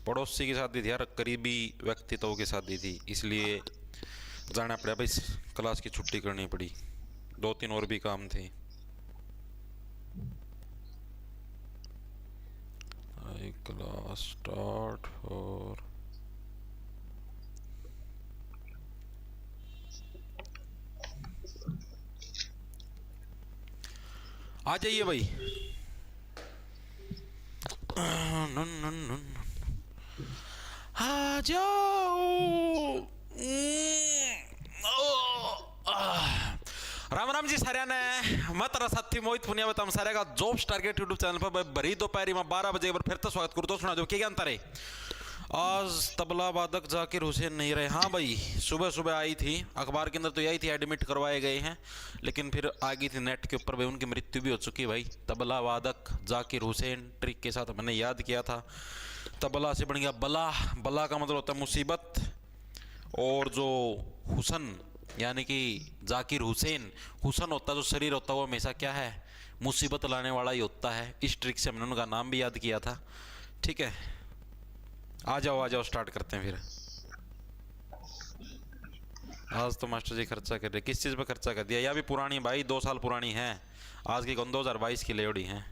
पड़ोसी की शादी थी यार, करीबी व्यक्तित्व की शादी थी, इसलिए जाना पड़ा भाई, क्लास की छुट्टी करनी पड़ी, 2-3 और भी काम थे। क्लास स्टार्ट और आ जाइए भाई। आ जाओ। राम राम जी सारे ने, मैं तेरा साथी मोहित पुनिया बताऊं सारे का जॉब्स टारगेट यूट्यूब चैनल पर भरी दोपहरी में 12 बजे पर फिर तो स्वागत करूँ। तो सुना दो क्या अंतर है। आज तबला वादक जाकिर हुसैन नहीं रहे। हाँ भाई, सुबह सुबह आई थी अखबार के अंदर तो यही थी एडमिट करवाए गए हैं, लेकिन फिर आ गई थी नेट के ऊपर भाई उनकी मृत्यु भी हो चुकी है भाई। तबला वादक जाकिर हुसैन, ट्रिक के साथ मैंने याद किया था। तबला से बन गया बला, बला का मतलब होता है मुसीबत, और जो हुसन यानी कि जाकिर हुसैन, हुसन होता है जो शरीर होता है वो हमेशा क्या है, मुसीबत लाने वाला ही होता है। इस ट्रिक से हमने उनका नाम भी याद किया था। ठीक है, आ जाओ स्टार्ट करते हैं फिर। आज तो मास्टर जी खर्चा कर रहे, किस चीज़ पे खर्चा कर दिया? यह भी पुरानी भाई, 2 साल पुरानी है, आज की कौन 2022 की लेवड़ी है।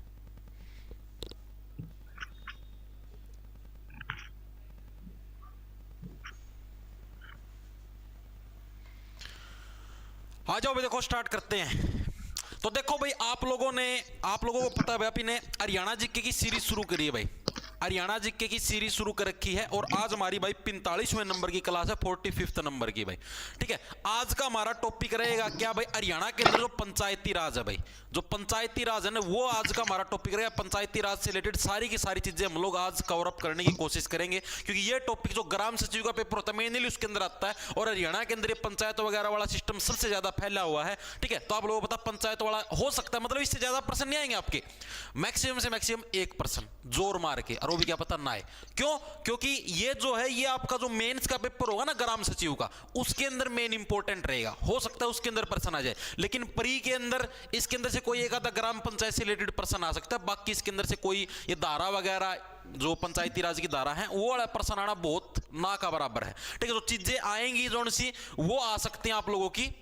आ जाओ भाई, देखो स्टार्ट करते हैं। तो देखो भाई, आप लोगों को पता है भाई, आपने हरियाणा जीके की सीरीज शुरू करी है भाई, हरियाणा जीके की सीरीज शुरू कर रखी है, और आज हमारी भाई 45वें नंबर की क्लास है, 45th नंबर की भाई। ठीक है, आज का हमारा टॉपिक रहेगा क्या भाई, हरियाणा के अंदर जो पंचायती राज है भाई, जो पंचायती राज है ना, वो आज का हमारा टॉपिक रहेगा। पंचायती राज से रिलेटेड सारी की सारी चीजें हम लोग आज कवर अप करने की कोशिश करेंगे, क्योंकि ये टॉपिक जो ग्राम सचिव का पेपर होता है मेनली उसके अंदर आता है, और हरियाणा के अंदर ये पंचायत वगैरह वाला सिस्टम सबसे ज्यादा फैला हुआ है। ठीक है, तो आप लोगों को पता पंचायत वाला हो सकता है, मतलब इससे ज्यादा प्रश्न नहीं आएंगे आपके, मैक्सिमम से मैक्सिमम 1 प्रश्न जोर मार के, और वो भी क्या पता ना आए। क्यों? क्योंकि ये जो है, ये आपका जो मेंस का पेपर होगा ना ग्राम सचिव का, उसके अंदर मेन इंपॉर्टेंट रहेगा। हो सकता है उसके अंदर प्रश्न आ जाए, लेकिन प्री के अंदर इसके अंदर से कोई एक आधा ग्राम पंचायत से रिलेटेड प्रश्न आ सकता है, बाकी इसके अंदर से कोई ये धारा वगैरह जो पंचायती राज की धारा है वो वाला प्रश्न आना बहुत ना का बराबर है। ठीक है, जो चीजें आएंगी जो सी वो आ सकती हैं आप लोगों की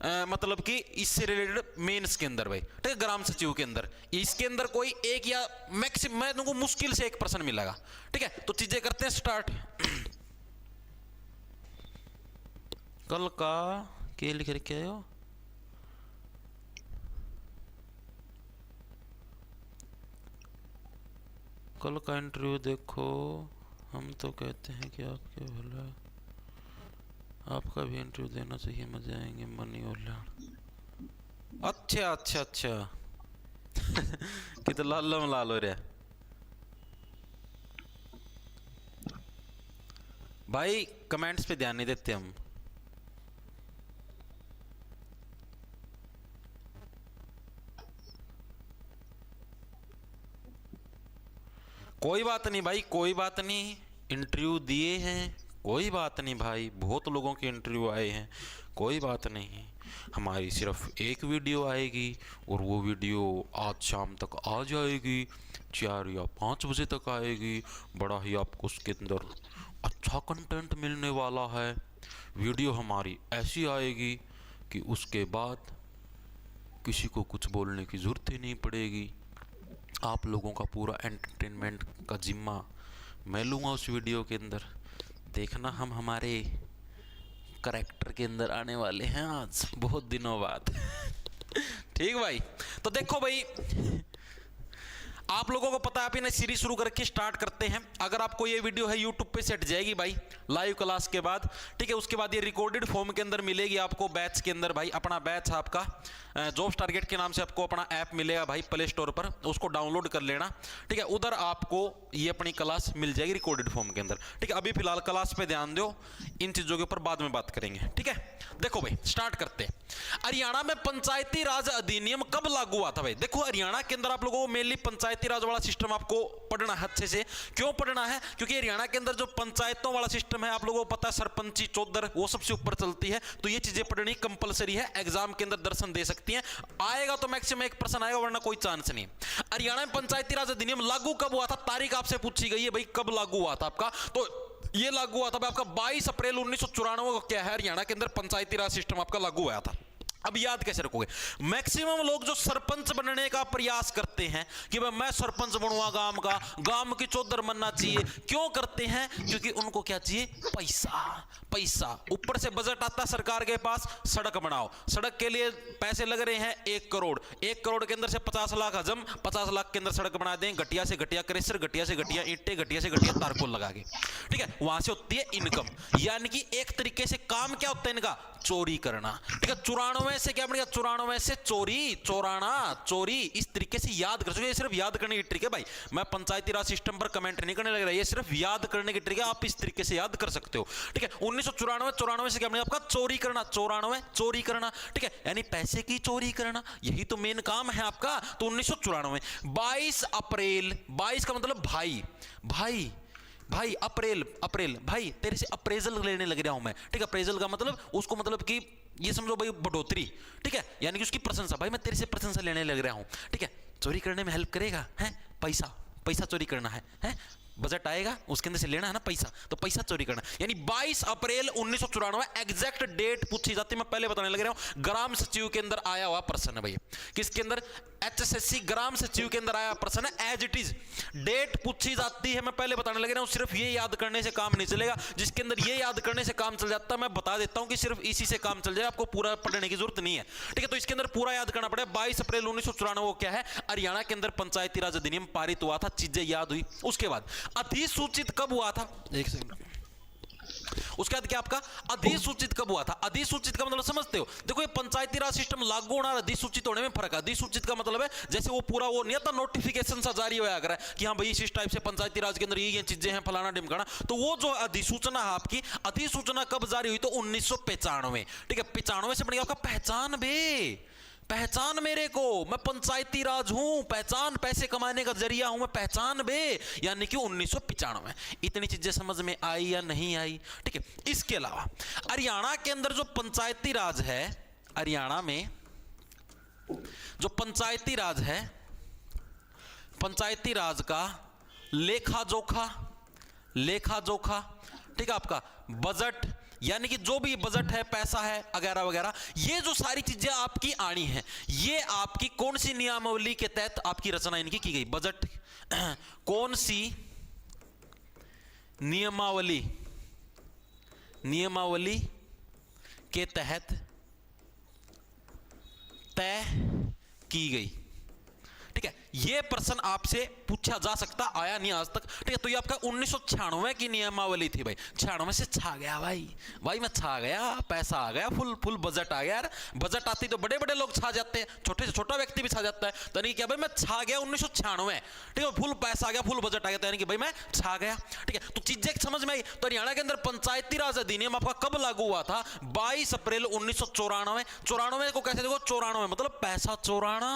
मतलब कि इससे रिलेटेड मेंस के अंदर भाई। ठीक है, ग्राम सचिव के अंदर इसके अंदर कोई एक या मैक्सिमम मैं तुमको मुश्किल से 1 प्रश्न मिलेगा। ठीक है, तो चीजें करते हैं स्टार्ट। कल का क्या लिख रखे आए हो? कल का इंटरव्यू देखो, हम तो कहते हैं कि आपके भला आपका भी इंटरव्यू देना चाहिए, मजे आएंगे मनी और लाड़। अच्छा कि तो लाल लाल हो रहा भाई, कमेंट्स पे ध्यान नहीं देते हम। कोई बात नहीं भाई, कोई बात नहीं, इंटरव्यू दिए हैं, कोई बात नहीं भाई, बहुत लोगों के इंटरव्यू आए हैं, कोई बात नहीं। हमारी सिर्फ एक वीडियो आएगी, और वो वीडियो आज शाम तक आ जाएगी, 4 या 5 बजे तक आएगी। बड़ा ही आपको उसके अंदर अच्छा कंटेंट मिलने वाला है। वीडियो हमारी ऐसी आएगी कि उसके बाद किसी को कुछ बोलने की ज़रूरत ही नहीं पड़ेगी। आप लोगों का पूरा एंटरटेनमेंट का जिम्मा मैं लूँगा उस वीडियो के अंदर। देखना हम हमारे करैक्टर के अंदर आने वाले हैं आज बहुत दिनों बाद। ठीक भाई, तो देखो भाई, आप लोगों को पता है आप इन्हें सीरीज शुरू करके स्टार्ट करते हैं। अगर आपको ये वीडियो है यूट्यूब पे सेट जाएगी भाई लाइव क्लास के बाद। ठीक है, उसके बाद ये रिकॉर्डेड फॉर्म के अंदर मिलेगी आपको बैच के अंदर भाई। अपना बैच आपका जॉब्स टारगेट के नाम से आपको अपना ऐप मिलेगा भाई प्ले स्टोर पर, उसको डाउनलोड कर लेना। ठीक है, उधर आपको ये अपनी क्लास मिल जाएगी रिकॉर्डेड फॉर्म के अंदर। ठीक है, अभी फिलहाल क्लास पे ध्यान दो, इन चीजों के ऊपर बाद में बात करेंगे। ठीक है, देखो भाई स्टार्ट करते हैं। हरियाणा में पंचायती राज अधिनियम कब लागू हुआ था भाई? देखो हरियाणा के अंदर आप लोगों को मेनली पंचायती पंचायती राज वाला सिस्टम आपको पढ़ना है अच्छे से। क्यों पढ़ना है? क्योंकि हरियाणा के अंदर जो पंचायतों वाला सिस्टम है, आप लोगों को पता है सरपंची चौधर वो सबसे ऊपर चलती है, तो ये चीजें पढ़नी कंपलसरी है, एग्जाम के अंदर दर्शन दे सकती हैं। आएगा तो मैक्सिमम एक प्रश्न आएगा, वरना कोई चांस नहीं। हरियाणा में पंचायती राज अधिनियम लागू कब हुआ था? तारीख आपसे पूछी गई है भाई, कब लागू हुआ था आपका? तो ये लागू हुआ था भाई आपका 22 अप्रैल 1994 को। क्या है, हरियाणा के अंदर पंचायती राज सिस्टम आपका लागू हुआ था। अब याद कैसे रखोगे? मैक्सिमम लोग जो सरपंच बनने का प्रयास करते हैं कि भाई मैं सरपंच बनूंगा गांव का, गांव की चौधर बनना चाहिए, क्यों करते हैं? क्योंकि उनको क्या चाहिए? पैसा। पैसा ऊपर से बजट आता है सरकार के पास, सड़क बनाओ, सड़क के लिए पैसे लग रहे हैं 1 करोड़, 1 करोड़ के अंदर से 50 लाख हजम, 50 लाख के अंदर सड़क बना दें, घटिया से घटिया क्रेशर, घटिया से घटिया ईंटें, घटिया से घटिया तारकोल लगा के, ठीक है, वहां से होती है इनकम। यानी कि एक तरीके से काम क्या होता है इनका? चोरी करना, ठीक है। 94 से क्या बनेगा? 94 से चोरी, चोराना, चोरी, इस तरीके से याद कर सकते। ये सिर्फ याद करने की ट्रिक है भाई, मैं पंचायती राज सिस्टम पर कमेंट नहीं करने लग रहा है, ये सिर्फ याद करने की ट्रिक है, आप इस तरीके से याद कर सकते हो, ठीक है। 1994 से क्या बनेगा आपका? चोरी करना, 94 चोरी करना, ठीक है, यानी पैसे की चोरी करना, यही तो मेन काम है आपका। तो 1994 22 अप्रैल, 22 का मतलब भाई, भाई भाई अप्रैल, अप्रैल भाई तेरे से अप्रेजल लेने लग रहा हूं मैं, ठीक है। अप्रेजल का मतलब उसको मतलब कि ये समझो भाई बढ़ोतरी, ठीक है, यानी कि उसकी प्रशंसा, भाई मैं तेरे से प्रशंसा लेने लग रहा हूं, ठीक है। चोरी करने में हेल्प करेगा, है पैसा, पैसा चोरी करना है, बजट आएगा उसके अंदर से लेना है ना पैसा, तो पैसा चोरी करना। यानी 22 अप्रैल 1994 एग्जैक्ट डेट पूछी जाती है, मैं पहले बताने लग रहा हूं। ग्राम सचिव के अंदर आया हुआ प्रश्न है भैया, किसके अंदर? HSSC ग्राम सचिव के अंदर आया प्रश्न है, एज इट इज डेट पूछी जाती है, मैं पहले बताने लग रहा हूं। सिर्फ ये याद करने से काम नहीं चलेगा, जिसके अंदर ये याद करने से काम चल जाता है मैं बता देता हूं कि सिर्फ इसी से काम चल जाएगा, आपको पूरा पढ़ने की जरूरत नहीं है, ठीक है। तो इसके अंदर पूरा याद करना पड़ेगा। 22 अप्रैल 1994 क्या है? हरियाणा के अंदर पंचायती राज अधिनियम पारित हुआ था, चीजें याद हुई। उसके बाद अधिसूचित कब हुआ था? एक सेकंड, उसके बाद क्या आपका? अधिसूचित कब हुआ था? अधिसूचित का मतलब समझते हो? देखो ये पंचायती राज सिस्टम लागू होना और अधिसूचित होने में फर्क है। अधिसूचित का मतलब है जैसे वो पूरा वो नहीं आता नोटिफिकेशन सा जारी होया कर कि हाँ भाई इस टाइप से पंचायती राज के अंदर ये चीजें हैं, फलाना ढिमकाना, तो वो जो अधिसूचना है आपकी, अधिसूचना कब जारी हुई? तो 1995, ठीक है। 95 से बढ़िया आपका पहचान बे, पहचान मेरे को, मैं पंचायती राज हूं, पहचान पैसे कमाने का जरिया हूं मैं, पहचान बे, यानी कि 1995। इतनी चीजें समझ में आई या नहीं आई? ठीक है। इसके अलावा हरियाणा के अंदर जो पंचायती राज है, हरियाणा में जो पंचायती राज है, पंचायती राज का लेखा जोखा, लेखा जोखा, ठीक है, आपका बजट, यानी कि जो भी बजट है, पैसा है वगैरह वगैरह, ये जो सारी चीजें आपकी आनी है, ये आपकी कौन सी नियमावली के तहत आपकी रचना इनकी की गई? बजट कौन सी नियमावली, नियमावली के तहत तय की गई? ठीक है, ये प्रश्न आपसे पूछा जा सकता, आया नहीं आज तक, ठीक है। तो ये आपका 1996 की नियमावली थी भाई, 96 से छा गया भाई, भाई मैं छा गया, पैसा आ गया, फुल फुल बजट आ गया यार। बजट आती तो बड़े बड़े लोग छा जाते हैं, छोटे से छोटा व्यक्ति भी छा जाता है, तो नहीं क्या भाई मैं छा गया 1996, ठीक है, फुल पैसा आ गया, फुल बजट आ गया, तो यानी कि भाई मैं छा गया, ठीक है। तो चीजें समझ में आई। तो हरियाणा के अंदर पंचायती राज अधिनियम आपका कब लागू हुआ था? 22 अप्रैल 1994। 94 को कैसे देखो? 94 मतलब पैसा चोराना,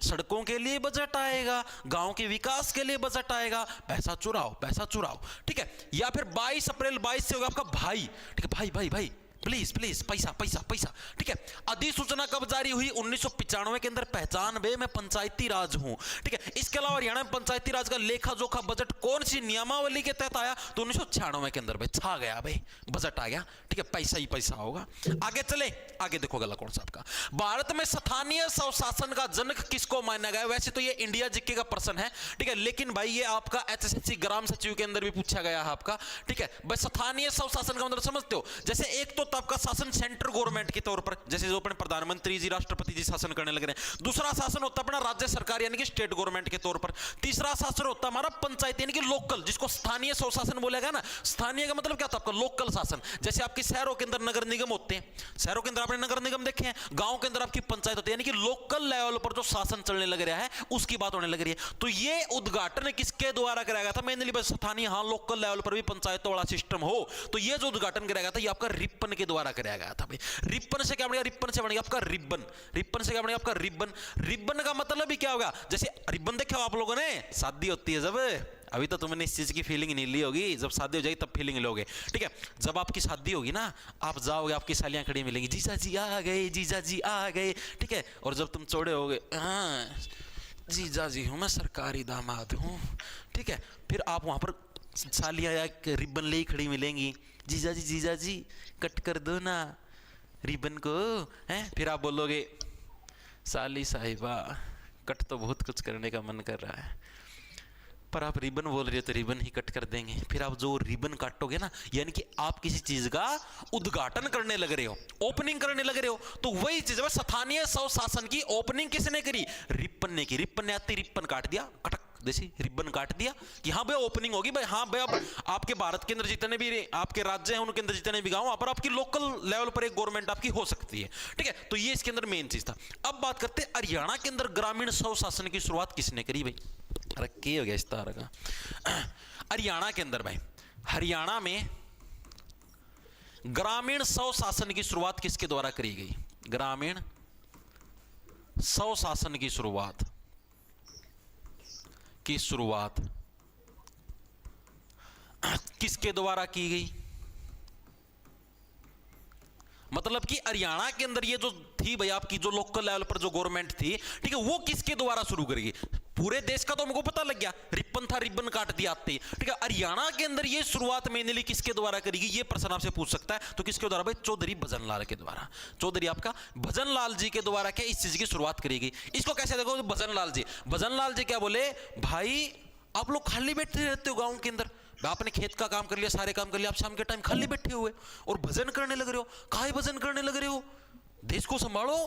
सड़कों के लिए बजट आएगा, गांव के विकास के लिए बजट आएगा, पैसा चुराओ, पैसा चुराओ, ठीक है। या फिर 22 अप्रैल 22 से होगा आपका भाई, ठीक है, भाई भाई भाई प्लीज प्लीज पैसा पैसा पैसा, ठीक है। अधिसूचना कब जारी हुई? 1995 के अंदर, पहचान बे मैं पंचायती राज हूं, ठीक है। इसके अलावा हरियाणा में पंचायती राज का लेखा जोखा बजट कौन सी नियमावली के तहत आया? तो 1996 के अंदर भाई छा गया, भाई बजट आ गया, ठीक है, पैसा ही पैसा होगा। आगे चले, आगे देखो गला कौन सा आपका। भारत में स्थानीय स्वशासन का जनक किसको माना गया? वैसे तो ये इंडिया जीके का प्रश्न है, ठीक है, लेकिन भाई ये आपका HSSC ग्राम सचिव के अंदर भी पूछा गया है आपका, ठीक है। भाई स्थानीय स्वशासन का मतलब समझते हो? जैसे एक तो आपका शासन सेंट्रल गवर्नमेंट के तौर पर, जैसे जो अपने प्रधानमंत्री जी, राष्ट्रपति जी शासन करने लग रहे हैं। दूसरा शासन होता है अपना राज्य सरकार यानी कि स्टेट गवर्नमेंट के तौर पर। तीसरा शासन होता है हमारा पंचायत यानी कि लोकल, जिसको स्थानीय स्वशासन बोलेगा ना। स्थानीय का मतलब क्या था आपका? लोकल शासन। जैसे आपके शहरों के अंदर नगर निगम होते हैं, शहरों के अंदर आपने नगर निगम देखे हैं, गांव के अंदर आपकी पंचायत होती है, यानी कि लोकल लेवल पर जो शासन चलने लग रहा है उसकी बात होने लग रही है। तो ये उद्घाटन किसके द्वारा कराया गया था? मेनली स्थानीय, हाँ लोकल लेवल पर भी पंचायतों वाला सिस्टम हो, तो ये जो उद्घाटन कराया गया था ये आपका रिपन के द्वारा कराया गया था भाई। रिपन से क्या बनेगा, रिपन से बनेगा आपका रिबन, रिपन से क्या बनेगा आपका रिबन। रिबन का मतलब ही क्या होगा, जैसे रिबन देखे हो आप लोगों ने, शादी होती है जब, अभी तो तुमने इस चीज की फीलिंग नहीं ली होगी, जब शादी हो जाएगी तब फीलिंग लोगे, ठीक है। जब आपकी शादी होगी ना, आप जाओगे, आपकी सालियां खड़ी मिलेंगी, जीजा जी आ गए, जीजा जी आ गए, ठीक है। और जब तुम चौड़े होगे, हाँ जीजा जी हूँ मैं, सरकारी दामाद हूँ, ठीक है। फिर आप वहां पर सालियां या रिबन ले खड़ी मिलेंगी, जीजा जी कट कर दो ना रिबन को, हैं। फिर आप बोलोगे साली साहिबा कट तो बहुत कुछ करने का मन कर रहा है, पर आप रिबन बोल रहे हो तो रिबन ही कट कर देंगे। फिर आप जो रिबन काटोगे ना, यानी कि आप किसी चीज का उद्घाटन करने लग रहे हो, ओपनिंग करने लग रहे हो, तो वही चीज है स्थानीय स्वशासन की ओपनिंग किसने करी, रिपन ने की। रिपन ने आती रिपन काट दिया, कटक जैसे रिबन काट दिया कि हाँ भाई ओपनिंग होगी भाई, हाँ भाई अब आपके भारत के अंदर जितने भी आपके राज्य हैं उनके अंदर जितने भी गांव, वहां पर आपकी लोकल लेवल पर एक गवर्नमेंट आपकी हो सकती है, ठीक है। तो ये इसके अंदर मेन चीज था। अब बात करते हैं हरियाणा के अंदर ग्रामीण स्वशासन की शुरुआत किसने करी भाई, रखी हो गया इस तरह का। हरियाणा के अंदर भाई, हरियाणा में ग्रामीण स्वशासन की शुरुआत किसके द्वारा करी गई, ग्रामीण स्वशासन की शुरुआत किसके द्वारा की गई, मतलब कि हरियाणा के अंदर ये जो थी भाई आपकी जो लोकल लेवल पर जो गवर्नमेंट थी, ठीक है, वो किसके द्वारा शुरू करेगी। पूरे देश का तो हमको पता लग गया, रिपन था रिबन काट दिया आते, ठीक है। हरियाणा के अंदर ये शुरुआत मेनली किसके द्वारा करेगी, ये प्रश्न आपसे पूछ सकता है। तो किसके द्वारा भाई, चौधरी भजन लाल के द्वारा, चौधरी आपका भजन लाल जी के द्वारा क्या इस चीज की शुरुआत करेगी। इसको कैसे देखो, भजन लाल जी क्या बोले, भाई आप लोग खाली बैठे रहते हो गांव के अंदर, आपने खेत का काम कर लिया, सारे काम कर लिया, आप शाम के टाइम खाली बैठे हुए और भजन करने लग रहे हो। काहे भजन करने लग रहे हो, देश को संभालो,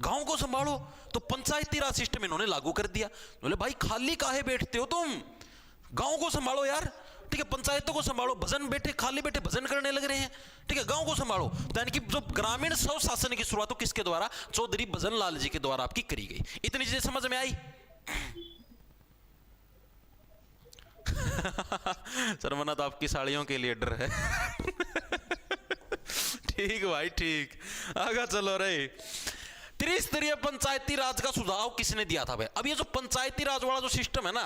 गांव को संभालो। तो पंचायती राज सिस्टम इन्होंने लागू कर दिया। बोले भाई खाली काहे बैठते हो तुम, गांव को संभालो यार, ठीक है, पंचायतों को संभालो, भजन बैठे खाली बैठे भजन करने लग रहे हैं, ठीक है, गांव को संभालो। तो यानी कि जो ग्रामीण स्वशासन की शुरुआत किसके द्वारा, चौधरी भजन लाल जी के द्वारा आपकी करी गई। इतनी चीजें समझ में आई। शर्मना तो आपकी साड़ियों के लिए डर है। ठीक भाई ठीक, आगा चलो रे। त्रिस्तरीय पंचायती राज का सुझाव किसने दिया था भाई। अब ये जो पंचायती राज वाला जो सिस्टम है ना,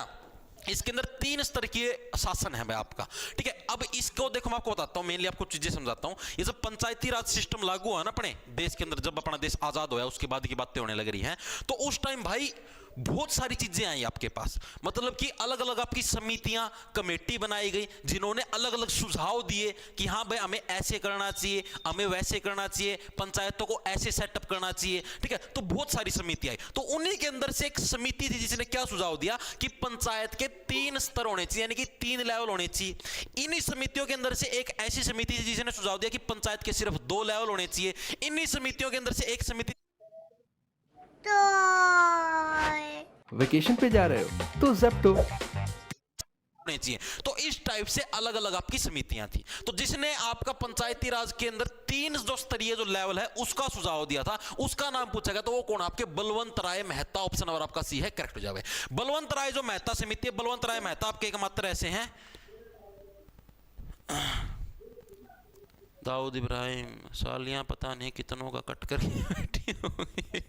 इसके अंदर 3 स्तर की शासन है भाई आपका, ठीक है। अब इसको देखो मैं आपको बताता हूं, मेनली आपको चीजें समझाता हूं। ये जब पंचायती राज सिस्टम लागू हुआ ना अपने देश के अंदर, जब अपना देश आजाद हुआ उसके बाद की बातें होने लग रही हैं, तो उस टाइम भाई बहुत सारी चीजें आई आपके पास, मतलब कि अलग अलग आपकी समितियां कमेटी बनाई गई, जिन्होंने अलग अलग सुझाव दिए कि हाँ भाई हमें ऐसे करना चाहिए, हमें वैसे करना चाहिए, पंचायतों को ऐसे सेटअप करना चाहिए, ठीक है। तो बहुत सारी समिति आई, तो उन्हीं के अंदर से एक समिति थी जिसने क्या सुझाव दिया कि पंचायत के 3 स्तर होने चाहिए, यानी कि 3 लेवल होने चाहिए। इन्हीं समितियों के अंदर से एक ऐसी समिति थी जिसने सुझाव दिया कि पंचायत के सिर्फ 2 लेवल होने चाहिए। इन्हीं समितियों के अंदर से एक समिति, वेकेशन पे जा रहे हो तो ज़ेप्टो चाहिए। तो इस टाइप से अलग अलग आपकी समितियां थी। तो जिसने आपका पंचायती राज के अंदर 3 जो स्तरीय जो लेवल है उसका सुझाव दिया था, उसका नाम पूछा गया, तो वो कौन, आपके बलवंत राय मेहता। ऑप्शन नंबर आपका सी है, करेक्ट हो जाए। बलवंत राय जो मेहता समिति है, बलवंत राय मेहता आपके एकमात्र ऐसे हैं, दाऊद इब्राहिम सालियां पता नहीं कितनों का कट कर बैठी होगी।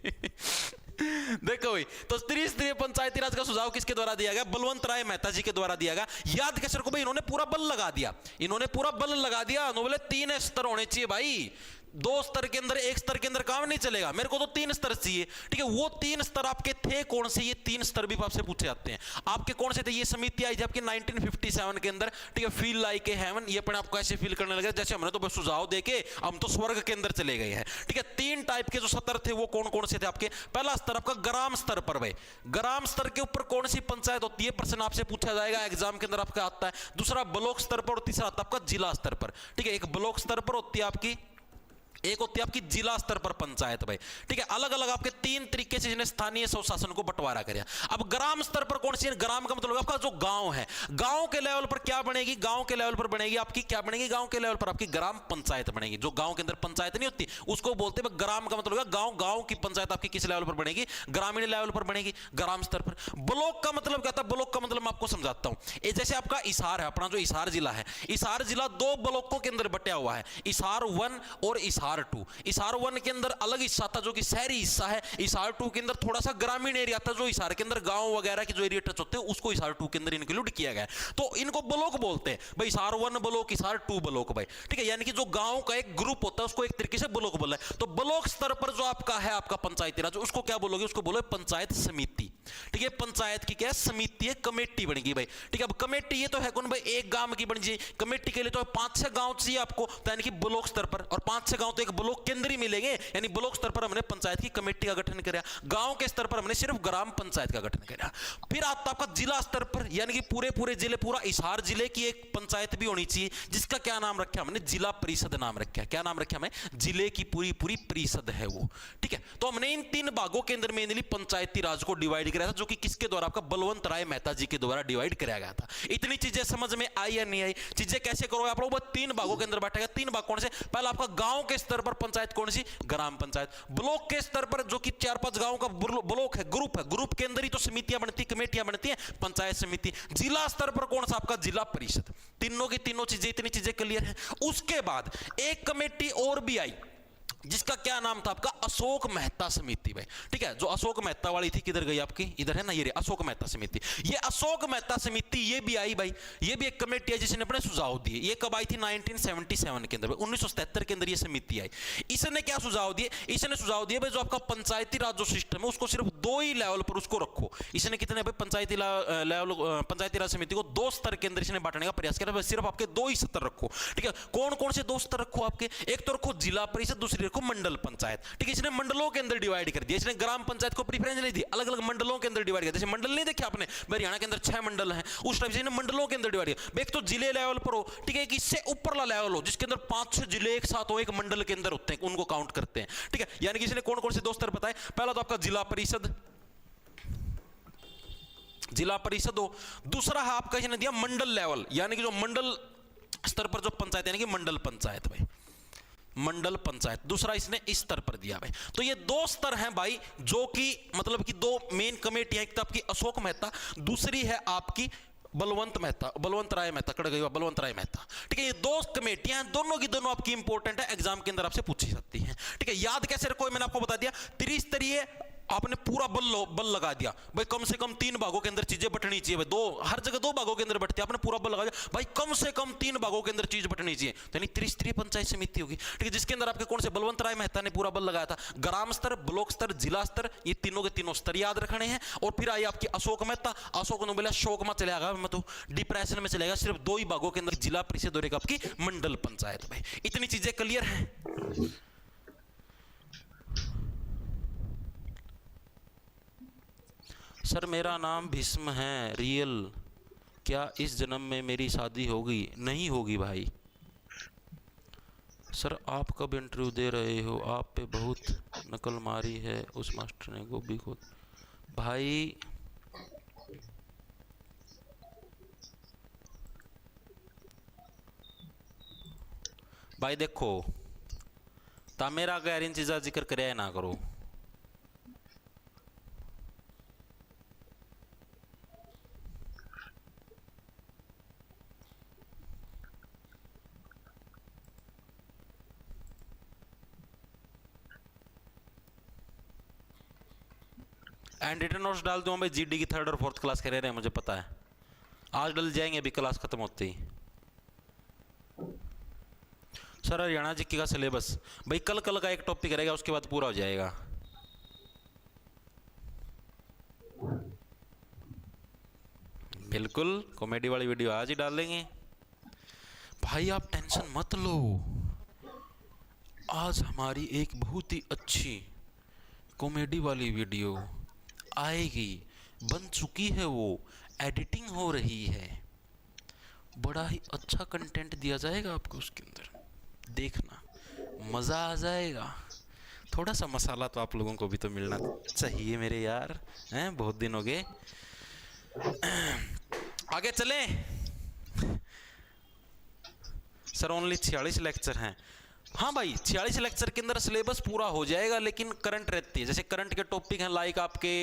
देखो भाई, तो त्रिस्तरीय पंचायती राज का सुझाव किसके द्वारा दिया गया, बलवंत राय मेहता जी के द्वारा दिया गया। याद कैसे रखो भाई, इन्होंने पूरा बल लगा दिया, इन्होंने पूरा बल लगा दिया। बोले 3 स्तर होने चाहिए भाई, 2 स्तर के अंदर 1 स्तर के अंदर काम नहीं चलेगा, मेरे को तो 3 स्तर चाहिए, ठीक है। वो 3 स्तर आपके थे कौन से, ये 3 स्तर भी आपसे पूछे जाते हैं। आपके कौन से थे, ये समिति आई थी आपके 1957 के अंदर, ठीक है। फील लाइक ए हेवन, ये अपने आपको ऐसे फील करने लगे जैसे हमने तो बस सुझाव देके हम तो स्वर्ग के अंदर चले गए हैं, ठीक है। 3 टाइप के जो सत्र थे वो कौन कौन से थे आपके। पहला स्तर आपका ग्राम स्तर पर भाई, ग्राम स्तर के ऊपर कौन सी पंचायत होती है, प्रश्न आपसे पूछा जाएगा, एग्जाम के अंदर आपका आता है। दूसरा ब्लॉक स्तर पर, और तीसरा आता है आपका जिला स्तर पर, ठीक है। एक ब्लॉक स्तर पर होती है आपकी एक होती है आपकी जिला स्तर पर पंचायत भाई, ठीक है। अलग अलग आपके तीन तरीके से जिन्हें स्थानीय स्वशासन को बंटवारा कर। अब ग्राम स्तर पर कौन सी है? ग्राम का मतलब आपका जो गांव है, गांव के लेवल पर क्या बनेगी? गांव के लेवल पर बनेगी आपकी क्या बनेगी? गांव के लेवल पर आपकी ग्राम पंचायत बनेगी। जो गांव के अंदर पंचायत नहीं होती उसको बोलते हैं ग्राम का मतलब गांव। गांव की पंचायत आपकी किस लेवल पर बनेगी? ग्रामीण लेवल पर बनेगी, ग्राम स्तर पर। ब्लॉक का मतलब क्या था? ब्लॉक का मतलब मैं आपको समझाता हूं। जैसे आपका हिसार है, अपना जो हिसार जिला है, हिसार जिला दो ब्लॉकों के अंदर बटा हुआ है, हिसार 1 और हिसार 2। हिसार 1 के अंदर अलग हिस्सा था जो कि शहरी हिस्सा है, हिसार 2 के अंदर थोड़ा सा ग्रामीण एरिया था, जो हिसार के अंदर गांव वगैरह के जो एरिया टच होते हैं उसको हिसार 2 के अंदर इंक्लूड किया गया। तो इनको ब्लॉक बोलते हैं भाई, हिसार 1 ब्लॉक, हिसार 2 ब्लॉक भाई, ठीक है। यानी कि जो गांव का एक ग्रुप होता है उसको एक तरीके से ब्लॉक बोला है। तो ब्लॉक स्तर पर जो आपका है आपका पंचायती राज, उसको क्या बोलोगे? उसको बोलो पंचायत समिति, ठीक है। पंचायत की क्या है? समिति है, कमेटी बनेगी भाई, ठीक है। अब कमेटी ये तो है कौन भाई? एक गांव की बन जाए कमेटी के लिए तो 5-6 गांव चाहिए आपको, तो यानी कि ब्लॉक स्तर पर, और 5-6 गांव तो एक ब्लॉक के अंदर ही मिलेंगे। यानी ब्लॉक स्तर पर हमने पंचायत की कमेटी का गठन किया, गांव के स्तर पर हमने सिर्फ ग्राम पंचायत का गठन किया। फिर आता आपका जिला स्तर पर, यानी कि पूरे जिले, पूरा हिसार जिले की एक पंचायत भी होनी चाहिए, जिसका क्या नाम रखा हमने? जिला परिषद नाम रखा। क्या नाम रखा हमें? जिले की पूरी परिषद है वो, ठीक है। तो हमने इन 3 भागों के अंदर मेनली पंचायती राज को डिवाइड किया था, जो कि किसके द्वारा? आपका बलवंत राय मेहता जी के द्वारा डिवाइड किया गया था। इतनी चीजें समझ में आई या नहीं आई? चीजें कैसे करोगे आप लोग? 3 भागों के अंदर बांटेगा। 3 भाग कौन से? पहला आपका गांव के स्तर पर पंचायत कौन सी? ग्राम पंचायत। ब्लॉक के स्तर पर जो कि 4-5 गांव का ब्लॉक है, ग्रुप है, ग्रुप के अंदर ही तो समितियां बनती, कमेटियां बनती हैं, पंचायत समिति। जिला स्तर पर कौन सा? आपका जिला परिषद। तीनों की तीनों चीजें, इतनी चीजें क्लियर है। उसके बाद एक कमेटी और भी आई, जिसका क्या नाम था? आपका अशोक मेहता समिति भाई, ठीक है। जो अशोक मेहता वाली थी, किधर गई आपकी? इधर है ना, ये अशोक मेहता समिति। ये अशोक मेहता समिति ये भी आई भाई, ये भी एक कमेटी है जिसने अपने सुझाव दिए। ये कब आई थी? 1977 के अंदर, 1977 के अंदर ये समिति आई। इसने क्या सुझाव दिए? इसने सुझाव दिए भाई जो आपका पंचायती राज जो सिस्टम है उसको सिर्फ 2 ही लेवल पर उसको रखो। इसने कितने भाई पंचायती लेवल, पंचायती राज समिति को 2 स्तर के अंदर इसने बांटने का प्रयास किया। सिर्फ आपके 2 ही स्तर रखो, ठीक है। कौन कौन से 2 स्तर रखो आपके? एक तो रखो जिला परिषद, दूसरी को मंडल पंचायत, ठीक है। इसने मंडलों के अंदर डिवाइड कर दिया। इसने ग्राम पंचायत को प्रेफरेंस नहीं दी, अलग अलग मंडलों के अंदर डिवाइड कर दिया। जैसे मंडल नहीं देखे आपने? हरियाणा के अंदर 6 मंडल हैं, उस टाइप से इसने मंडलों के अंदर डिवाइड किया। एक तो जिले लेवल पर हो, ठीक है, कि इससे ऊपरला लेवल हो जिसके अंदर 5-6 जिले एक साथ हो, एक मंडल के अंदर होते हैं, उनको काउंट करते हैं, ठीक है। यानी कि इसने कौन कौन से 2 स्तर बताए? पहला तो आपका जिला परिषद, जिला परिषद हो। दूसरा है आपका इसने दिया मंडल लेवल, यानी कि जो मंडल स्तर पर जो पंचायत, यानी कि मंडल पंचायत भाई, मंडल पंचायत। दूसरा इसने इस स्तर पर दिया भाई। तो ये 2 स्तर हैं भाई, जो कि मतलब कि 2 मेन कमेटियां, एक तो आपकी अशोक मेहता, दूसरी है आपकी बलवंत मेहता, बलवंत राय मेहता, कड़ गई बलवंत राय मेहता, ठीक है। ये 2 कमेटियां हैं, दोनों की दोनों आपकी इंपॉर्टेंट है, एग्जाम के अंदर आपसे पूछी सकती हैं, ठीक है। याद कैसे रखो? मैंने आपको बता दिया, त्रिस्तरीय आपने पूरा बल लगा दिया भाई। कम से कम 3 भागों के अंदर चीजें बटनी चाहिए भाई। 2 हर जगह 2 भागों के अंदर बटती है, आपने पूरा बल लगा दिया भाई। कम से कम 3 भागों के अंदर चीज बटनी चाहिए, तो यानी त्रिस्तरीय पंचायत समिति होगी, ठीक है। जिसके अंदर आपके कौन से? बलवंत राय मेहता ने पूरा बल लगाया था। ग्राम स्तर, ब्लॉक स्तर, जिला स्तर, ये तीनों के तीनों स्तर याद रखने हैं। और फिर आई आपकी अशोक मेहता। अशोक ने बोला शोक में चलेगा, मैं तो डिप्रेशन में चलेगा। सिर्फ 2 ही भागों के अंदर जिला परिषद और एक आपकी मंडल पंचायत भाई। इतनी चीजें क्लियर है? सर मेरा नाम भीष्म है, रियल। क्या इस जन्म में मेरी शादी होगी? नहीं होगी भाई। सर आप कब इंटरव्यू दे रहे हो? आप पे बहुत नकल मारी है उस मास्टर ने, गोभी को। भाई भाई देखो, ता मेरा गैर इन चीज़ा जिक्र करे ना करो। एंड रिटर्न नोट्स डाल दूँ भाई, जीडी की 3rd और 4th क्लास के रह रहे हैं, मुझे पता है। आज डल जाएंगे अभी क्लास खत्म होते ही। सर हरियाणा जीके का सिलेबस भाई कल का एक टॉपिक रहेगा, उसके बाद पूरा हो जाएगा। बिल्कुल कॉमेडी वाली वीडियो आज ही डाल देंगे भाई, आप टेंशन मत लो। आज हमारी एक बहुत ही अच्छी कॉमेडी वाली वीडियो आएगी, बन चुकी है, वो एडिटिंग हो रही है, बड़ा ही अच्छा कंटेंट दिया जाएगा आपको उसके अंदर, देखना। मज़ा आ जाएगा। थोड़ा सा मसाला तो आप लोगों को भी तो मिलना चाहिए मेरे यार, हैं? बहुत दिन हो गए। आगे चलें सर। ओनली 46 लेक्चर हैं। हाँ भाई 46 लेक्चर के अंदर सिलेबस पूरा हो जाएगा, लेकिन करंट रहती है। जैसे करंट के टॉपिक हैं लाइक आपके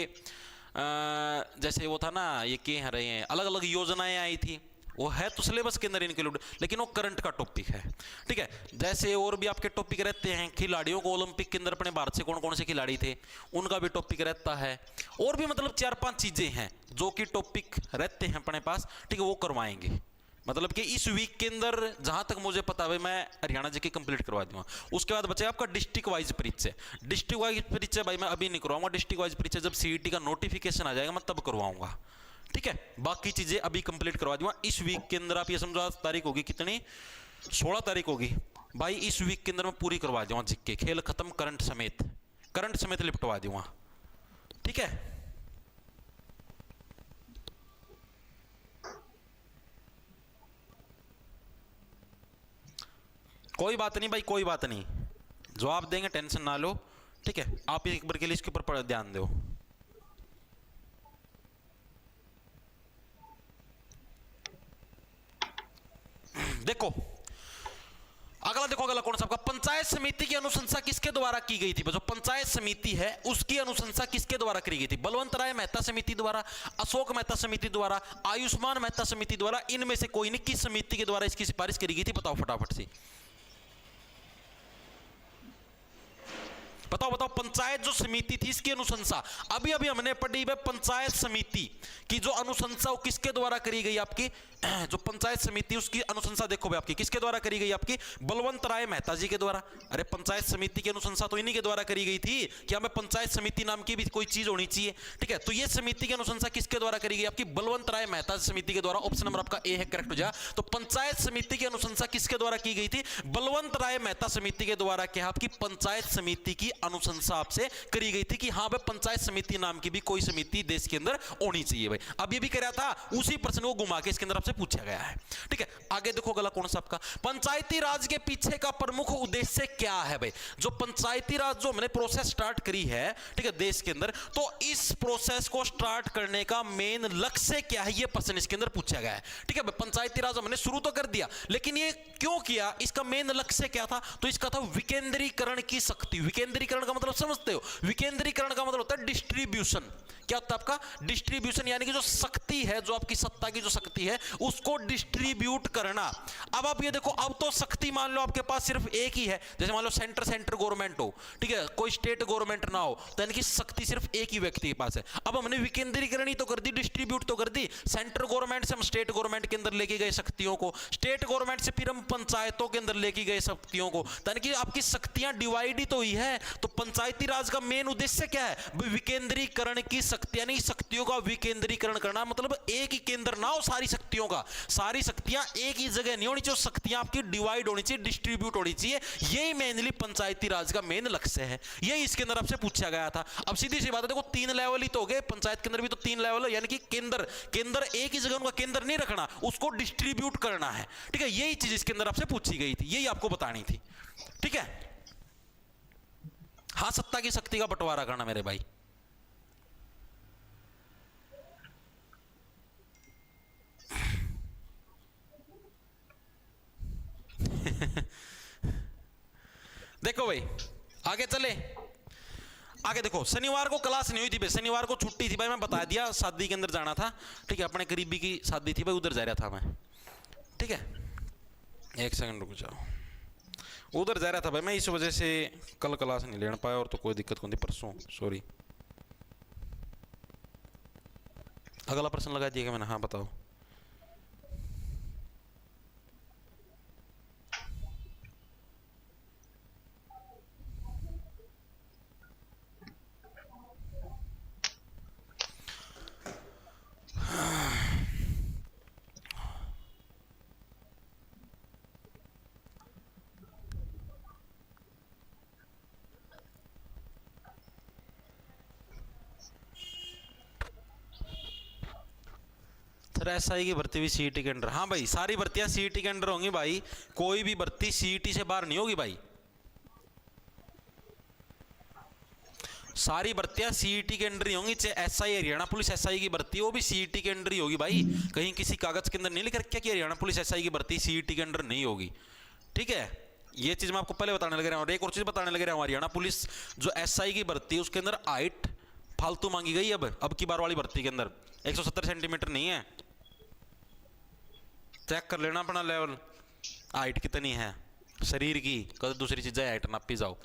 जैसे वो था ना, ये कह रहे हैं अलग अलग योजनाएं आई थी, वो है तो सिलेबस के अंदर इंक्लूड, लेकिन वो करंट का टॉपिक है। ठीक है, जैसे और भी आपके टॉपिक रहते हैं, खिलाड़ियों को ओलंपिक के अंदर अपने भारत से कौन कौन से खिलाड़ी थे उनका भी टॉपिक रहता है, और भी मतलब 4-5 चीजें हैं जो कि टॉपिक रहते हैं अपने पास। ठीक है, वो करवाएंगे। मतलब कि इस वीक के अंदर जहां तक मुझे पता है मैं हरियाणा जी की कंप्लीट करवा दूंगा। उसके बाद बचे आपका डिस्ट्रिक्ट वाइज परिचय। डिस्ट्रिक्ट वाइज परिचय भाई मैं अभी नहीं करवाऊंगा, डिस्ट्रिक्ट वाइज परिचय जब सीईटी का नोटिफिकेशन आ जाएगा मैं तब करवाऊंगा। ठीक है, बाकी चीजें अभी कंप्लीट करवा दूंगा इस वीक के अंदर। आप ये समझो आज तारीख होगी कितनी, 16 तारीख होगी भाई। इस वीक के अंदर मैं पूरी करवा दूंगा जिक्के, खेल खत्म, करंट समेत लिपटवा दूंगा। ठीक है, कोई बात नहीं भाई, कोई बात नहीं, जवाब देंगे, टेंशन ना लो। ठीक है, आप एक बार के लिए इसके ऊपर ध्यान दो। देखो अगला, देखो अगला कौन सा आपका, पंचायत समिति की अनुशंसा किसके द्वारा की गई थी? जो पंचायत समिति है उसकी अनुशंसा किसके द्वारा करी गई थी? बलवंत राय मेहता समिति द्वारा, अशोक मेहता समिति द्वारा, आयुष्मान मेहता समिति द्वारा, इनमें से कोई नहीं। किस समिति के द्वारा इसकी सिफारिश करी गई थी? बताओ फटाफट से बताओ बताओ। पंचायत जो समिति थी इसकी अनुशंसा अभी अभी हमने पढ़ी है। पंचायत समिति की जो अनुशंसा वो किसके द्वारा करी गई आपकी? जो पंचायत समिति उसकी अनुशंसा देखो भाई आपकी किसके द्वारा करी गई? आपकी बलवंत राय मेहता जी के द्वारा। अरे पंचायत समिति की अनुशंसा तो इन्हीं के द्वारा करी गई थी कि हमें पंचायत समिति नाम की भी कोई चीज होनी चाहिए। ठीक है, तो ये समिति की अनुशंसा किसके द्वारा करी गई? आपकी बलवंत राय मेहता समिति के द्वारा। ऑप्शन नंबर आपका ए है, करेक्ट हो जाए। तो पंचायत समिति की अनुशंसा किसके द्वारा की गई थी? बलवंत राय मेहता समिति के द्वारा। क्या आपकी पंचायत समिति की अनुशंसा आपसे करी गई थी कि हाँ भाई पंचायत समिति नाम की भी कोई समिति देश के अंदर होनी चाहिए भाई। अब ये भी कह रहा था, उसी प्रश्न को घुमा के इसके अंदर आपसे पूछा गया है। ठीक है, आगे देखो अगला कौन सा आपका, पंचायती राज के पीछे का प्रमुख उद्देश्य क्या है भाई? जो पंचायती राज जो हमने प्रोसेस स्टार्ट करी है, ठीक है, देश के अंदर, तो इस प्रोसेस को स्टार्ट करने का मेन लक्ष्य क्या है? ये प्रश्न इसके अंदर पूछा गया है। ठीक है, पंचायती राज हमने शुरू तो कर दिया, लेकिन ये क्यों किया? इसका मेन लक्ष्य क्या था? तो इसका था विकेंद्रीकरण की शक्ति। विकेंद्रीकरण का मतलब समझते हो? विकेंद्रीकरण का मतलब होता है डिस्ट्रीब्यूशन। क्या होता है आपका? डिस्ट्रीब्यूशन, यानी कि जो शक्ति है, जो आपकी सत्ता की जो शक्ति है उसको डिस्ट्रीब्यूट करना। अब आप ये देखो, अब तो शक्ति मान लो आपके पास सिर्फ एक ही है। जैसे मान लो सेंटर गवर्नमेंट हो, ठीक है, कोई स्टेट गवर्नमेंट ना हो, तो यानी कि शक्ति सिर्फ एक ही व्यक्ति के पास है। अब हमने विकेंद्रीकरण ही तो कर दी, डिस्ट्रीब्यूट तो कर दी। सेंट्रल गवर्नमेंट से हम स्टेट गवर्नमेंट के अंदर लेके गए शक्तियों को, स्टेट गवर्नमेंट से फिर हम पंचायतों के अंदर लेके गए शक्तियों को, यानी कि आपकी शक्तियां डिवाइड ही तो हुई है। तो पंचायती राज का मेन उद्देश्य क्या है? विकेंद्रीकरण की शक्ति, यानी शक्तियों का विकेंद्रीकरण करना। मतलब एक ही केंद्र ना हो सारी शक्तियों का, सारी शक्तियां एक ही जगह नहीं होनी चाहिए, शक्तियां आपकी डिवाइड होनी चाहिए, डिस्ट्रीब्यूट होनी चाहिए। यही मेनली पंचायती राज का मेन लक्ष्य है। यही इसके अंदर आपसे पूछा गया था। अब सीधी सी बात है, देखो 3 लेवल ही तो हो गए, पंचायत के अंदर भी तो 3 लेवल है, यानी कि केंद्र एक ही जगह उनका केंद्र नहीं रखना, उसको डिस्ट्रीब्यूट करना है। ठीक है, यही चीज इसके अंदर आपसे पूछी गई थी, यही आपको बतानी थी। ठीक है, हाँ, सत्ता की शक्ति का बंटवारा करना मेरे भाई। देखो भाई आगे चले, आगे देखो, शनिवार को क्लास नहीं हुई थी भाई, शनिवार को छुट्टी थी भाई, मैं बता दिया, शादी के अंदर जाना था। ठीक है, अपने करीबी की शादी थी भाई, उधर जा रहा था मैं। ठीक है, एक सेकंड रुक जाओ, उधर जा रहा था भाई मैं, इस वजह से कल क्लास नहीं लेना पाया, और तो कोई दिक्कत नहीं थी, परसों सॉरी। अगला प्रश्न लगा दिएगा मैंने, हाँ बताओ। एसआई की भर्ती भी सीईटी के अंडर, हाँ भाई सारी भर्तियां सीईटी के अंडर होंगी भाई, कोई भी भर्ती सीईटी से बाहर नहीं होगी भाई। सारी भर्तियां सीईटी के अंडर ही होंगी, चाहे एसआई हरियाणा पुलिस एसआई की भर्ती वो भी सीईटी के अंडर ही होगी भाई। कहीं किसी कागज के अंदर नहीं लिख रखा कि हरियाणा पुलिस एसआई की भर्ती सीईटी के अंडर नहीं होगी, ठीक है। ये चीज मैं आपको पहले बताने लग रहा हूं। और एक और चीज बताने लग रहा हूं, हरियाणा पुलिस जो एसआई की भर्ती है उसके अंदर हाइट फालतू मांगी गई। अब की बार वाली भर्ती के अंदर 170 सेंटीमीटर नहीं है, चेक कर लेना अपना लेवल, हाइट कितनी है शरीर की, कभी दूसरी चीजें हाइट नापी जाओ,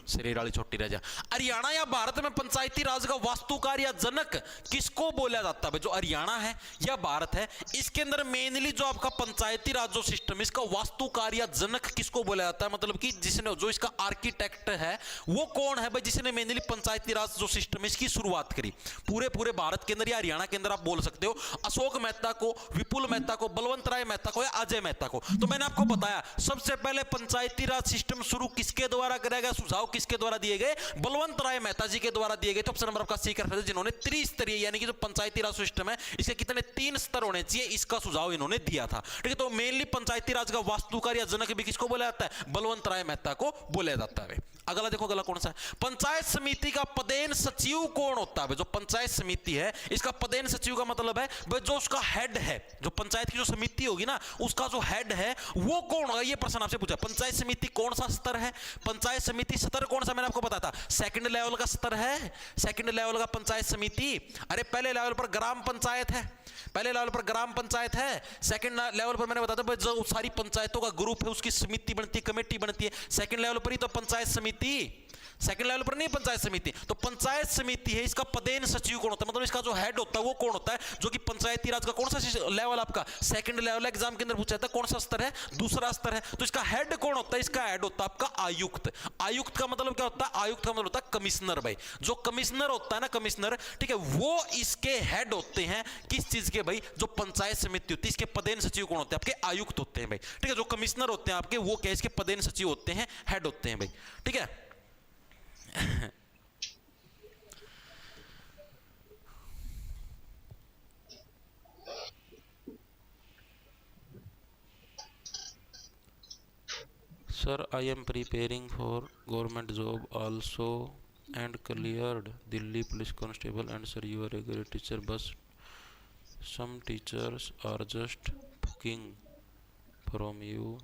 शरीर वाली छोटी रह जा। हरियाणा या भारत में पंचायती राज का वास्तुकार या जनक किसको बोला जाता है? जो हरियाणा है या भारत है, इसके अंदर मेनली जो आपका पंचायती राज जो सिस्टम, इसका वास्तुकार या जनक किसको बोला जाता है? मतलब कि जिसने, जो इसका आर्किटेक्ट है वो कौन है भाई, जिसने मेनली पंचायती राज जो सिस्टम है इसकी शुरुआत करी पूरे भारत के अंदर या हरियाणा के अंदर। आप बोल सकते हो अशोक मेहता को, विपुल मेहता को, बलवंत राय मेहता को या अजय मेहता को। तो मैंने आपको बताया सबसे पहले पंचायती राज सिस्टम शुरू किसके द्वारा करेगा? सुझाव किसके द्वारा दिए गए? बलवंत राय मेहता जी के द्वारा दिए गए। तो ऑप्शन नंबर आपका सी कर, जिन्होंने त्रिस्तरीय यानी कि जो पंचायती राज सिस्टम है इसके कितने 3 स्तर होने चाहिए, इसका सुझाव इन्होंने दिया था, ठीक है। तो मेनली पंचायती राज का वास्तुकार या जनक भी किसको बोला जाता है? बलवंत राय मेहता को बोला जाता है। अगला देखो, अगला कौन सा है? पंचायत समिति का पदेन सचिव कौन होता है? जो पंचायत समिति है इसका पदेन सचिव का मतलब है जो उसका हेड है, जो पंचायत की जो समिति होगी ना उसका जो हेड है वो कौन होगा? ये प्रश्न आपसे पूछा। पंचायत समिति कौन सा स्तर है? पंचायत समिति स्तर कौन सा? मैंने आपको बताया था सेकंड लेवल का स्तर है, सेकंड लेवल का पंचायत समिति। अरे पहले लेवल पर ग्राम पंचायत है, पहले लेवल पर ग्राम पंचायत है, सेकंड लेवल पर मैंने बताया था जो सारी पंचायतों का ग्रुप है उसकी समिति बनती है, कमेटी बनती है। सेकंड लेवल पर ही तो पंचायत समिति, सेकंड लेवल पर नहीं पंचायत समिति। तो पंचायत समिति है, इसका पदेन सचिव कौन होता है? मतलब इसका जो हेड होता है वो कौन होता है? जो कि पंचायती राज का कौन सा लेवल आपका? Second level. एग्जाम के अंदर पूछा था कौन सा स्तर है? दूसरा स्तर है। तो इसका हेड कौन होता है? इसका हेड होता है आपका आयुक्त। आयुक्त का मतलब क्या होता है? आयुक्त का मतलब होता है कमिश्नर भाई। जो कमिश्नर होता है ना, कमिश्नर, ठीक है, वो इसके हेड होते हैं। किस चीज के भाई? जो पंचायत समिति होती है इसके पदेन सचिव कौन होते हैं? आपके आयुक्त होते हैं भाई, ठीक है। जो कमिश्नर होते हैं आपके वो क्या, इसके पदेन सचिव होते हैं, हेड होते हैं भाई, ठीक है। Sir, I am preparing for government job also and cleared Delhi police constable, and sir you are a great teacher, but some teachers are just fucking from you.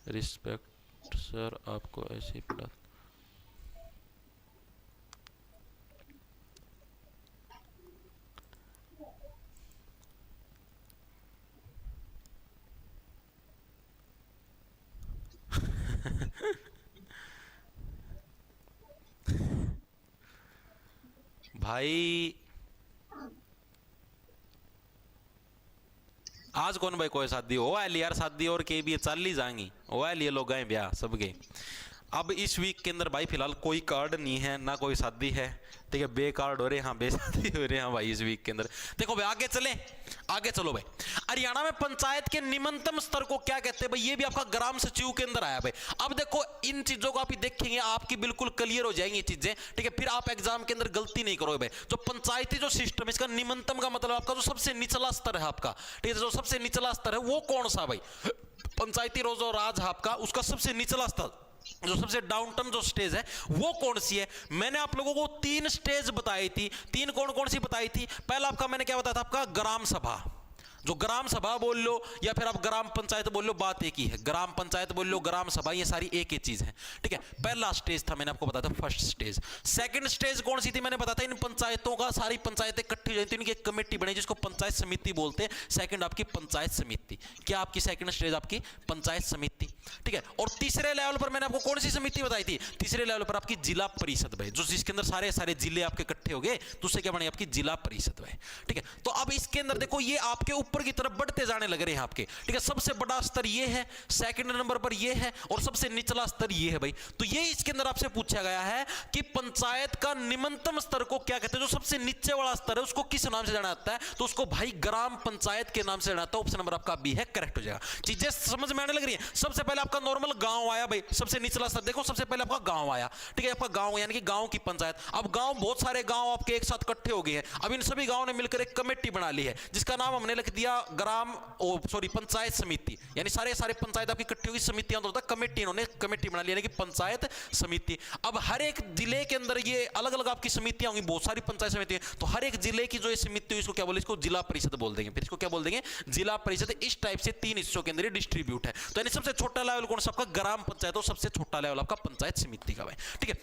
Respect sir, आपको ऐसे पढ़ा। भाई आज कौन भाई कोई शादी हो है यार? शादी और के भी चल ही जाएंगी, हो है लिए लोग गए ब्याह सबके। अब इस वीक के अंदर भाई फिलहाल कोई कार्ड नहीं है ना कोई शादी है, ठीक है। बे कार्ड हो रहे हैं, हाँ बे शादी हो रहे हैं भाई इस वीक के अंदर। देखो भाई आगे चले, आगे चलो भाई। हरियाणा में पंचायत के निम्नतम स्तर को क्या कहते हैं भाई? ये भी आपका ग्राम सचिव के अंदर आया भाई। अब देखो इन चीजों को आप देखेंगे आपकी बिल्कुल क्लियर हो जाएंगी चीजें, ठीक है। फिर आप एग्जाम के अंदर गलती नहीं करोगे भाई। जो पंचायती जो सिस्टम है इसका निम्नतम का मतलब आपका जो सबसे निचला स्तर है आपका, ठीक है। जो सबसे निचला स्तर है वो कौन सा भाई? पंचायती राज है आपका, उसका सबसे निचला स्तर, जो सबसे डाउन टाउन जो स्टेज है वो कौन सी है? मैंने आप लोगों को 3 स्टेज बताई थी। 3 कौन कौन सी बताई थी? पहला आपका मैंने क्या बताया था? आपका ग्राम सभा, जो ग्राम सभा बोल लो या फिर आप ग्राम पंचायत बोल लो, बात एक ही है। ग्राम पंचायत बोल लो, ग्राम सभा, ये सारी एक ही चीज है, ठीक है। पहला स्टेज था मैंने आपको बताया था फर्स्ट स्टेज। सेकंड स्टेज कौन सी थी? मैंने बताया था इन पंचायतों का, सारी पंचायतें इकट्ठी हो जाती है, इनकी एक कमेटी बनी जिसको पंचायत समिति बोलते हैं। सेकंड आपकी पंचायत समिति, क्या आपकी सेकंड स्टेज आपकी पंचायत समिति, ठीक है। और तीसरे लेवल पर मैंने आपको कौन सी समिति बताई थी? तीसरे लेवल पर आपकी जिला परिषद भाई, जो जिसके अंदर सारे सारे जिले आपके इकट्ठे हो गए तो उससे क्या बनी? आपकी जिला परिषद भाई, ठीक है। तो अब इसके अंदर देखो ये आपके ऊपर की तरफ बढ़ते जाने लग रहे हैं आपके, ठीक है। सबसे बड़ा स्तर ये है, सेकंड नंबर पर ये है और सबसे निचला स्तर ये है भाई। तो ये इसके अंदर आपसे पूछा गया है कि पंचायत का निम्नतम स्तर को क्या कहते हैं? जो सबसे नीचे वाला स्तर है उसको किस नाम से जाना जाता है? तो उसको भाई ग्राम पंचायत के नाम से जाना जाता है। ऑप्शन नंबर आपका बी है, करेक्ट हो जाएगा। चीजें समझ में आने लग रही है। सबसे पहले आपका नॉर्मल गांव आया भाई, सबसे निचला स्तर देखो, सबसे पहले आपका गांव आया, ठीक है। आपका गांव यानी कि गांव की पंचायत। अब गांव बहुत सारे गांव आपके एक साथ इकट्ठे हो गए हैं। अब इन सभी गांव ने मिलकर एक कमेटी बना ली है जिसका नाम हमने दिया पंचायत समिति, यानी सारे पंचायत आपकी इकट्ठी होगी, समितियां तो होता है कमेटी, इन्होंने कमेटी बना ली यानी कि पंचायत समिति। अब हर एक जिले के अंदर ये अलग अलग आपकी समितियां होंगी, बहुत सारी पंचायत समिति, तो हर एक जिले की जो ये समिति हुई इसको क्या बोले, इसको जिला परिषद बोल देंगे। फिर इसको क्या बोल देंगे, जिला परिषद। इस टाइप से 3 हिस्सों के अंदर डिस्ट्रीब्यूट है। तो यानी सबसे छोटा लेवल कौन सा आपका, ग्राम पंचायत, और सबसे छोटा लेवल आपका पंचायत समिति का भाई। ठीक है,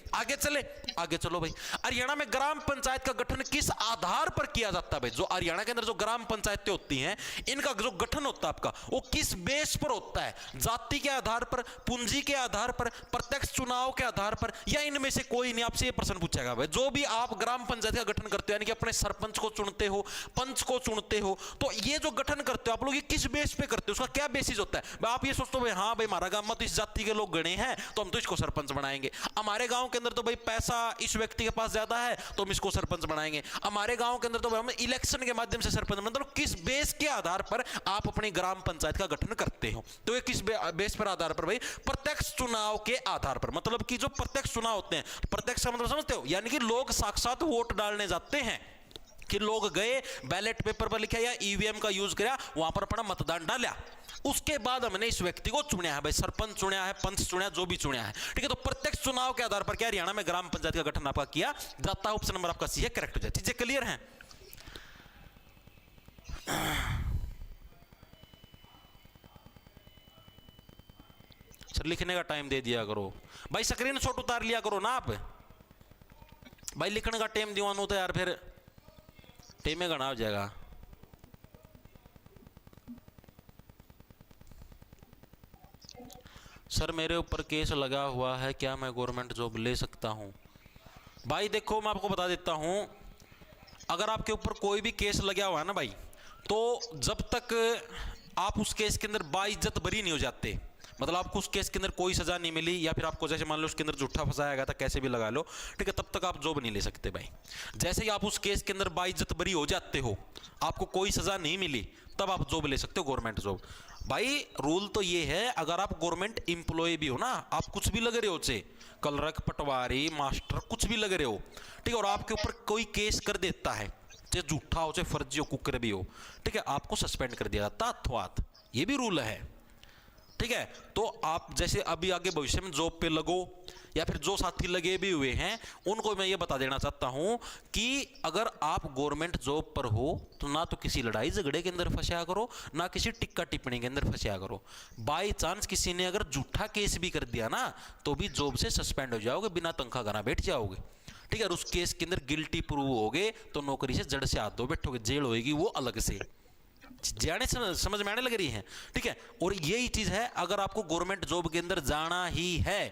आगे चलो भाई। हरियाणा में ग्राम पंचायत का गठन किस आधार पर किया जाता है भाई? जो हरियाणा के अंदर जो ग्राम पंचायतें होती हैं, इनका जो गठन होता है आपका, वो किस बेस पर होता है? जाति के आधार पर, पूंजी के आधार पर, प्रत्यक्ष चुनाव के आधार पर, या इनमें से कोई नहीं? आपसे ये प्रश्न पूछेगा भाई। जो भी आप ग्राम पंचायत का गठन करते हो, यानी कि अपने सरपंच को चुनते हो, पंच को चुनते हो, तो ये जो गठन करते हो आप लोग, ये किस बेस पे करते हो? उसका क्या बेसिस होता है भाई? आप ये सोचते हो भाई, हाँ भाई हमारा गांव में तो इस जाति के लोग गणे हैं तो हम तो इसको सरपंच बनाएंगे, हमारे गांव के अंदर तो भाई पैसा इस व्यक्ति के पास ज्यादा है तो हम इसको सरपंच बनाएंगे, हमारे गांव के अंदर तो भाई हम इलेक्शन के माध्यम से सरपंच, मतलब किस बेस के आधार पर आप अपनी ग्राम पंचायत का गठन करते हो? तो ये किस बेस पर आधार पर भाई? प्रत्यक्ष चुनाव के आधार पर। मतलब कि जो प्रत्यक्ष चुनाव होते हैं, प्रत्यक्ष का मतलब समझते हो, यानी कि लोग साक्षात वोट डालने जाते हैं, कि लोग गए, बैलेट पेपर पर लिखा या ईवीएम का यूज किया, वहां पर अपना मतदान डाला, उसके बाद हमने इस व्यक्ति को चुना है भाई, सरपंच चुना है, पंच चुना है, जो भी चुना है। ठीक है, तो प्रत्यक्ष चुनाव के आधार पर क्या हरियाणा में ग्राम पंचायत का गठन आपका किया जाता है? ऑप्शन नंबर आपका सी है, करेक्ट हो जाए। चीजें क्लियर हैं? सर लिखने का टाइम दे दिया करो भाई, स्क्रीनशॉट उतार लिया करो ना आप भाई, लिखने का टाइम दीवानो तो यार फिर टाइम में गणा हो जाएगा। सर मेरे ऊपर केस लगा हुआ है, क्या मैं गवर्नमेंट जॉब ले सकता हूं? भाई देखो मैं आपको बता देता हूं, अगर आपके ऊपर कोई भी केस लगा हुआ है ना भाई, तो जब तक आप उस केस के अंदर बाइज्जत बरी नहीं हो जाते, मतलब आपको उस केस के अंदर कोई सजा नहीं मिली, या फिर आपको जैसे मान लो उसके अंदर झूठा फंसाया गया था, कैसे भी लगा लो, ठीक है, तब तक आप जॉब नहीं ले सकते भाई। जैसे ही आप उस केस के अंदर बाइज्जत बरी हो जाते हो, आपको कोई सजा नहीं मिली, तब आप जॉब ले सकते हो, गवर्नमेंट जॉब। भाई रूल तो ये है, अगर आप गवर्नमेंट एम्प्लॉय भी हो ना, आप कुछ भी लग रहे हो, चे कलरक, पटवारी, मास्टर, कुछ भी लग रहे हो, ठीक है, और आपके ऊपर कोई केस कर देता है, चाहे झूठा हो चाहे फर्जी हो, कुकर भी हो, ठीक है, आपको सस्पेंड कर दिया जाता अथवात, ये भी रूल है। ठीक है, तो आप जैसे अभी आगे भविष्य में जॉब पे लगो, या फिर जो साथी लगे भी हुए हैं उनको मैं ये बता देना चाहता हूं कि अगर आप गवर्नमेंट जॉब पर हो तो ना तो किसी लड़ाई झगड़े के अंदर फंसा करो, ना किसी टिक्का टिप्पणी के अंदर फंसा करो। बाई चांस किसी ने अगर झूठा केस भी कर दिया ना, तो भी जॉब से सस्पेंड हो जाओगे, बिना तनख्वाह घरा बैठ जाओगे। ठीक है, और उस केस के अंदर गिल्टी प्रूव होगे तो नौकरी से जड़ से हाथ धो बैठोगे, जेल होगी वो अलग से। जाने समझ में आने लग रही है? ठीक है, और यही चीज है, अगर आपको गवर्नमेंट जॉब के अंदर जाना ही है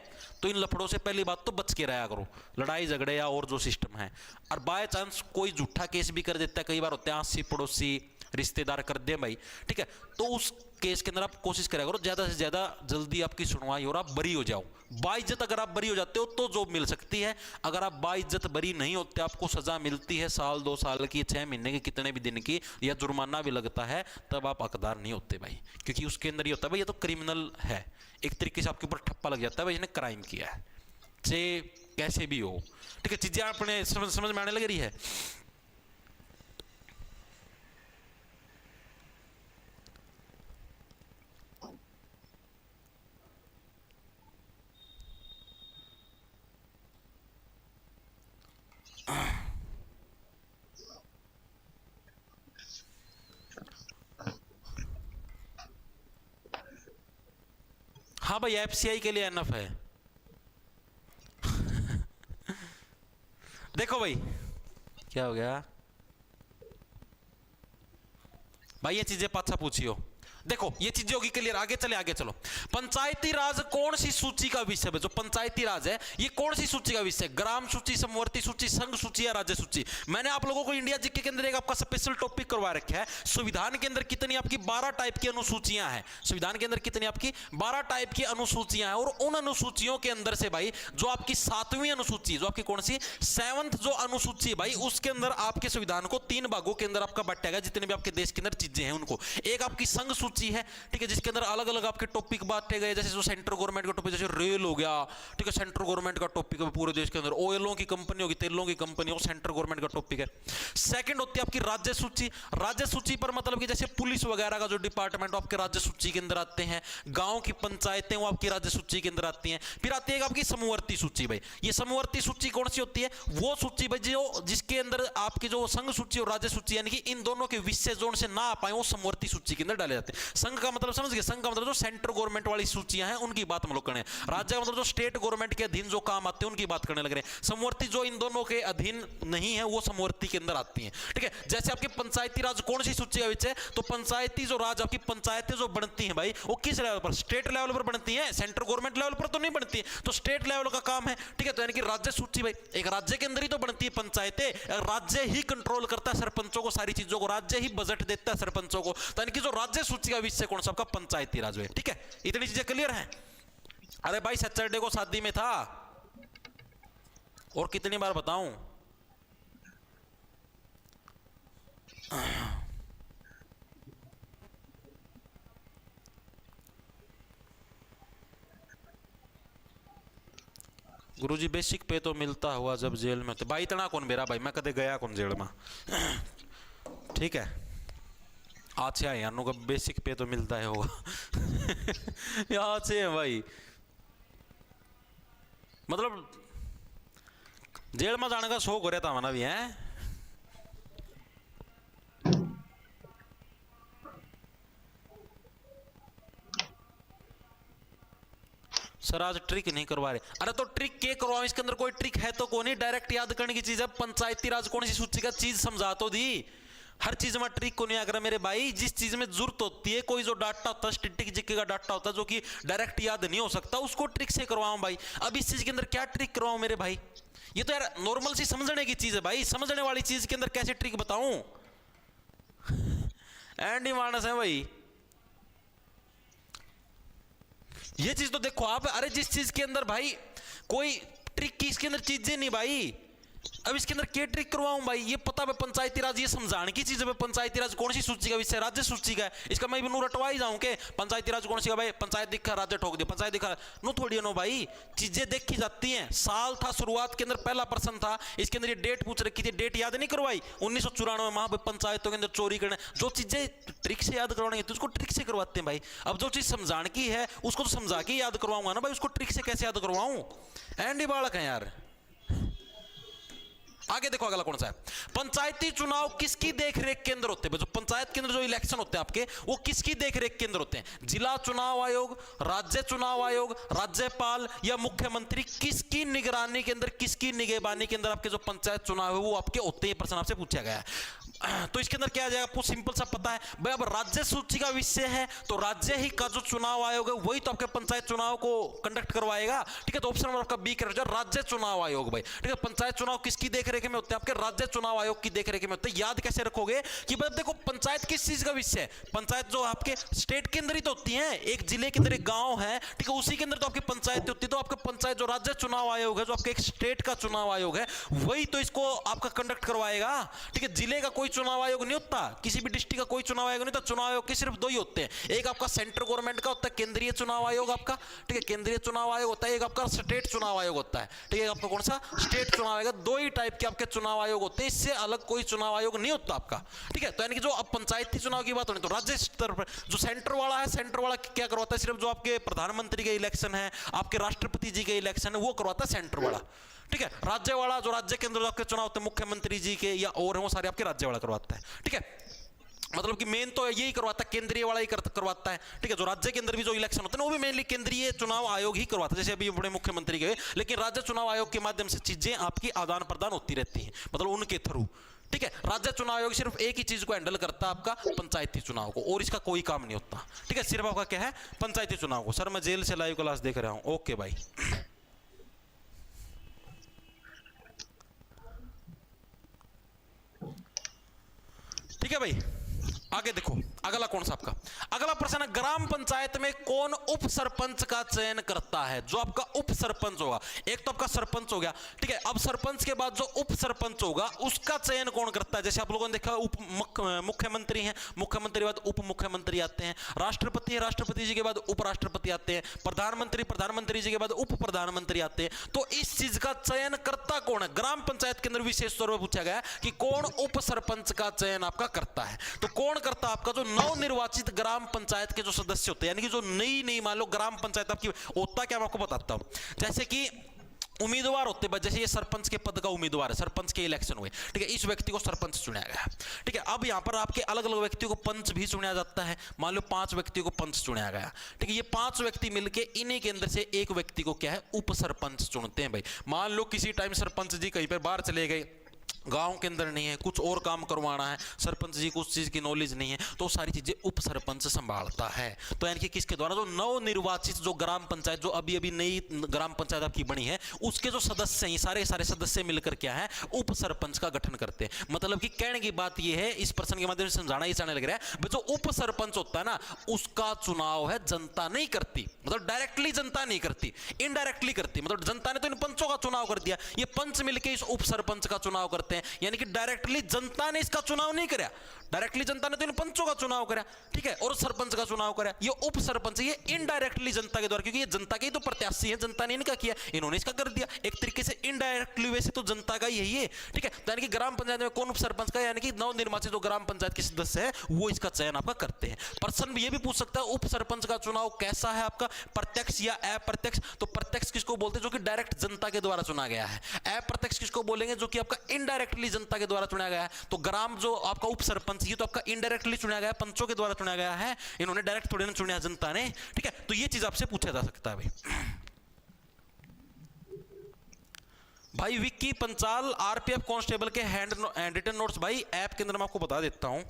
तो इन लफड़ों से पहली बात तो बच के रहा करो, लड़ाई झगड़े या और जो सिस्टम है। और बाय चांस कोई झूठा केस भी कर देता है, कई बार होते हैं आसी पड़ोसी रिश्तेदार कर दे भाई, ठीक है, तो उस केस के अंदर आप कोशिश करा करो ज्यादा से ज्यादा जल्दी आपकी सुनवाई और आप बरी हो जाओ। बाइज्जत अगर आप बरी हो जाते हो तो जॉब मिल सकती है, अगर आप बाइज्जत बरी नहीं होते, आपको सजा मिलती है साल 2 साल की, 6 महीने की, कितने भी दिन की, या जुर्माना भी लगता है, तब आप हकदार नहीं होते भाई, क्योंकि उसके अंदर ये होता है भाई ये तो क्रिमिनल है, एक तरीके से आपके ऊपर ठप्पा लग जाता है भाई, इसने क्राइम किया है, चाहे कैसे भी हो। ठीक है, चीजें अपने समझ में आने लग रही है? हाँ भाई, एफसीआई के लिए एनफ है। देखो भाई क्या हो गया भाई, ये चीजें पाछा पूछियो। देखो ये चीजें होगी क्लियर, आगे चलो। पंचायती राज कौन सी सूची का विषय है? जो पंचायती राज है ये कौन सी सूची का विषय? ग्राम सूची, समवर्ती सूची, संघ सूची या राज्य सूची? मैंने आप लोगों को इंडिया जीके के अंदर एक आपका स्पेशल टॉपिक करवा रखा है, संविधान के अंदर कितनी आपकी 12 टाइप की अनुसूचियां हैं, संविधान के अंदर कितनी आपकी 12 टाइप की अनुसूचियां हैं, और उन अनुसूचियों के अंदर से भाई जो आपकी 7वीं अनुसूची, जो आपकी कौन सी 7th जो अनुसूची है भाई, उसके अंदर आपके संविधान को 3 भागों के अंदर आपका बांटा गया, जितने भी आपके देश के अंदर चीजें हैं उनको। एक आपकी संघ सूची सूची है, ठीक है, जिसके अंदर अलग अलग आपके टॉपिक बांटे गए, जैसे जो सेंट्रल गवर्नमेंट का टॉपिक, जैसे रेल हो गया, ठीक है, सेंट्रल गवर्नमेंट का टॉपिक है पूरे देश के अंदर। ऑयलों की कंपनी होगी, तेलों की कंपनी हो, सेंट्रल गवर्नमेंट का टॉपिक है। सेकंड होती है आपकी राज्य सूची। राज्य सूची पर मतलब कि जैसे पुलिस वगैरह का जो डिपार्टमेंट आपके राज्य सूची के अंदर आते हैं, गांव की पंचायतें वो आपकी राज्य सूची के अंदर आती हैं। फिर आती है आपकी समवर्ती सूची भाई। ये समवर्ती सूची कौन सी होती है? वो सूची भाई जो जिसके अंदर आपकी जो संघ सूची और राज्य सूची यानी कि इन दोनों के विषय जोन से ना आ पाए वो समवर्ती सूची के अंदर डाले जाते हैं। संघ का मतलब समझ गए? संघ का मतलब जो सेंट्रल गवर्नमेंट वाली सूचियां हैं उनकी बात हम लोग करें। राज्य का मतलब जो स्टेट गवर्नमेंट के अधीन जो काम आते हैं उनकी बात करने लग रहे हैं। समवर्ती जो इन दोनों के अधीन नहीं है वो समवर्ती के अंदर आती हैं, ठीक है। जैसे आपके पंचायती राज कौन सी सूची का विषय है? तो पंचायती जो राज आपकी पंचायतें जो बनती हैं भाई वो किस लेवल पर? स्टेट लेवल पर बनती हैं, सेंट्रल गवर्नमेंट लेवल पर तो नहीं बनती है, तो स्टेट लेवल का काम है, ठीक है। तो यानी कि राज्य सूची भाई एक राज्य के अंदर ही तो बनती है पंचायतें, राज्य ही कंट्रोल करता है सरपंचों को, सारी चीजों को, राज्य ही बजट देता है सरपंचों को। तो यानी कि जो राज्य सूची का विषय कौन सा? आपका पंचायती राज है, ठीक है। इतनी चीजें क्लियर हैं? अरे भाई सैटरडे को शादी में था, और कितनी बार बताऊं? गुरुजी बेसिक पे तो मिलता हुआ जब जेल में थे भाई। इतना कौन मेरा भाई, मैं कदे गया कौन जेल में, ठीक है। आज से आए का बेसिक पे तो मिलता है होगा आज से है भाई। मतलब जेल में जाने का शौक हो रहा था मना भी है। सर आज ट्रिक नहीं करवा रहे। अरे तो ट्रिक के करवाओ, इसके अंदर कोई ट्रिक है तो कौन ही, डायरेक्ट याद करने की चीज है। पंचायती राज कौन सी सूची का चीज समझा तो दी। हर चीज में ट्रिक को नहीं आकर मेरे भाई, जिस चीज में जरूरत होती है, कोई जो डाटा होता है स्टैटिक जीके का डाटा होता है जो कि डायरेक्ट याद नहीं हो सकता, उसको ट्रिक से करवाऊं भाई। अब इस चीज के अंदर क्या ट्रिक करवाऊं मेरे भाई? ये तो यार नॉर्मल सी समझने की चीज है भाई, समझने वाली चीज के अंदर कैसे ट्रिक बताऊं? एंडी मानस है भाई ये चीज तो देखो आप। अरे जिस चीज के अंदर भाई कोई ट्रिक की इसके अंदर चीजें नहीं भाई, अब इसके अंदर क्या ट्रिक करवाऊं भाई? ये पता है पंचायती राज, ये समझाने की चीज है। पंचायती राज कौन सी सूची का विषय? राज्य सूची का है। इसका मैं भी नू रटवा ही जाऊं के पंचायती राज कौन सी का भाई? पंचायत दिखा राज्य ठोक दिया, पंचायत दिखा नो थोड़ी नो भाई, चीजें देखी जाती हैं। साल था शुरुआत के अंदर, पहला प्रश्न था इसके अंदर ये डेट पूछ रखी थी, डेट याद नहीं करवाई 1994 में पंचायतों के अंदर चोरी करने। जो चीजें ट्रिक से याद करवाएंगे तो उसको ट्रिक से करवाते हैं भाई। अब जो चीज समझाने की है उसको तो समझा के याद करवाऊंगा ना भाई, उसको ट्रिक से कैसे याद करवाऊं? एंडी बालक है यार। आगे देखो अगला कौन सा है? पंचायती चुनाव किसकी देखरेख के अंदर होते हैं? जो पंचायत के अंदर जो इलेक्शन होते हैं आपके, वो किसकी देखरेख के अंदर होते हैं? जिला चुनाव आयोग, राज्य चुनाव आयोग, राज्यपाल या मुख्यमंत्री? किसकी निगरानी के अंदर, किसकी निगहबानी के अंदर आपके जो पंचायत चुनाव है वो आपके होते हैं? प्रश्न आपसे पूछा गया है। तो इसके अंदर क्या आ जाएगा आपको? सिंपल सा पता है भाई। अब राज्य सूची का विषय है तो राज्य ही का जो चुनाव आयोग है वही तो आपके पंचायत चुनाव को कंडक्ट करवाएगा, ठीक है। तो ऑप्शन नंबर आपका बी करेक्ट, राज्य चुनाव आयोग भाई, ठीक है। पंचायत चुनाव किसकी देखरेख में होते हैं? आपके राज्य चुनाव आयोग की देखरेख में होते हैं। याद कैसे रखोगे कि भाई देखो पंचायत किस चीज का विषय है? पंचायत जो आपके स्टेट के अंदर ही तो होती है, एक जिले के अंदर एक गांव है, ठीक है, उसी के अंदर तो आपकी पंचायत होती है। तो आपके पंचायत जो राज्य चुनाव आयोग है, जो आपके एक स्टेट का चुनाव आयोग है, वही तो इसको आपका कंडक्ट करवाएगा, ठीक है। जिले का कोई चुनाव आयोग नहीं होता, किसी भी डिस्ट्रिक्ट का कोई चुनाव आयोग नहीं होता। चुनाव आयोग के सिर्फ दो ही होते हैं, एक आपका सेंट्रल गवर्नमेंट का होता है केंद्रीय चुनाव आयोग आपका, ठीक है, केंद्रीय चुनाव आयोग होता है। एक आपका स्टेट चुनाव आयोग होता है, ठीक है। आपका कौन सा? स्टेट चुनाव आयोग। दो ही टाइप के आपके चुनाव आयोग होते हैं, इससे अलग कोई चुनाव आयोग नहीं होता आपका, ठीक है। तो यानी कि जो अब पंचायती चुनाव की बात हो रही तो राज्य स्तर पर जो सेंटर वाला है, सेंटर वाला क्या करवाता है? सिर्फ जो आपके प्रधानमंत्री के इलेक्शन है, आपके राष्ट्रपति जी के इलेक्शन है, वो करवाता है सेंटर वाला, ठीक है। राज्य वाला जो राज्य के अंदर आपके चुनाव होते हैं मुख्यमंत्री जी के या और है वो सारे आपके राज्य वाला करवाता है, ठीक है। मतलब कि मेन तो यही करवाता है, केंद्रीय वाला ही करवाता है, ठीक है। जो राज्य के अंदर भी जो इलेक्शन होते हैं वो भी मेनली केंद्रीय चुनाव आयोग ही करवाता है, जैसे अभी बड़े मुख्यमंत्री गए, लेकिन राज्य चुनाव आयोग के माध्यम से चीजें आपकी आदान प्रदान होती रहती हैं, मतलब उनके थ्रू, ठीक है। राज्य चुनाव आयोग सिर्फ एक ही चीज को हैंडल करता है, आपका पंचायती चुनाव को, और इसका कोई काम नहीं होता, ठीक है। सिर्फ आपका क्या है? पंचायती चुनाव को। सर मैं जेल से लाइव क्लास देख रहा हूं, ओके भाई। ठीक है भाई, आगे देखो अगला कौन सा आपका अगला प्रश्न है, ग्राम पंचायत में कौन उप सरपंच का चयन करता है? जो आपका उप सरपंच होगा, एक तो आपका सरपंच हो गया, ठीक है, अब सरपंच के बाद जो उप सरपंच होगा उसका चयन कौन करता है? जैसे आप लोगों ने देखा उप मुख्यमंत्री हैं, मुख्यमंत्री के बाद उप मुख्यमंत्री आते हैं, राष्ट्रपति है, राष्ट्रपति जी के बाद उपराष्ट्रपति आते हैं, प्रधानमंत्री, प्रधानमंत्री जी के बाद उप प्रधानमंत्री आते हैं। तो इस चीज का चयन करता कौन है? ग्राम पंचायत के अंदर विशेष तौर पर पूछा गया कि कौन उप सरपंच का चयन आपका करता है। तो कौन करता है? आपका जो नवनिर्वाचित ग्राम पंचायत के जो सदस्य होते हैं, यानी कि जो नई मान लो ग्राम पंचायत आपकी होता क्या, मैं आपको बताता हूं। जैसे कि उम्मीदवार होते हैं, जैसे ये सरपंच के पद का उम्मीदवार है, सरपंच के इलेक्शन हुए, ठीक है, इस व्यक्ति को सरपंच चुना गया, ठीक है। अब यहां पर आपके अलग अलग व्यक्तियों को पंच भी चुना जाता है। मान लो 5 व्यक्तियों को पंच चुना गया, ठीक है। ये 5 व्यक्ति मिलके इन्हीं के अंदर से एक व्यक्ति को क्या है, उप सरपंच चुनते हैं भाई। मान लो किसी टाइम सरपंच जी कहीं पर बाहर चले गए, गांव के अंदर नहीं है, कुछ और काम करवाना है, सरपंच जी को उस चीज की नॉलेज नहीं है, तो सारी चीजें उप सरपंच संभालता है। तो यानी कि किसके द्वारा? जो नवनिर्वाचित जो ग्राम पंचायत, जो अभी अभी नई ग्राम पंचायत आपकी बनी है, उसके जो सदस्य हैं, सारे सारे सदस्य मिलकर क्या है, उप सरपंच का गठन करते हैं। मतलब कि कहने की बात यह है, इस प्रश्न के माध्यम से समझाना ही चाहने लग रहा है, जो उप सरपंच होता है ना, उसका चुनाव है जनता नहीं करती, मतलब डायरेक्टली जनता नहीं करती, इनडायरेक्टली करती। मतलब जनता ने तो इन पंचों का चुनाव कर दिया, ये पंच मिलकर इस उप सरपंच का चुनाव करते हैं। यानी कि डायरेक्टली जनता ने इसका चुनाव नहीं कराया, डायरेक्टली जनता ने तो इन पंचों का चुनाव कराया, ठीक है, और सरपंच का चुनाव कराया। ये उप सरपंच ये इनडायरेक्टली जनता के द्वारा, क्योंकि ये जनता के ही तो प्रत्याशी है, जनता ने इनका किया, इन्होंने इसका कर दिया। एक तरीके से इनडायरेक्टली वैसे तो जनता का यही है, ठीक है। यानी कि ग्राम पंचायत में कौन उप सरपंच का, यानी कि नवनिर्वाचित जो ग्राम पंचायत के सदस्य है वो इसका चयन आपका करते हैं। प्रश्न ये भी पूछ सकता है, उप सरपंच का चुनाव कैसा है आपका, प्रत्यक्ष या अप्रत्यक्ष? तो प्रत्यक्ष किसको बोलते हैं? जो कि डायरेक्ट जनता के द्वारा चुना गया है। अप्रत्यक्ष किसको बोलेंगे? जो कि आपका इनडायरेक्टली जनता के द्वारा चुना गया है। तो ग्राम जो आपका उप सरपंच, ये तो आपका इनडायरेक्टली चुना गया है, पंचों के द्वारा चुना गया है, इन्होंने डायरेक्ट थोड़ी ना चुना जनता ने, ठीक है। तो ये चीज आपसे पूछा जा सकता है भाई। भाई विक्की पंचाल आरपीएफ कांस्टेबल के हैंड रिटन नोट्स, भाई ऐप के अंदर मैं आपको बता देता हूं।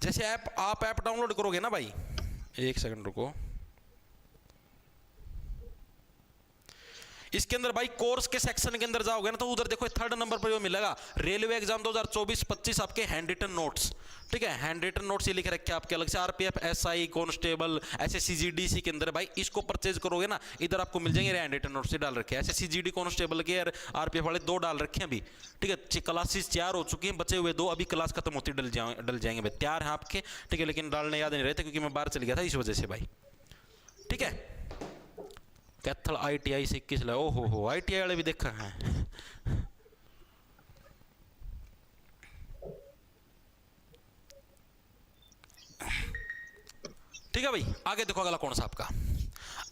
जैसे आप ऐप डाउनलोड करोगे ना भाई, एक सेकंड रुको, इसके अंदर भाई कोर्स के सेक्शन के अंदर जाओगे ना, तो उधर देखो 3rd नंबर पर जो मिलेगा, रेलवे एग्जाम 2024-25 आपके हैंड रिटन नोट्स, ठीक है। हैंड रिटन नोट्स ये लिख रखे हैं आपके अलग से, आरपीएफ, एसआई, कांस्टेबल, एसएससी-जीडी के अंदर। भाई इसको परचेज करोगे ना, इधर आपको मिल जाएंगे हैंड रिटन नोट्स डाल रखे हैं। एसएससी-जीडी कांस्टेबल के और आरपीएफ वाले 2 डाल रखे हैं अभी, ठीक है। क्लासेस 4 हो चुकी हैं, बचे हुए 2 अभी क्लास खत्म होती डल जाएंगे भाई, तैयार है आपके, ठीक है। लेकिन डालने याद नहीं रहते क्योंकि मैं बाहर चल गया था इस वजह से भाई, ठीक है। कैथल ITI से 21 लाए, ओ हो ITI वाले भी देखा है। ठीक है भाई, आगे देखो अगला कौन सा आपका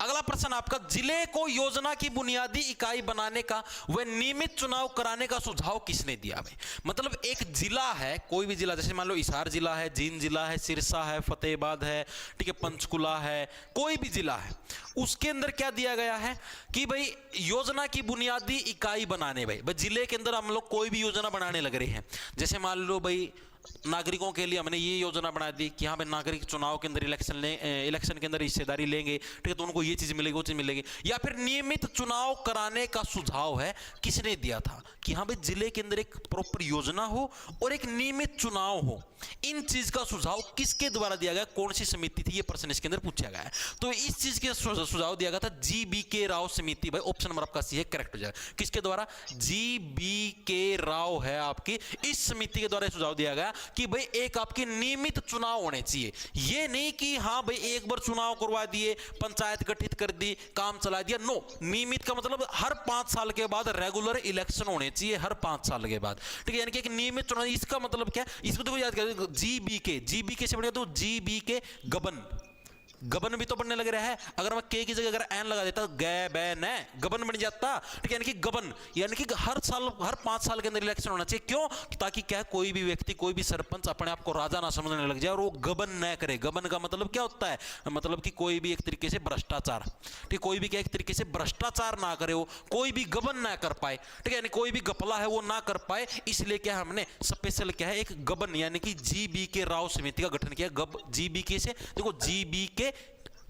अगला प्रश्न आपका, जिले को योजना की बुनियादी इकाई बनाने का व नियमित चुनाव कराने का सुझाव किसने दिया भाई? मतलब एक जिला है, कोई भी जिला, जैसे मान लो हिसार जिला है, जींद जिला है, सिरसा है, फतेहाबाद है, ठीक है, पंचकुला है, कोई भी जिला है, उसके अंदर क्या दिया गया है कि भाई योजना की बुनियादी इकाई बनाने, भाई जिले के अंदर हम लोग कोई भी योजना बनाने लग रहे हैं। जैसे मान लो भाई नागरिकों के लिए हमने ये योजना बना दी कि हाँ भाई नागरिक चुनाव के अंदर इलेक्शन के अंदर हिस्सेदारी लेंगे, ठीक है, तो उनको ये चीज मिलेगी, वो चीज मिलेगी। या फिर नियमित चुनाव कराने का सुझाव है, किसने दिया था कि हाँ भाई जिले के अंदर एक प्रॉपर योजना हो और एक नियमित चुनाव हो। इन चीज का सुझाव किसके द्वारा दिया गया, कौन सी समिति थी, ये प्रश्न इसके अंदर पूछा गया है। तो इस चीज के सुझाव दिया गया था GBK राव समिति, भाई ऑप्शन नंबर आपका सी है, करेक्ट हो जाएगा। किसके द्वारा? GBK राव है आपकी, इस समिति के द्वारा सुझाव दिया गया कि भाई एक आपके नियमित चुनाव होने चाहिए। ये नहीं कि हाँ भाई एक बार चुनाव करवा दिए, पंचायत गठित कर दी, काम चला दिया। नो, नियमित का मतलब हर 5 साल के बाद रेगुलर इलेक्शन होने चाहिए, हर 5 साल के बाद, ठीक है। यानी कि एक नियमित चुनाव, इसका मतलब क्या है, इसमें तो याद कर GBK से बढ़िया तो GBK गबन भी तो बनने लग रहा है। अगर मैं के की जगह अगर एन लगा देता गबन बन जाता, ठीक है। यानी कि गबन, यानी कि हर 5 साल के अंदर इलेक्शन होना चाहिए। क्यों? ताकि क्या कोई भी व्यक्ति, कोई भी सरपंच अपने आप को राजा ना समझने लग जाए और वो गबन न करे। गबन का मतलब क्या होता है? मतलब कि कोई भी एक तरीके से भ्रष्टाचार, ठीक, कोई भी क्या एक तरीके से भ्रष्टाचार ना करे, वो कोई भी गबन ना कर पाए, ठीक है। यानी कोई भी गपला है वो ना कर पाए, इसलिए क्या हमने स्पेशल क्या है, एक गबन यानी कि GBK राव समिति का गठन किया। GBK से देखो, GBK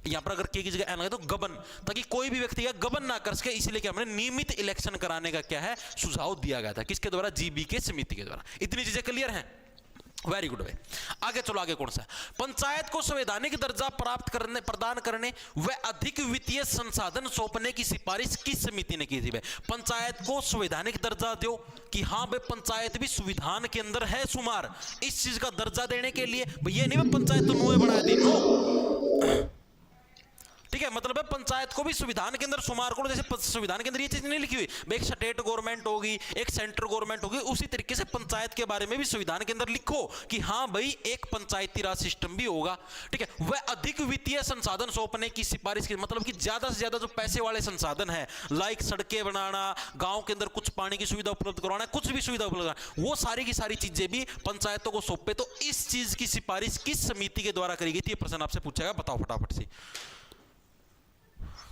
यहां पर अगर के की जगह एन लगे तो गबन, ताकि कोई भी व्यक्ति का गबन ना कर सके, इसलिए क्या हमने नियमित इलेक्शन कराने का क्या है सुझाव दिया गया था। किसके द्वारा? GBK समिति के द्वारा। इतनी चीजें क्लियर हैं? वेरी गुड भाई। आगे चलो, आगे कौन सा है? पंचायत को संवैधानिक दर्जा प्रदान करने व अधिक वित्तीय संसाधन सौंपने की सिफारिश किस समिति ने की थी भाई? पंचायत को संवैधानिक दर्जा दो कि हाँ भाई पंचायत भी संविधान के अंदर है शुमार, इस चीज का दर्जा देने के लिए भाई ये नहीं मैं पंचायत तो नुए बना दी, नो। ठीक है, मतलब है पंचायत को भी संविधान के अंदर शुमार करो। जैसे संविधान के अंदर ये चीज नहीं लिखी हुई एक स्टेट गवर्नमेंट होगी, एक सेंट्रल गवर्नमेंट होगी, उसी तरीके से पंचायत के बारे में भी संविधान के अंदर लिखो कि हाँ भाई एक पंचायती राज सिस्टम भी होगा। ठीक है, वह अधिक वित्तीय संसाधन सौंपने की सिफारिश की, मतलब कि ज्यादा से ज्यादा जो पैसे वाले संसाधन है, लाइक सड़कें बनाना, गांव के अंदर कुछ पानी की सुविधा उपलब्ध करवाना, कुछ भी सुविधा उपलब्ध कराना, वो सारी की सारी चीजें भी पंचायतों को सौंपे। तो इस चीज की सिफारिश किस समिति के द्वारा करी गई थी? ये प्रश्न आपसे पूछेगा, बताओ फटाफट से।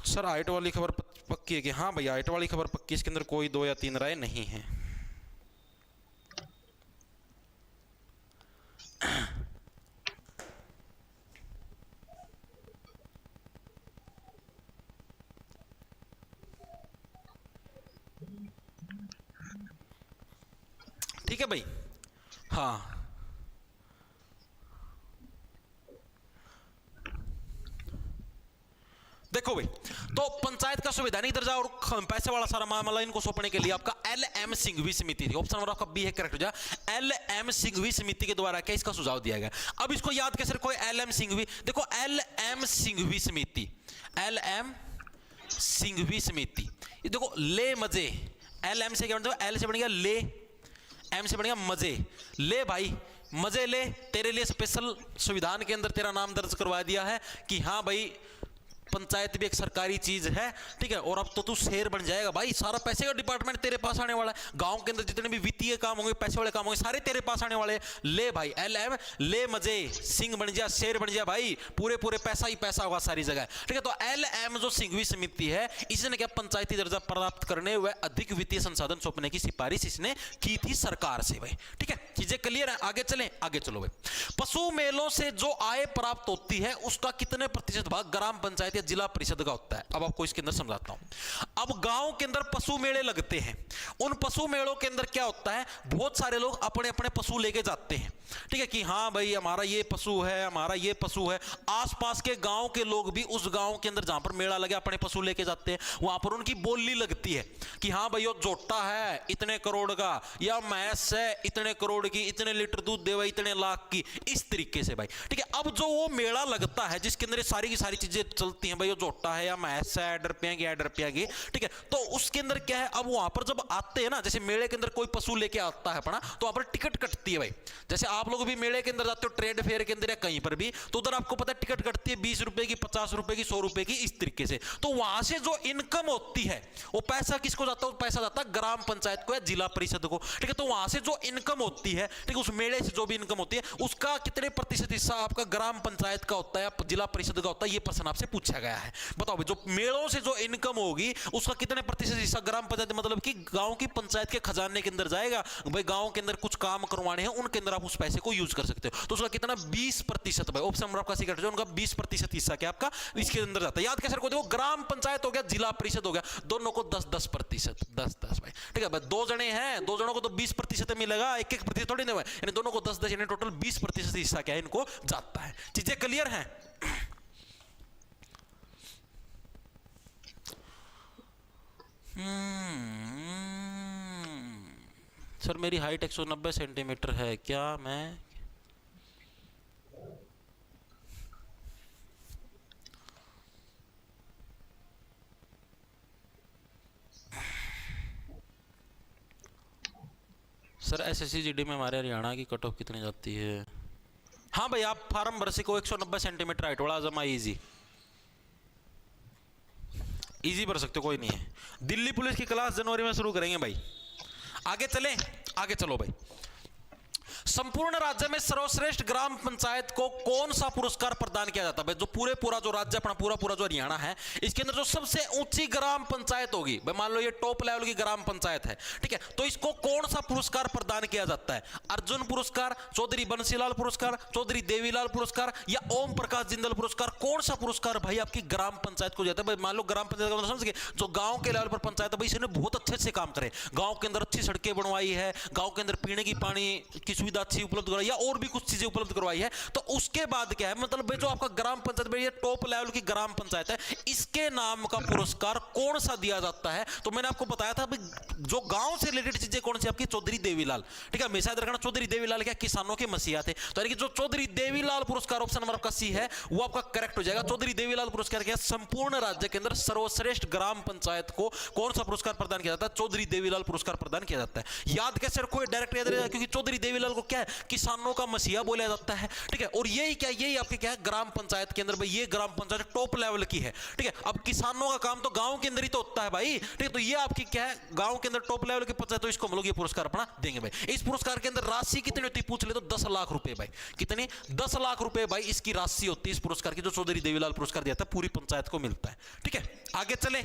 सर आइट वाली खबर पक्की है कि? हाँ भैया आइट वाली खबर पक्की, इसके अंदर कोई 2 या 3 राय नहीं है। ठीक है भाई, हाँ देखो भाई, तो पंचायत का संवैधानिक दर्जा और पैसे वाला सारा मामला इनको सौंपने के लिए आपका एल.एम. सिंघवी समिति थी। ऑप्शन नंबर आपका बी है करेक्ट हो जाए। एल.एम. सिंघवी समिति के द्वारा क्या इसका सुझाव दिया गया। अब इसको याद कैसे रखो? एल.एम. सिंघवी, देखो एल.एम. सिंघवी समिति, एल.एम. सिंघवी समिति, ये देखो ले मजे, एल.एम. से क्या मतलब? एल से बन गया ले, एम से बन गया मजे, ले भाई मजे ले, तेरे लिए स्पेशल संविधान के अंदर तेरा नाम दर्ज करवा दिया है कि हाँ भाई पंचायत भी एक सरकारी चीज है। ठीक है, और अब तो तू शेर बन जाएगा भाई, सारा पैसे का डिपार्टमेंट तेरे पास आने वाला है, गांव के अंदर जितने भी वित्तीय काम होंगे, पैसे वाले काम होंगे, सारे तेरे पास आने वाले। ले भाई एल.एम. ले मजे, सिंह बन जा, शेर बन जा भाई, पूरे पूरे पैसा ही पैसा होगा सारी जगह। ठीक है, तो एल.एम. जो सिंघवी समिति है, इसने क्या पंचायती दर्जा प्राप्त करने व अधिक वित्तीय संसाधन सौंपने की सिफारिश इसने की थी सरकार से भाई। ठीक है, चीजें क्लियर है? आगे चलें, आगे चलो भाई। पशु मेलों से जो आय प्राप्त होती है उसका कितने प्रतिशत भाग ग्राम पंचायत या जिला परिषद का होता है? अब आपको इसके अंदर समझाता हूं। अब गांव के अंदर पशु मेले लगते हैं, उन पशु मेलों के अंदर क्या होता है, बहुत सारे लोग अपने अपने पशु लेके जाते हैं। ठीक है, कि हाँ भाई हमारा ये पशु है, हमारा ये पशु है। आसपास के गांव के लोग भी उस गांव के अंदर जहां पर मेला लगे अपने पशु लेके जाते हैं, वहां पर उनकी बोली लगती है कि हाँ भाई वो जोटा है इतने करोड़ का, या भैंस है इतने करोड़ की, इतने लीटर दूध देवे इतने लाख की, इस तरीके से भाई। ठीक है, अब जो वो मेला लगता है जिसके अंदर सारी की सारी चीजें चलती हैं, भाई वो जोटा है या भैंस है, डरपिया की, ठीक है, तो उसके अंदर क्या है, अब वहां पर जब आते हैं ना, जैसे मेले के अंदर कोई पशु लेके आता है अपना, तो वहां पर टिकट कटती है भाई। जैसे आप लोग भी मेले के अंदर जाते हो, ट्रेड फेयर के अंदर या कहीं पर भी, तो उधर आपको पता है टिकट कटती है 20 रुपए की, 50 रुपए की, 100 रुपए की, इस तरीके से। तो वहां से जो इनकम होती है वो पैसा किसको जाता है? वो पैसा जाता है ग्राम पंचायत को या जिला परिषद को। ठीक है, तो वहां से जो इनकम होती है, ठीक है, उस मेले से जो भी इनकम होती है उसका कितने प्रतिशत हिस्सा आपका ग्राम पंचायत का होता है या जिला परिषद का होता है? ये प्रश्न आपसे पूछा गया है। बताओ भाई, जो मेलों से जो इनकम होगी उसका कितने प्रतिशत हिस्सा ग्राम पंचायत, मतलब कि गांव की पंचायत के खजाने के अंदर जाएगा। भाई गांव के अंदर कुछ काम करवाने हैं, उनके अंदर आप उस पैसे को यूज कर सकते हो। तो उसका कितना? 20% भाई। ऑप्शन नंबर आपका सीक्रेट है, उनका 20% हिस्सा क्या आपका इसके अंदर जाता है। याद कैसे रखो? देखो ग्राम पंचायत हो गया, जिला परिषद हो गया, दोनों को 10-10%, 10-10 भाई। ठीक है भाई, 2 जने हैं, 2 जनों को तो 20% मिलेगा, 1-1% थोड़ी नहीं, यानी दोनों को 10-10 यानी टोटल 20% हिस्सा क्या है इनको जाता है। चीजें क्लियर हैं? सर मेरी हाइट 190 सेंटीमीटर है, क्या मैं सर एसएससी जीडी में हमारे हरियाणा की कट ऑफ कितनी जाती है? हाँ भाई, आप फार्म भर सको 190 सेंटीमीटर हाइट वाला जमा इजी भर सकते हो, कोई नहीं है। दिल्ली पुलिस की क्लास जनवरी में शुरू करेंगे भाई। आगे चलें, आगे चलो भाई। संपूर्ण राज्य में सर्वश्रेष्ठ ग्राम पंचायत को कौन सा पुरस्कार प्रदान किया जाता है? जो पूरा जो राज्य अपना पूरा जो हरियाणा है, इसके अंदर जो सबसे ऊंची ग्राम पंचायत होगी भाई, मान लो ये टॉप लेवल की ग्राम पंचायत है, ठीक है, तो इसको कौन सा पुरस्कार प्रदान किया जाता है? अर्जुन पुरस्कार, चौधरी बंसीलाल पुरस्कार, चौधरी देवीलाल पुरस्कार या ओम प्रकाश जिंदल पुरस्कार? कौन सा पुरस्कार भाई आपकी ग्राम पंचायत को जाता है? भाई मान लो ग्राम पंचायत का मतलब समझ गए, जो गांव के लेवल पर पंचायत है भाई, इसने बहुत अच्छे से काम करे, गांव के अंदर अच्छी सड़कें बनवाई है, गांव के अंदर पीने की पानी की सुविधा अच्छी उपलब्ध करवाई या और भी कुछ चीजें उपलब्ध करवाई है, तो उसके बाद क्या है, मतलब भाई जो आपका ग्राम पंचायत में ये टॉप लेवल की ग्राम पंचायत है, इसके नाम का पुरस्कार कौन सा दिया जाता है? तो मैंने आपको बताया था जो गांव से रिलेटेड चीजें कौन सी आपकी, चौधरी देवीलाल। ठीक है, हमेशा याद रखना चौधरी देवीलाल क्या किसानों के मसीहा थे, तो यानी कि जो चौधरी देवीलाल पुरस्कार ऑप्शन नंबर आपका सी है वो आपका करेक्ट हो जाएगा। चौधरी देवीलाल पुरस्कार क्या, संपूर्ण राज्य के अंदर सर्वश्रेष्ठ ग्राम पंचायत को कौन सा पुरस्कार प्रदान किया जाता है? चौधरी देवीलाल पुरस्कार प्रदान किया जाता है। याद कैसे रखो, डायरेक्ट याद रहेगा, क्योंकि चौधरी देवीलाल को क्या है, किसानों का मसीहा बोला जाता है। ठीक है, और यही क्या, यही आपके क्या है, ग्राम पंचायत के अंदर भाई ये ग्राम पंचायत टॉप लेवल की है। ठीक है, अब किसानों का काम तो गांव के अंदर ही तो होता है भाई। ठीक है, तो ये आपकी क्या है, गांव के अंदर टॉप लेवल की पंचायत, तो इसको हम लोग ये पुरस्कार अपना देंगे भाई। इस पुरस्कार के अंदर राशि कितनी होती है पूछ ले तो 10 लाख रुपए भाई। कितनी? 10 लाख रुपए भाई इसकी राशि होती है इस पुरस्कार की, जो चौधरी देवीलाल पुरस्कार दिया था पूरी पंचायत को मिलता है। ठीक है, आगे चले।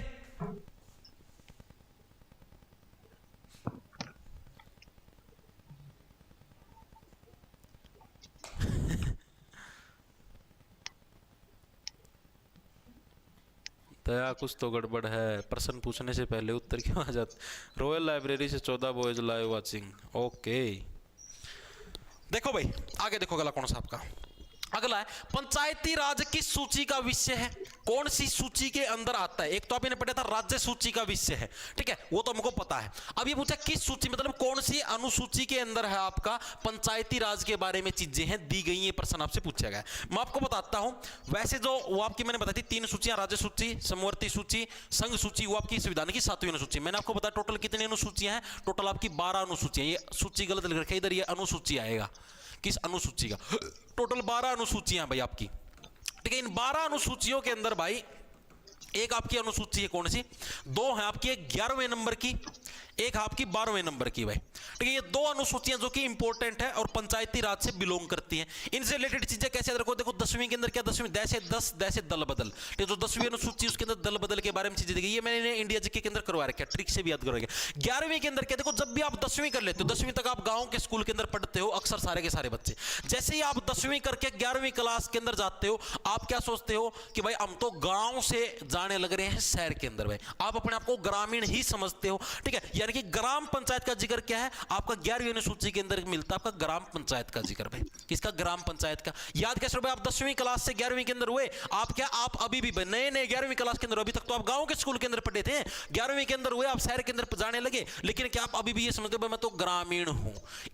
दया कुछ तो गड़बड़ है, प्रश्न पूछने से पहले उत्तर क्यों आ जाता? रॉयल लाइब्रेरी से 14 बॉयज लाइव वाचिंग। ओके, देखो भाई आगे देखो, अगला कौन सा आपका अगला है, पंचायती राज किस सूची का विषय है? कौन सी सूची के अंदर आता है? एक तो आपने पढ़ा था राज्य सूची का विषय है, ठीक है, वो तो हमको पता है। अब ये पूछा किस सूची, मतलब कौन सी अनुसूची के अंदर है आपका पंचायती राज के बारे में चीजें हैं दी गई, ये प्रश्न आपसे पूछा गया है। मैं आपको बताता हूं, वैसे जो वो आपकी मैंने बताई थी 3 सूचियां, राज्य सूची, समवर्ती सूची, संघ सूची, वो आपकी संविधान की 7वीं अनुसूची। मैंने आपको बताया टोटल कितनी अनुसूचियां हैं, टोटल आपकी 12 अनुसूचियां। ये सूची गलत लिख रखी है इधर, ये अनुसूची आएगा, किस अनुसूची का, टोटल 12 अनुसूचियां भाई आपकी। ठीक है, इन 12 अनुसूचियों के अंदर भाई एक आपकी अनुसूची है कौन सी, 2 है आपकी, एक 11वें नंबर की, एक आपकी 12वें नंबर की भाई। ठीक है, ये 2 अनुसूचियां जो कि इंपॉर्टेंट है और पंचायती राज से बिलोंग करती हैं। इनसे रिलेटेड चीजें कैसे रखो, देखो 10वीं के अंदर क्या, 10वीं दैसे 10 दैसे दल बदल, ठीक है, जो 10वीं अनुसूची उसके अंदर दल बदल के बारे में चीजें दी गई, ये मैंने इंडिया जीके के अंदर करवा रखा है, ट्रिक से भी याद करोगे। 11वीं के अंदर क्या, देखो जब भी आप 10वीं कर लेते हो, 10वीं तक आप गांव के स्कूल के अंदर पढ़ते हो अक्सर सारे के सारे बच्चे, जैसे ही आप 10वीं करके 11वीं क्लास के अंदर जाते हो, आप क्या सोचते हो कि भाई हम तो गांव से जाने लग रहे हैं शहर के अंदर भाई, आप अपने आप को ग्रामीण ही समझते हो। ठीक है, यानी कि ग्राम पंचायत का जिक्र क्या है आपका 11वीं अनुसूची के अंदर मिलता है, आपका ग्राम पंचायत का जिक्र भाई। किसका? ग्राम पंचायत का। याद कैसे भाई, आप 10वीं क्लास से 11वीं के अंदर हुए, आप क्या, आप अभी भी नए नए 11वीं क्लास के अंदर, अभी तक तो आप गांव के स्कूल के अंदर पढ़े थे, 11वीं के अंदर हुए आप शहर के अंदर जाने लगे, लेकिन क्या आप अभी भी ये समझते हो मैं तो ग्रामीण हूं?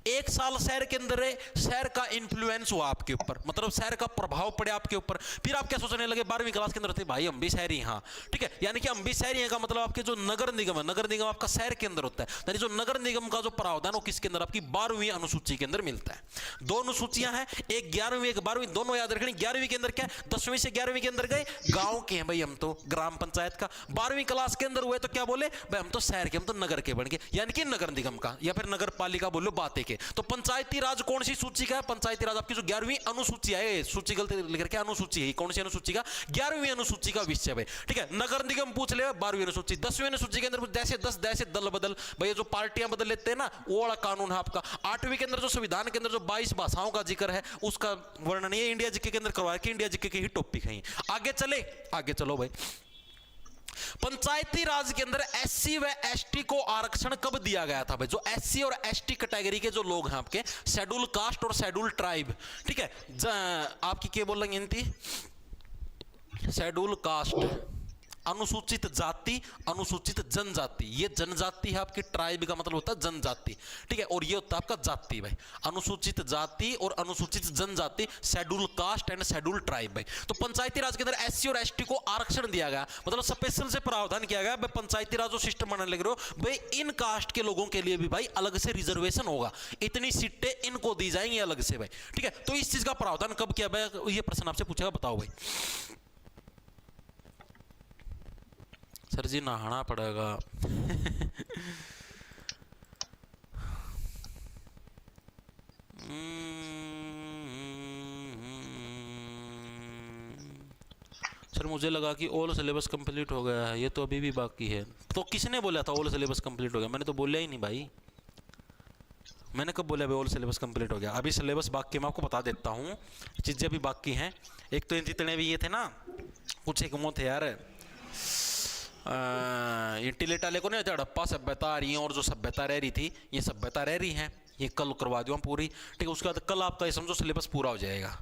1 साल शहर के अंदर रहे, शहर का इंफ्लुएंस हुआ आपके ऊपर, मतलब शहर का प्रभाव पड़े आपके ऊपर, फिर आप क्या सोचने लगे 12वीं क्लास के अंदर थे भाई हम भी शहरी, हाँ ठीक है, यानी कि हम भी शहरी हैं का मतलब आपके जो नगर निगम है, नगर निगम आपका शहर के अंदर होता है, यानी जो नगर निगम का जो प्रावधान वो किसके अंदर, आपकी 12वीं अनुसूची के अंदर मिलता है। 2 अनुसूचियां हैं, एक 11वीं एक 12वीं, दोनों याद रखनी। 11वीं के अंदर क्या, 10वीं से 11वीं के अंदर गए गांव के हैं भाई हम तो, ग्राम पंचायत का। 12वीं क्लास के अंदर हुए तो क्या बोले भाई हम तो शहर के, हम तो नगर के बन गए, यानी कि नगर निगम का या फिर नगर पालिका बोलो बातें के। तो पंचायती राज कौन सी सूची का है? पंचायती राज आपकी जो 11वीं अनुसूची है, सूची गलत लिख रखी है, अनुसूची है, कौन सी अनुसूची का? 11वीं अनुसूची का विषय भाई। ठीक है, नगर निगम पूछ ले 12वीं अनुसूची। 10वीं अनुसूची के अंदर जैसे 10 दैसे दल बदल, भाई जो पार्टियां बदल लेते हैं ना वो वाला कानून है आपका। 8वीं के अंदर जो संविधान के अंदर जो 22 भाषाओं का जिक्र है उसका वर्णन ये इंडिया जीके के अंदर करवाया कि इंडिया जीके के ही टॉपिक है। आगे चले, आगे चलो भाई। पंचायती राज के अंदर एससी व एसटी को आरक्षण कब दिया गया था भाई? जो एससी और एसटी कैटेगरी के जो लोग हैं आपके, शेड्यूल कास्ट और शेड्यूल ट्राइब, ठीक है, आपकी क्या बोल रही थी, शेड्यूल कास्ट, अनुसूचित जाति, अनुसूचित जनजाति, ये जनजाति है आपकी, ट्राइब का मतलब होता है जनजाति, ठीक है, और ये होता है आपका जाति भाई। अनुसूचित जाति और अनुसूचित जनजाति, schedule caste and schedule tribe भाई। तो पंचायती राज के अंदर एससी और एसटी को आरक्षण दिया गया, मतलब स्पेशल से प्रावधान किया गया भाई। पंचायती राज जो सिस्टम बनाने लग रहे हो भाई, इन कास्ट के लोगों के लिए भी भाई अलग से रिजर्वेशन होगा, इतनी सीटें इनको दी जाएंगी अलग से भाई। ठीक है, तो इस चीज का प्रावधान कब किया भाई, ये प्रश्न आपसे पूछेगा, बताओ भाई। सर जी नहाना पड़ेगा। सर मुझे लगा कि ऑल सिलेबस कंप्लीट हो गया है, ये तो अभी भी बाकी है। तो किसने बोला था ऑल सिलेबस कंप्लीट हो गया? मैंने तो बोला ही नहीं भाई, मैंने कब बोला भाई ऑल सिलेबस कंप्लीट हो गया? अभी सिलेबस बाकी, मैं आपको बता देता हूँ चीज़ें अभी बाकी हैं। एक तो जितने भी ये थे ना, कुछ एक वो थे यार, ये टिले टाले को नहीं, हड़प्पा सभ्यता आ रही है और जो सभ्यता रह रही थी ये सभ्यता रह रही है, ये कल करवा दूँ पूरी, ठीक है। उसके बाद कल आपका ये समझो सिलेबस पूरा हो जाएगा,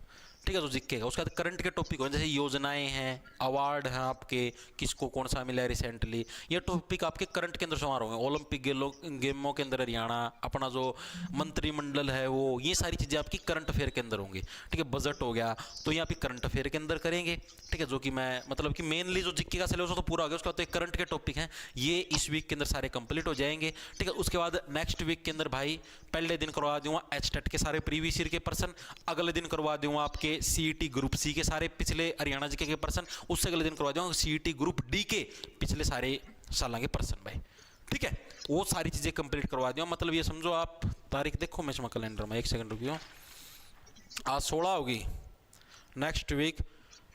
ठीक है। तो जीके का उसके बाद करंट के टॉपिक हो जैसे योजनाएं हैं, अवार्ड हैं आपके, किसको कौन सा मिला है रिसेंटली, ये टॉपिक आपके करंट के अंदर समार होंगे। ओलंपिक गेमों के अंदर हरियाणा, अपना जो मंत्रिमंडल है वो, ये सारी चीज़ें आपकी करंट अफेयर के अंदर होंगी, ठीक है। बजट हो गया तो ये आपकी करंट अफेयर के अंदर करेंगे, ठीक है। जो कि मैं मतलब कि मेनली जो जीके का सिलेबस तो पूरा हो गया, उसके बाद तो करंट के टॉपिक हैं ये इस वीक के अंदर सारे कंप्लीट हो जाएंगे, ठीक है। उसके बाद नेक्स्ट वीक के अंदर भाई पहले दिन करवा दूंगा एचटेट के सारे प्रीवियस ईयर के पर्सन, अगले दिन करवा दूंगा आपके सीईटी ग्रुप सी के सारे पिछले हरियाणा जीके के पर्सन, उससे अगले दिन करवा दूंगा सीईटी ग्रुप डी के पिछले सारे साल के पर्सन भाई, ठीक है। वो सारी चीजें कंप्लीट करवा दूंगा। मतलब ये समझो आप, तारीख देखो मैं इसमें कैलेंडर में, एक सेकंड रुकियो, आज 16 होगी, नेक्स्ट वीक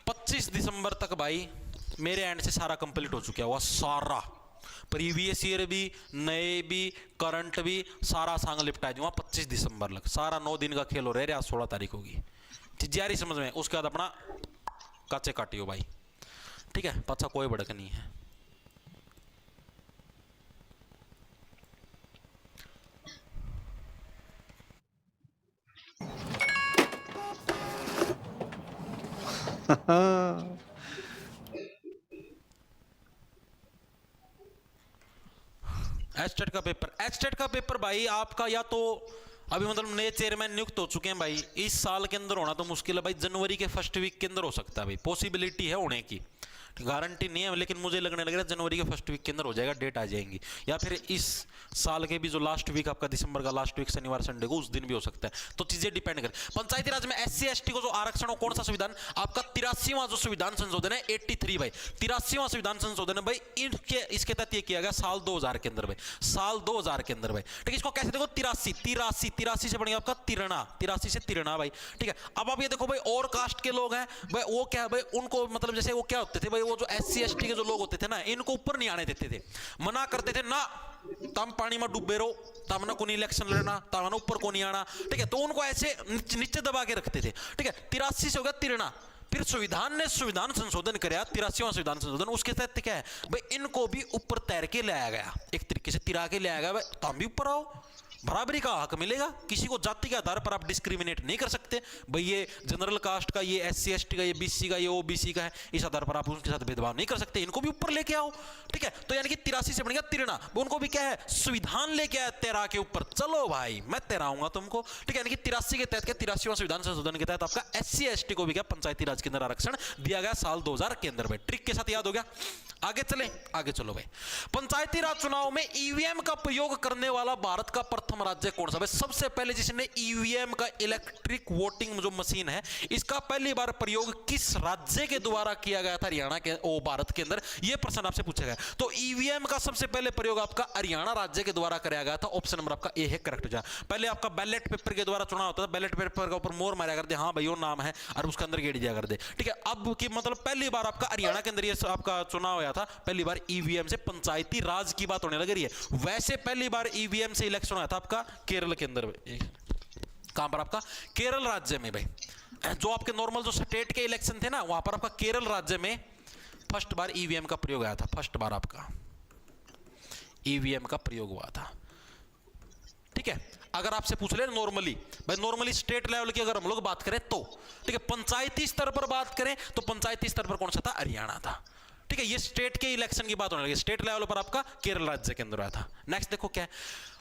25 दिसंबर तक भाई मेरे एंड से सारा कंप्लीट हो चुका हुआ, सारा प्रीवियस ईयर भी, नए भी, करंट भी, सारा सांग लिपटा दूंगा 25 दिसंबर तक। सारा 9 दिन का खेल हो रहा है, आज 16 तारीख होगी, जारी समझ में। उसके बाद अपना काचे काटियो भाई, ठीक है। पाछा कोई भड़क नहीं है। एचटेट का पेपर भाई आपका या तो अभी मतलब नए चेयरमैन नियुक्त हो चुके हैं भाई, इस साल के अंदर होना तो मुश्किल है भाई, जनवरी के फर्स्ट वीक के अंदर हो सकता है भाई, पॉसिबिलिटी है होने की, गारंटी नहीं है, लेकिन मुझे लगने लग रहा है जनवरी के फर्स्ट वीक के अंदर हो जाएगा, डेट आ जाएंगी। या फिर इस साल के भी जो लास्ट वीक आपका दिसंबर का लास्ट वीक शनिवार संडे को, उस दिन भी हो सकता है। तो चीजें डिपेंड कर। पंचायती राज में एससी एसटी को जो आरक्षण हो, कौन सा संविधान आपका 83वां जो संविधान संशोधन है 83 भाई, 83वां संविधान संशोधन है भाई, इसके तहत ये किया गया साल 2000 के अंदर भाई, साल 2000 के अंदर भाई, ठीक है। इसको कैसे देखो 83 से बनेगा आपका तिरना, 83 से तिरना भाई, ठीक है। अब आप ये देखो भाई और कास्ट के लोग हैं भाई, वो क्या है भाई, उनको मतलब जैसे वो क्या होते थे भाई, वो जो एससी एसटी के जो लोग होते थे ना, इनको ऊपर नहीं आने देते थे, मना करते थे ना, तम पानी में डूबे रहो, तम ना कोई इलेक्शन लड़ना, तम ना ऊपर को नहीं आना, ठीक है। तो उनको ऐसे नीचे दबा के रखते थे, ठीक है। 83 से हो गया तिरना। फिर संविधान ने संविधान संशोधन कराया, 83वां संविधान संशोधन, उसके तहत क्या है भाई, इनको भी ऊपर तैर के लाया गया, एक तरीके से तिरा के लाया गया भाई, तुम भी ऊपर आओ, बराबरी का हक मिलेगा, किसी को जाति के आधार पर आप डिस्क्रिमिनेट नहीं कर सकते भाई, ये जनरल कास्ट का, ये एससी एसटी का, ये बीसी का, ये ओबीसी का है, इस आधार पर आप उनके साथ भेदभाव नहीं कर सकते, इनको भी ऊपर लेके आओ, ठीक है। तो यानी कि 83 से बनेगा तिरना, उनको भी क्या है संविधान लेके आया तेरा के ऊपर, चलो भाई मैं तेराऊंगा तुमको, ठीक है। यानी कि 83 के तहत, 83वां संविधान संशोधन के तहत आपका एससी एसटी को भी क्या पंचायती राज के अंदर आरक्षण दिया गया साल 2000 के अंदर भाई, ट्रिक के साथ याद हो गया। आगे चले, आगे चलो भाई। पंचायती राज चुनाव में ईवीएम का प्रयोग करने वाला भारत का प्रथम राज्य कौन सा? सबसे पहले जिसने ईवीएम का इलेक्ट्रिक वोटिंग जो मशीन है, इसका पहली बार प्रयोग किस राज्य के द्वारा किया गया था हरियाणा के, ओ भारत के अंदर? यह प्रश्न आपसे पूछा गया। तो ईवीएम का सबसे पहले प्रयोग आपका हरियाणा राज्य के द्वारा कराया गया था। ऑप्शन नंबर आपका ए है करेक्ट हो जाए। पहले आपका बैलेट पेपर के द्वारा चुनाव होता था, बैलेट पेपर के ऊपर मोर मारा कर दे, हाँ भाई वो नाम है, और उसके अंदर गेड़ दिया कर दे, ठीक है। अब की मतलब पहली बार आपका हरियाणा के अंदर ये आपका चुनाव हुआ था, पहली बार ईवीएम से पंचायती राज की बात होने लग रही है। वैसे पहली बार ईवीएम से इलेक्शन हुआ था आपका केरल के अंदर, कहां पर आपका केरल राज्य में भाई, जो आपके नॉर्मल जो स्टेट के इलेक्शन थे ना, वहां पर आपका केरल राज्य में फर्स्ट बार ईवीएम का प्रयोग आया था, फर्स्ट बार आपका ईवीएम का प्रयोग हुआ था, ठीक है। अगर आपसे पूछ ले नॉर्मली भाई, नॉर्मली स्टेट लेवल की अगर हम लोग बात करें तो, ठीक है, पंचायती स्तर पर बात करें तो पंचायती स्तर पर कौन सा था? हरियाणा था, ठीक है। ये स्टेट के इलेक्शन की बात होने लगी, स्टेट लेवल पर आपका केरल राज्य के अंदर आया था। नेक्स्ट देखो क्या है,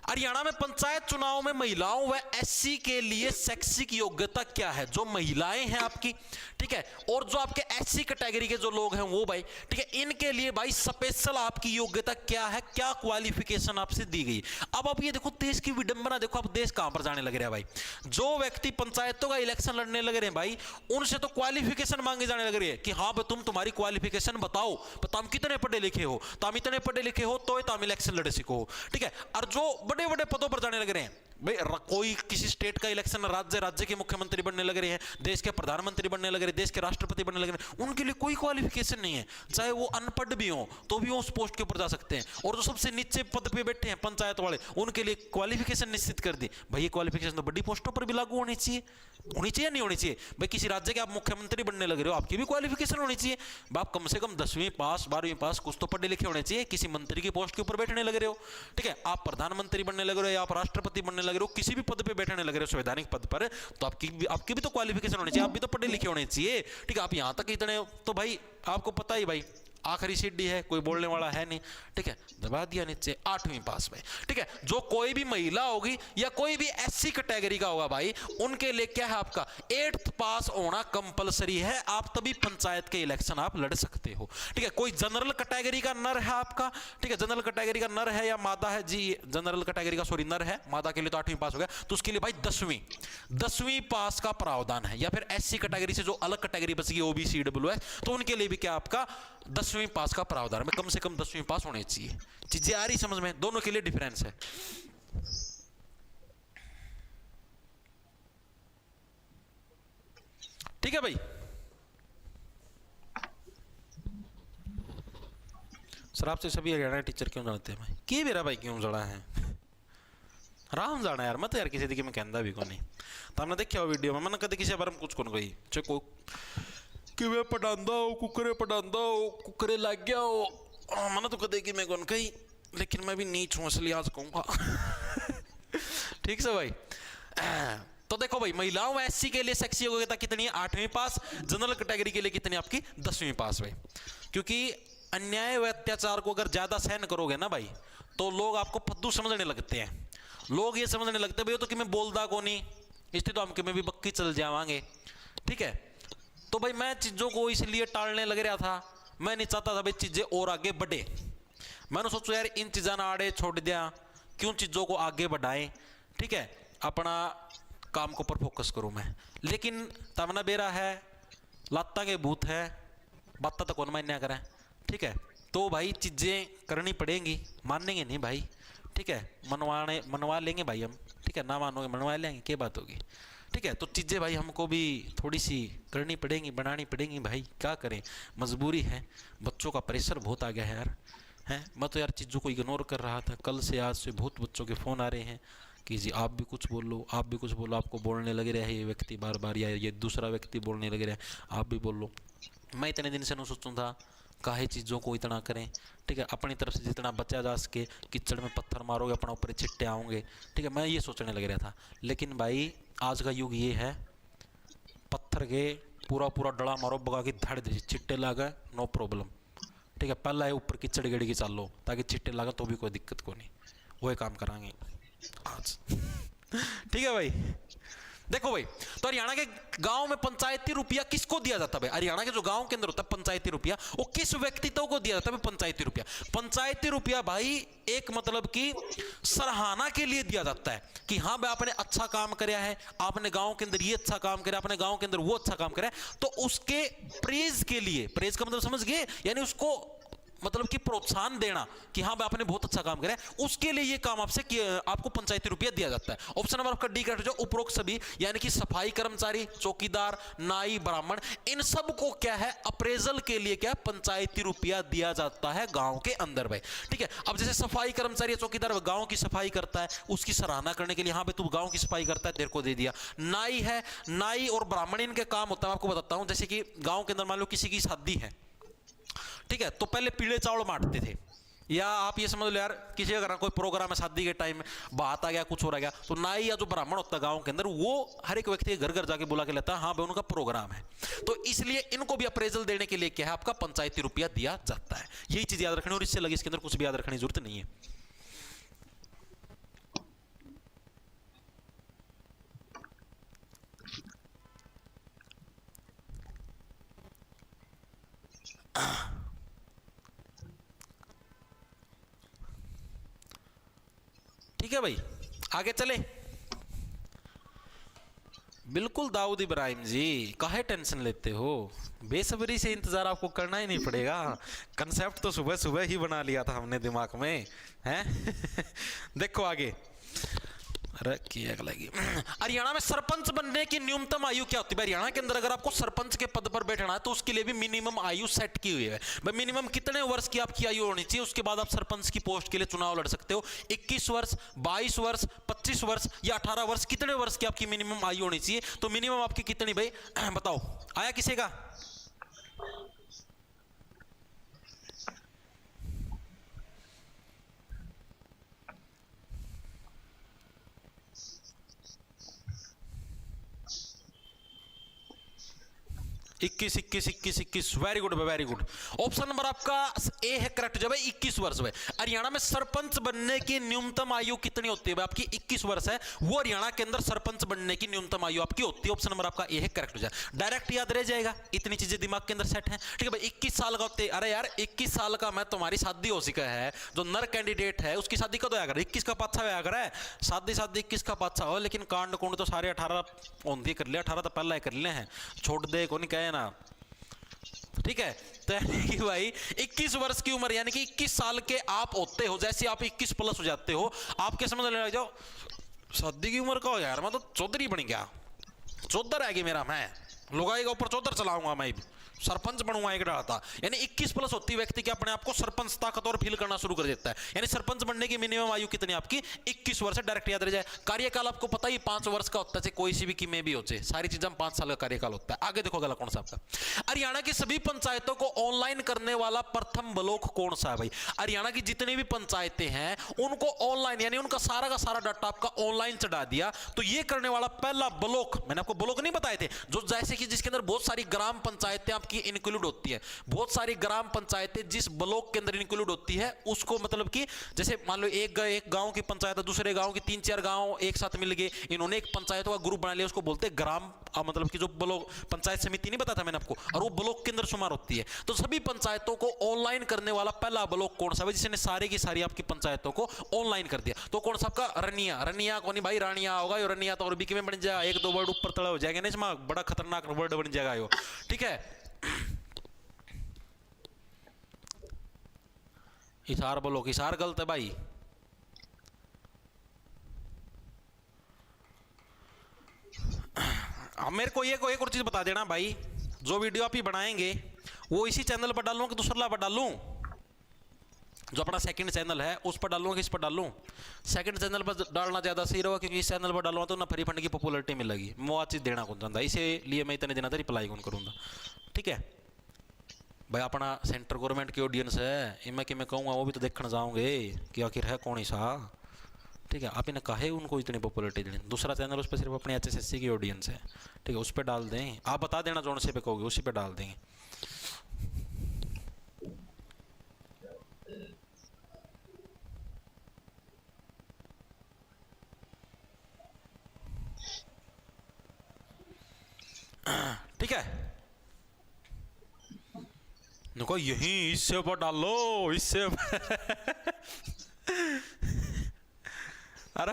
हरियाणा में पंचायत चुनाव में महिलाओं व एससी के लिए शैक्षिक योग्यता क्या है? जो महिलाएं हैं आपकी, ठीक है, और जो आपके एससी कैटेगरी के जो लोग हैं वो भाई, ठीक है, इनके लिए भाई स्पेशल आपकी योग्यता क्या है, क्या क्वालिफिकेशन आपसे दी गई? अब आप ये देखो देश की विडंबना देखो, अब देश कहां पर जाने लग रहा है भाई। जो व्यक्ति पंचायतों का इलेक्शन लड़ने लग रहे हैं भाई, उनसे तो क्वालिफिकेशन मांगे जाने लग रही है कि हाँ भाई तुम तुम्हारी क्वालिफिकेशन बताओ, तुम कितने पढ़े लिखे हो, तुम इतने पढ़े लिखे हो तो तुम इलेक्शन लड़े सीखो, ठीक है। और जो बड़े बड़े पदों पर जाने लग रहे हैं भाई, कोई किसी स्टेट का इलेक्शन राज्य के मुख्यमंत्री बनने लग रहे हैं, देश के प्रधानमंत्री बनने लग रहे हैं, देश के राष्ट्रपति बनने लग रहे हैं, उनके लिए कोई क्वालिफिकेशन नहीं है, चाहे वो अनपढ़ भी हो तो भी वो उस पोस्ट के ऊपर जा सकते हैं। और जो सबसे नीचे पद पे बैठे हैं पंचायत वाले, उनके लिए क्वालिफिकेशन निश्चित कर दी भाई। ये क्वालिफिकेशन तो बड़ी पोस्टों पर भी लागू होनी चाहिए, होनी चाहिए नहीं होनी चाहिए भाई? किसी राज्य के आप मुख्यमंत्री बनने लग रहे हो, आपकी भी क्वालिफिकेशन होनी चाहिए, आप कम से कम 10वीं पास 12वीं पास कुछ तो पढ़े लिखे होने चाहिए। किसी मंत्री की पोस्ट के ऊपर बैठने लग रहे हो, ठीक है, आप प्रधानमंत्री बनने लग रहे हो या आप राष्ट्रपति बनने लग रहे हो, किसी भी पद पे बैठने लग रहे हो संवैधानिक पद पर, तो आपकी भी तो क्वालिफिकेशन होनी चाहिए, आप भी तो पढ़े लिखे होने चाहिए। ठीक है, आप यहां तक इतने हो तो भाई आपको पता ही भाई आखिरी सीढ़ी है, कोई बोलने वाला है नहीं। ठीक है, दबा दिया नीचे 8वीं पास में। ठीक है, जो कोई भी महिला होगी या कोई भी एससी कैटेगरी का होगा भाई, उनके लिए क्या है आपका 8th पास होना कंपलसरी है, आप तभी पंचायत के इलेक्शन आप लड़ सकते हो। ठीक है, कोई जनरल कैटेगरी का नर है आपका, ठीक है, जनरल कैटेगरी का नर है या मादा है जी, जनरल कैटेगरी का सॉरी नर है, मादा के लिए तो 8वीं पास हो गया, तो उसके लिए भाई 10वीं पास का प्रावधान है। या फिर एससी कैटेगरी से जो अलग कैटेगरी बचेगी ओबीसी ईडब्ल्यूएस, तो उनके लिए भी क्या आपका 10वीं पास का प्रावधान में कम से कम 10वीं पास होनी चाहिए। चीजें आ रही समझ में, दोनों के लिए डिफरेंस है। ठीक है भाई, सर आपसे सभी हरियाणा टीचर क्यों जानते हैं भाई, की मेरा भाई क्यों जड़ा है आराम जाना यार, मत यार किसी दी मैं कहता भी को नहीं। तो हमने देखा वीडियो में, मैंने कदे किसी बारे में कुछ कौन गई चाहे को कि मैं पढ़ांदा हो कुकरे लग गया हो, मैंने तो कदे कि मैं कौन कही, लेकिन मैं भी नीच हूं इसलिए आज कहूंगा। ठीक से भाई, तो देखो भाई महिलाओं में एससी के लिए सेक्सी योग्यता कितनी है 8वीं पास, जनरल कैटेगरी के लिए कितनी आपकी 10वीं पास भाई। क्योंकि अन्याय व अत्याचार को अगर ज्यादा सहन करोगे ना भाई, तो लोग आपको फद्दू समझने लगते हैं। लोग ये समझने लगते हैं भाई तो कि मैं बोलदा को नहीं, इसलिए तो हम कि मैं भी बक्की चल जावांगे। ठीक है, तो भाई मैं चीजों को इसलिए टालने लग रहा था, मैं नहीं चाहता था भाई चीजें और आगे बढ़े। मैंने सोचा यार इन चीजा ना आड़े छोड़ दिया, क्यों चीजों को आगे बढ़ाएं। ठीक है, अपना काम को पर फोकस करूं मैं, लेकिन तमना बेरा है लाता के भूत है, बात तो कौन मान्या करें। ठीक है, तो भाई चीजें करनी पड़ेंगी, मानेंगे नहीं भाई। ठीक है, मनवा लेंगे भाई हम, ठीक है, ना मानोगे मनवा लेंगे, क्या बात होगी। ठीक है, तो चीज़ें भाई हमको भी थोड़ी सी करनी पड़ेंगी, बनानी पड़ेंगी भाई, क्या करें, मजबूरी है, बच्चों का प्रेशर बहुत आ गया है यार। हैं, मैं तो यार चीज़ों को इग्नोर कर रहा था, कल से आज से बहुत बच्चों के फ़ोन आ रहे हैं कि जी आप भी कुछ बोलो, आप भी कुछ बोलो, आपको बोलने लग रहा है ये व्यक्ति बार बार, या ये दूसरा व्यक्ति बोलने लग रहा है, आप भी बोलो। मैं इतने दिन से नहीं सोचूँ था काहे चीज़ों को इतना करें। ठीक है, अपनी तरफ से जितना बचा जा सके, कीचड़ में पत्थर मारोगे अपना ऊपर छिट्टे आओगे। ठीक है, मैं ये सोचने लग रहा था, लेकिन भाई आज का युग ये है, पत्थर के पूरा पूरा डला मारो बगा के धड़ दे, छिट्टे लागे नो प्रॉब्लम। ठीक है, पहला है ऊपर कीचड़ गेड़ी की चालो, ताकि छिट्टे लागे तो भी कोई दिक्कत को नहीं, वही काम कराएंगे आज। ठीक है भाई, देखो भाई, तो हरियाणा के गांव में पंचायती रुपया किसको दिया जाता है? हरियाणा के जो गांव के अंदर होता है पंचायती रुपया, वो किस व्यक्तित्व को दिया जाता है पंचायती रुपया? पंचायती रुपया भाई एक मतलब कि सराहना के लिए दिया जाता है कि हाँ भाई आपने अच्छा काम कराया है, आपने गांव के अंदर ये अच्छा काम कराया, आपने गांव के अंदर वो अच्छा काम कराया, तो उसके प्रेज के लिए, प्रेज का मतलब समझ गए, यानी उसको मतलब कि प्रोत्साहन देना कि हाँ भाई आपने बहुत अच्छा काम करा है, उसके लिए ये काम आपको पंचायती रुपया दिया जाता है। ऑप्शन नंबर आपका डी का जो उपरोक्त सभी, यानी कि सफाई कर्मचारी, चौकीदार, नाई, ब्राह्मण, इन सब को क्या है अप्रेजल के लिए क्या पंचायती रुपया दिया जाता है गांव के अंदर भाई। ठीक है, अब जैसे सफाई कर्मचारी या चौकीदार गांव की सफाई करता है, उसकी सराहना करने के लिए हाँ भाई तू गांव की सफाई करता है तेरे को दे दिया। नाई है, नाई और ब्राह्मण इनके काम होता है, आपको बताता हूं, जैसे कि गांव के अंदर मान लो किसी की शादी है, ठीक है, तो पहले पीले चावल बांटते थे, या आप ये समझ लो यार किसी अगर कोई प्रोग्राम है शादी के टाइम बात आ गया कुछ हो गया, तो नाई या जो ब्राह्मण होता है गांव के अंदर, वो हर एक व्यक्ति के घर घर जाके बुला के लेता है, हाँ भाई उनका प्रोग्राम है, तो इसलिए इनको भी अप्रेजल देने के लिए क्या है आपका पंचायती रुपया दिया जाता है। यही चीज याद रखनी, और इससे लगे इसके अंदर कुछ भी याद रखने की जरूरत नहीं है। ठीक है भाई, आगे चले। बिल्कुल दाऊद इब्राहिम जी, काहे टेंशन लेते हो, बेसब्री से इंतजार आपको करना ही नहीं पड़ेगा, कंसेप्ट तो सुबह सुबह ही बना लिया था हमने दिमाग में, हैं। देखो आगे, हरियाणा में सरपंच बनने की न्यूनतम आयु क्या होती है? हरियाणा के अंदर अगर आपको सरपंच के पद पर बैठना है तो उसके लिए भी मिनिमम आयु सेट की हुई है भाई। मिनिमम कितने वर्ष की आपकी आयु होनी चाहिए, उसके बाद आप सरपंच की पोस्ट के लिए चुनाव लड़ सकते हो। 21 वर्ष, 22 वर्ष, 25 वर्ष या 18 वर्ष, कितने वर्ष की आपकी मिनिमम आयु होनी चाहिए? तो मिनिमम आपकी कितनी भाई बताओ, आया किसी का? 21 21 21 21 very good, very good. Option number आपका ए है करेक्ट जब 21 वर्ष है। हरियाणा में सरपंच बनने की न्यूनतम आयु कितनी होती है? आपकी 21 वर्ष है, वो हरियाणा के अंदर सरपंच बनने की न्यूनतम आयु आपकी होती है। ऑप्शन नंबर आपका ए है करेक्ट हो जाए, डायरेक्ट याद रह जाएगा, इतनी चीजें दिमाग के अंदर सेट है। ठीक है भाई, 21 साल का होते, अरे यार 21 साल का मैं, तुम्हारी शादी हो सका है, जो नर कैंडिडेट है उसकी शादी कब होया करे? 21 का पाछा होया करे, शादी 21 का पाछा हो, लेकिन कांड कुंड तो सारे 18 होंदी कर लिया, 18 तो पहला ही कर ले हैं, छोड़ दे को नहीं कहे ना। ठीक है, तो यानी कि भाई 21 वर्ष की उम्र, यानी कि 21 साल के आप होते हो, जैसे आप 21 प्लस हो जाते हो, आपके समझ लग जाओ शादी की उम्र का हो यार, मैं तो चौधरी बन गया, चौधर है मेरा, मैं लुगाई के ऊपर चौधर चलाऊंगा, मैं सरपंच बनूंगा एक डालता। यानी 21 प्लस होती व्यक्ति के अपने आप को सरपंच ताकतवर फील करना शुरू कर देता है। यानी सरपंच बनने की मिनिमम आयु कितनी आपकी? 21 वर्ष है, डायरेक्ट याद रह जाए। कार्यकाल आपको पता ही 5 वर्ष का होता है, कोई सी भी की में भी हो जाए, सारी चीजें 5 साल का कार्यकाल होता है। आगे देखो अगला कौन सा आपका? हरियाणा की सभी पंचायतों को ऑनलाइन करने वाला प्रथम ब्लॉक कौन सा है भाई? हरियाणा की जितनी भी पंचायतें हैं उनको ऑनलाइन, यानी उनका सारा का सारा डाटा आपका ऑनलाइन चढ़ा दिया, तो ये करने वाला पहला ब्लॉक, मैंने आपको ब्लॉक नहीं बताए थे, जो जैसे कि जिसके अंदर बहुत सारी ग्राम पंचायतें आपकी इंक्लूड होती है, बहुत सारी ग्राम पंचायतें जिस ब्लॉक के अंदर इंक्लूड होती है उसको, मतलब कि जैसे मान लो एक गांव की पंचायत दूसरे गांव की 3-4 गांव एक साथ मिल गए, इन्होंने एक पंचायतों का ग्रुप बना लिया, उसको बोलते हैं ग्राम, मतलब कि जो ब्लॉक पंचायत समिति नहीं बताता मैंने आपको, और वो ब्लॉक के अंदर शुमार होती है। तो सभी पंचायतों को ऑनलाइन करने वाला पहला ब्लॉक कौन सा है जिसने सारी की सारी आपकी पंचायतों को ऑनलाइन कर दिया? तो कौन सा आपका? रनिया। रनिया कौन भाई? रानिया होगा, रनिया तो और बीके में बन जाएगा, 1-2 वर्ड ऊपर तड़ा हो जाएगा, नहीं इसमें बड़ा खतरनाक वर्ड बन जाएगा यो। ठीक है, इशार बोलो कि इशार गलत है भाई। मेरे को एक और चीज बता देना भाई, जो वीडियो आप ही बनाएंगे वो इसी चैनल पर डालूं कि दूसरा पर डालूं? जो अपना सेकंड चैनल है उस पर डालूं कि इस पर डालूं? सेकंड चैनल पर डालना ज्यादा सही रहेगा, क्योंकि इस चैनल पर डालूंगा तो ना फ्री फंड की पॉपुलैरिटी मिलेगी, मैं वो चीज देना कौन चाहता, इसीलिए मैं इतने दिनों तक रिप्लाई कौन करूंगा। ठीक है भाई, अपना सेंटर गवर्नमेंट की ऑडियंस है, इनमें कि मैं कहूँगा वो भी तो देखने जाओगे कि आखिर है कौन सा। ठीक है, आप इन्हें कहे उनको इतनी पॉपुलरिटी देनी, दूसरा चैनल उस पर सिर्फ अपने HSSC की ऑडियंस है। ठीक है, उस पर डाल दें, आप बता देना जोन से पे कहोगे उसी पे डाल देंगे। ठीक है, देखो यही इससे ऊपर डालो, इससे अरे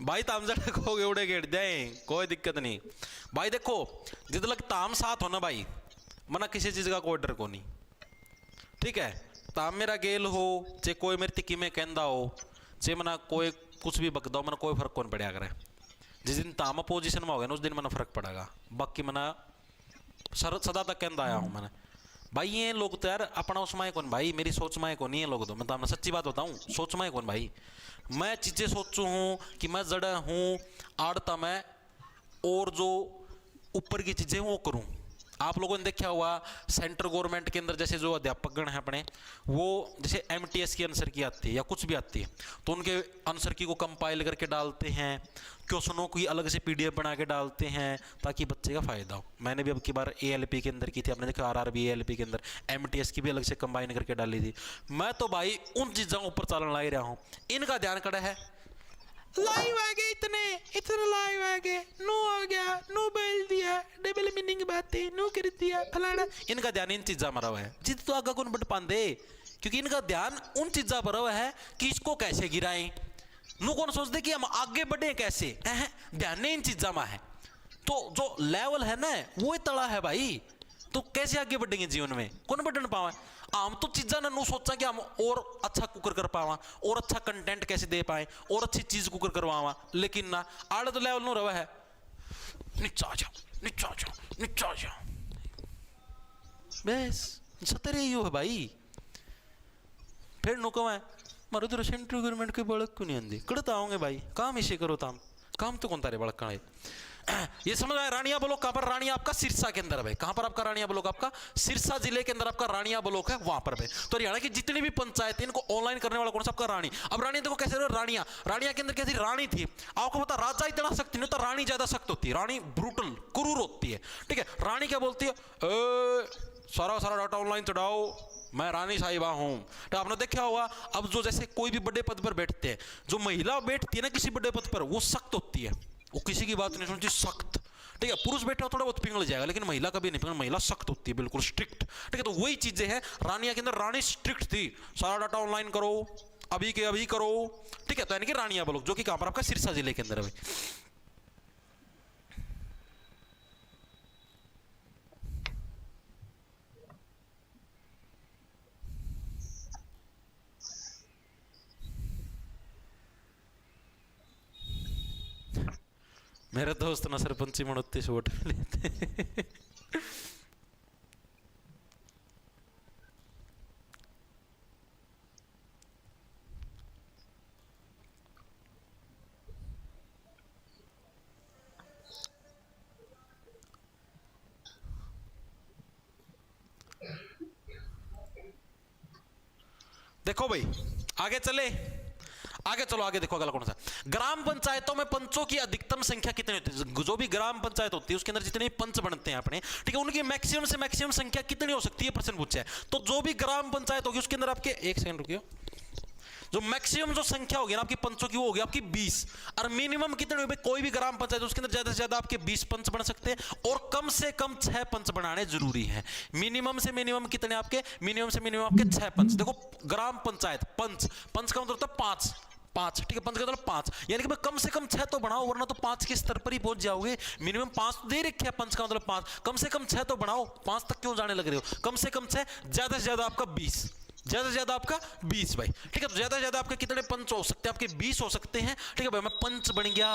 भाई ताम से कहोगे उड़े गेट जाए, कोई दिक्कत नहीं भाई। देखो जिद लग ताम साथ हो ना भाई, मना किसी चीज का कोई डर को नहीं। ठीक है, ताम मेरा गेल हो चे कोई मेरी तिक्की में कहंदा हो, चे मना कोई कुछ भी बकदा हो, मना कोई फर्क कौन पड़ा करे। जिस दिन ताम अपोजिशन में हो गया ना उस दिन मना फर्क पड़ेगा, बाकी मना सदा तक कहता आया हूँ मैंने भाई। ये लोग तो यार अपना उसमें कौन भाई, मेरी सोच में कौन नहीं है लोग, तो मैं तो सच्ची बात बताऊं, सोच में कौन भाई। मैं चीजें सोचू हूँ कि मैं जड़ा हूँ आड़ता मैं, और जो ऊपर की चीजें वो करूँ। आप लोगों ने देखा हुआ सेंट्रल गवर्नमेंट के अंदर जैसे जो अध्यापकगण हैं अपने, वो जैसे MTS की आंसर की आती है या कुछ भी आती है तो उनके आंसर की को कंपाइल करके डालते हैं, क्वेश्चनों की अलग से PDF बना के डालते हैं ताकि बच्चे का फायदा हो। मैंने भी अब की बार ALP के अंदर की थी, आपने देखा RRB ALP के अंदर MTS की भी अलग से कंबाइन करके डाली थी। मैं तो भाई उन चीज़ों ऊपर चालन ला रहा हूँ, इनका ध्यान कड़ा है लाइव आ गए, इतने लाइव आ गए, नो आ गया, नो बोल दिया, डबल मीनिंग बातें नो कर दिया फलाना। इनका ध्यान इन चीज़ा मरा हुआ है, जित तो आगे कौन बढ़ पाते, क्योंकि इनका ध्यान उन चीज़ा पर हुआ है कि इसको कैसे गिराएं। नु कौन सोचते कि हम आगे बढ़े कैसे, ध्यान नहीं इन चीज़ा में है। तो जो लेवल है ना वो तला है भाई, तो कैसे आगे बढ़ेंगे जीवन में, कौन बढ़न पावा। हम तो चीज़ा ना नू सोचा कि हम और अच्छा कुकर कर पावा, और अच्छा कंटेंट कैसे दे पाए, और अच्छी चीज कुकर करवावा, लेकिन ना आड़े तो लेवल नू रहा है नीचा आ जाओ, नीचा आ जाओ, नीचा आ जाओ, बस सतरे ही हो है भाई। फिर नु कहा मारो तो सेंट्रल गवर्नमेंट के बड़क क्यों नहीं आंदी, कड़ता आओगे भाई, काम इसे करो ताम, काम तो कौन तारे बड़क है। ये समझ आया। रानिया ब्लॉक कहां पर? रानिया आपका सिरसा के अंदर है भाई। कहां पर आपका रानिया ब्लॉक? आपका सिरसा जिले के अंदर आपका रानिया ब्लॉक है, वहां पर भाई। तो हरियाणा की जितनी भी पंचायत है इनको ऑनलाइन करने वाला कौन सा? आपका रानी। अब रानी देखो कैसे, रानिया, रानिया के अंदर कैसी रानी थी आपको पता? राजा इतना सख्त नहीं होता, रानी ज्यादा सख्त होती है। रानी ब्रूटल क्रूर होती है, ठीक है। रानी क्या बोलती है? सारा सारा डाटा ऑनलाइन चढ़ाओ, मैं रानी साहिबा हूं। तो आपने देखा होगा, अब जो जैसे कोई भी बड़े पद पर बैठते हैं, जो महिला बैठती है ना किसी बड़े पद पर, वो सख्त होती है, वो किसी की बात नहीं सुनती, सख्त, ठीक है। पुरुष बैठा थोड़ा बहुत पिघल जाएगा, लेकिन महिला कभी नहीं पिघल, महिला सख्त होती है, बिल्कुल स्ट्रिक्ट, ठीक है। तो वही चीजें हैं रानिया के अंदर। रानी स्ट्रिक्ट थी, सारा डाटा ऑनलाइन करो, अभी के अभी करो, ठीक है। तो यानी कि रानिया ब्लॉक, जो कि कहां पर? आपका सिरसा जिले के अंदर है भाई। मेरे दोस्त ना सरपंची म्हणून वोट लेते। देखो भाई आगे चले, आगे चलो, आगे देखो अगला कौन सा? ग्राम पंचायतों में पंचों की अधिकतम संख्या कितनी होती है? जो भी ग्राम पंचायत होती है उसके अंदर जितने पंच बनते हैं अपने, ठीक है, उनकी मैक्सिमम से मैक्सिमम संख्या कितनी हो सकती है? प्रश्न पूछा है। तो जो भी ग्राम पंचायत होगी उसके अंदर आपके, एक सेकंड रुकियो, जो मैक्सिमम जो संख्या होगी ना आपकी पंचों की, वो होगी आपकी 20। और मिनिमम कितने होगी? कोई भी ग्राम पंचायत उसके अंदर ज्यादा से ज्यादा आपके 20 पंच बन सकते हैं, और कम से कम 6 पंच बनाने जरूरी है। मिनिमम से मिनिमम कितने आपके? मिनिमम से मिनिमम आपके 6 पंच। देखो ग्राम पंचायत, पंच, पंच का मतलब होता है 5, 5, ठीक है। पंच का मतलब 5, यानी कि भाई कम से कम 6 तो बनाओ, वरना तो 5 के स्तर पर ही पहुंच जाओगे। मिनिमम 5 तो दे रखे हैं, पंच का मतलब 5, कम से कम 6 तो बनाओ। 5 तक क्यों जाने लग रहे हो? कम से कम 6, ज्यादा से ज्यादा आपका 20, ज्यादा से ज्यादा आपका 20 भाई, ठीक है। तो ज्यादा से ज्यादा आपके कितने पंच हो सकते हैं? आपके 20 हो सकते हैं, ठीक है भाई। मैं पंच बन गया,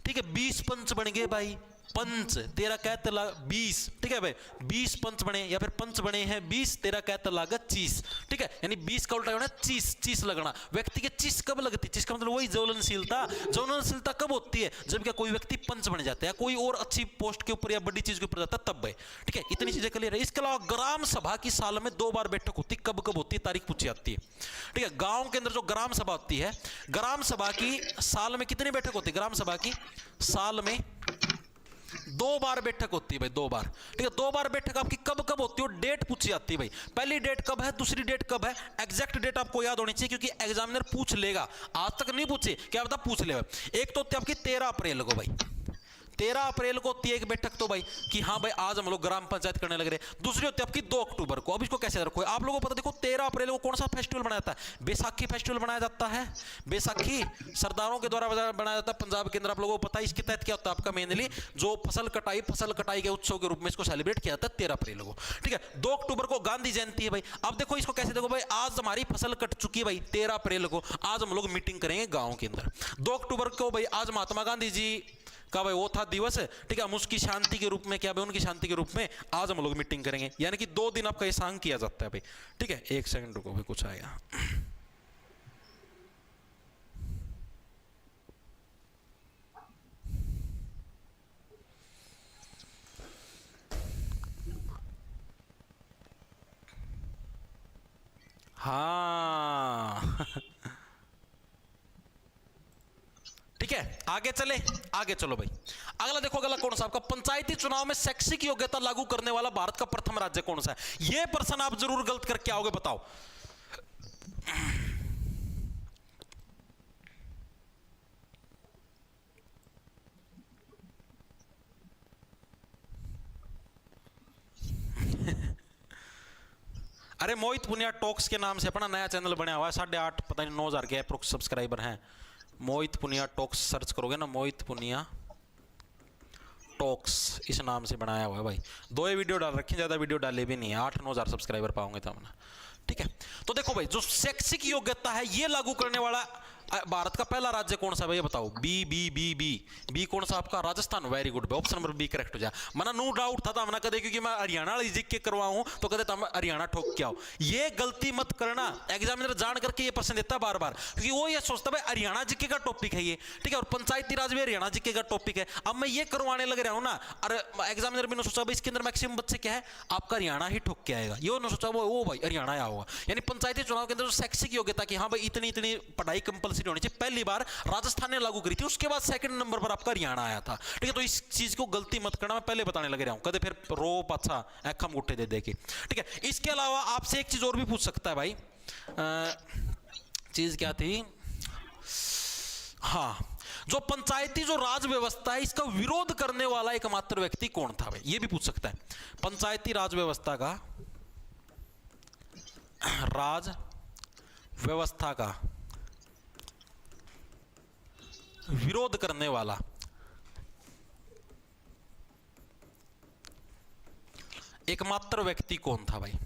ठीक है, 20 पंच बन गए भाई। पंच तेरा कहत 20, ठीक है भाई, 20 पंच बने, या फिर पंच बने हैं 20, तेरा कहत लागत 30, ठीक है। यानी 20 का उल्टा होना 30, 30 लगना। व्यक्ति के 30 कब लगती? 30 का मतलब वही ज्वलनशीलता। ज्वलनशीलता कब होती है? जब क्या कोई व्यक्ति पंच बन जाता है, कोई और अच्छी पोस्ट के ऊपर या बड़ी चीज के ऊपर जाता है, तब भाई, ठीक है। इतनी चीजें क्लियर है। इसके अलावा ग्राम सभा की साल में 2 बार बैठक होती है। कब कब होती है? तारीख पूछी जाती है, ठीक है। गांव के अंदर जो ग्राम सभा होती है, ग्राम सभा की साल में कितनी बैठक होती है? ग्राम सभा की साल में 2 बार बैठक होती है भाई, 2 बार, ठीक है। 2 बार बैठक आपकी कब कब होती है? डेट पूछी जाती है भाई। पहली डेट कब है, दूसरी डेट कब है? एग्जैक्ट डेट आपको याद होनी चाहिए, क्योंकि एग्जामिनर पूछ लेगा। आज तक नहीं पूछे, क्या बता, पूछ लेगा। एक तो होती है आपकी 13 अप्रैल को भाई, 13 अप्रैल को होती है एक बैठक, तो भाई कि हाँ भाई आज हम लोग ग्राम पंचायत करने लग रहे हैं। दूसरी होती है आपकी 2 अक्टूबर को। अब इसको कैसे रखो आप लोगों को पता, देखो 13 अप्रैल को कौन सा फेस्टिवल मनाया जाता है? बैसाखी फेस्टिवल मनाया जाता है। बैसाखी सरदारों के द्वारा बनाया जाता है पंजाब के अंदर, आप लोगों को पता है। इसके तहत क्या होता है आपका? मेनली जो फसल कटाई के उत्सव के रूप में इसको सेलिब्रेट किया जाता है 13 अप्रैल को, ठीक है। 2 अक्टूबर को गांधी जयंती है भाई। अब देखो इसको कैसे देखो भाई, आज हमारी फसल कट चुकी है भाई 13 अप्रैल को, आज हम लोग मीटिंग करेंगे गाँव के अंदर। 2 अक्टूबर को भाई आज महात्मा गांधी जी का भाई वो था दिवस, ठीक है। हम उसकी शांति के रूप में, क्या भाई, उनकी शांति के रूप में आज हम लोग मीटिंग करेंगे। यानी कि 2 दिन आपका ये सांग किया जाता है भाई, ठीक है। एक सेकंड रुको भाई, कुछ आएगा। हाँ ठीक है, आगे चले, आगे चलो भाई। अगला देखो, अगला कौन सा आपका? पंचायती चुनाव में शैक्षिक योग्यता लागू करने वाला भारत का प्रथम राज्य कौन सा है? यह प्रश्न आप जरूर गलत करके आओगे, बताओ। अरे मोहित पुनिया टॉक्स के नाम से अपना नया चैनल बना हुआ है, 8.5 पता नहीं 9,000 के अप्रोक्स सब्सक्राइबर हैं। मोहित पुनिया टॉक्स सर्च करोगे ना, मोहित पुनिया टॉक्स इस नाम से बनाया हुआ है भाई। 2 ही वीडियो डाल रखे, ज़्यादा वीडियो डाले भी नहीं है। 8-9,000 सब्सक्राइबर पाओगे तब ना, ठीक है। तो देखो भाई, जो शैक्षिक योग्यता है ये लागू करने वाला भारत का पहला राज्य कौन सा है ये बताओ? B B B B B कौन सा आपका? Rajasthan. Very good, option number B correct हो जाए। मना नो डाउट था हमने कदे, क्योंकि मैं हरियाणा वाली जिक के करवाऊं तो कदे तुम हरियाणा ठोक के आओ। ये गलती मत करना, एग्जामिनर जान करके ये प्रश्न देता बार बार, क्योंकि वो ये सोचता है हरियाणा जिके का टॉपिक है ये, ठीक है, और पंचायती राज भी हरियाणा जिके का टॉपिक है। अब मैं ये करवाने लग रहा हूं ना, और एग्जामिनर भी ने सोचा भाई इसके अंदर मैक्सिमम बच्चे क्या है, आपका हरियाणा ही ठोक के आएगा। ये ने सोचा वो भाई हरियाणा आया होगा। यानी पंचायती चुनाव के अंदर जो शैक्षिक योग्यता की, हाँ भाई इतनी इतनी पढ़ाई कंपलसरी होनी चाहिए, पहली बार राजस्थान ने लागू करी थी, उसके बाद सेकंड नंबर पर आपका हरियाणा आया था, ठीक है। तो इस चीज को गलती मत करना, मैं पहले बताने लग रहा हूं, कदे फिर रो पाछा एखम गुट्टे दे दे के, ठीक है। इसके अलावा आपसे एक चीज और भी पूछ सकता है भाई, चीज क्या थी, हाँ, जो पंचायती जो राज व्यवस्था है इसका विरोध करने वाला एकमात्र व्यक्ति कौन था भाई, ये भी पूछ सकता है। पंचायती राज व्यवस्था का, राज व्यवस्था का विरोध करने वाला एकमात्र व्यक्ति कौन था भाई?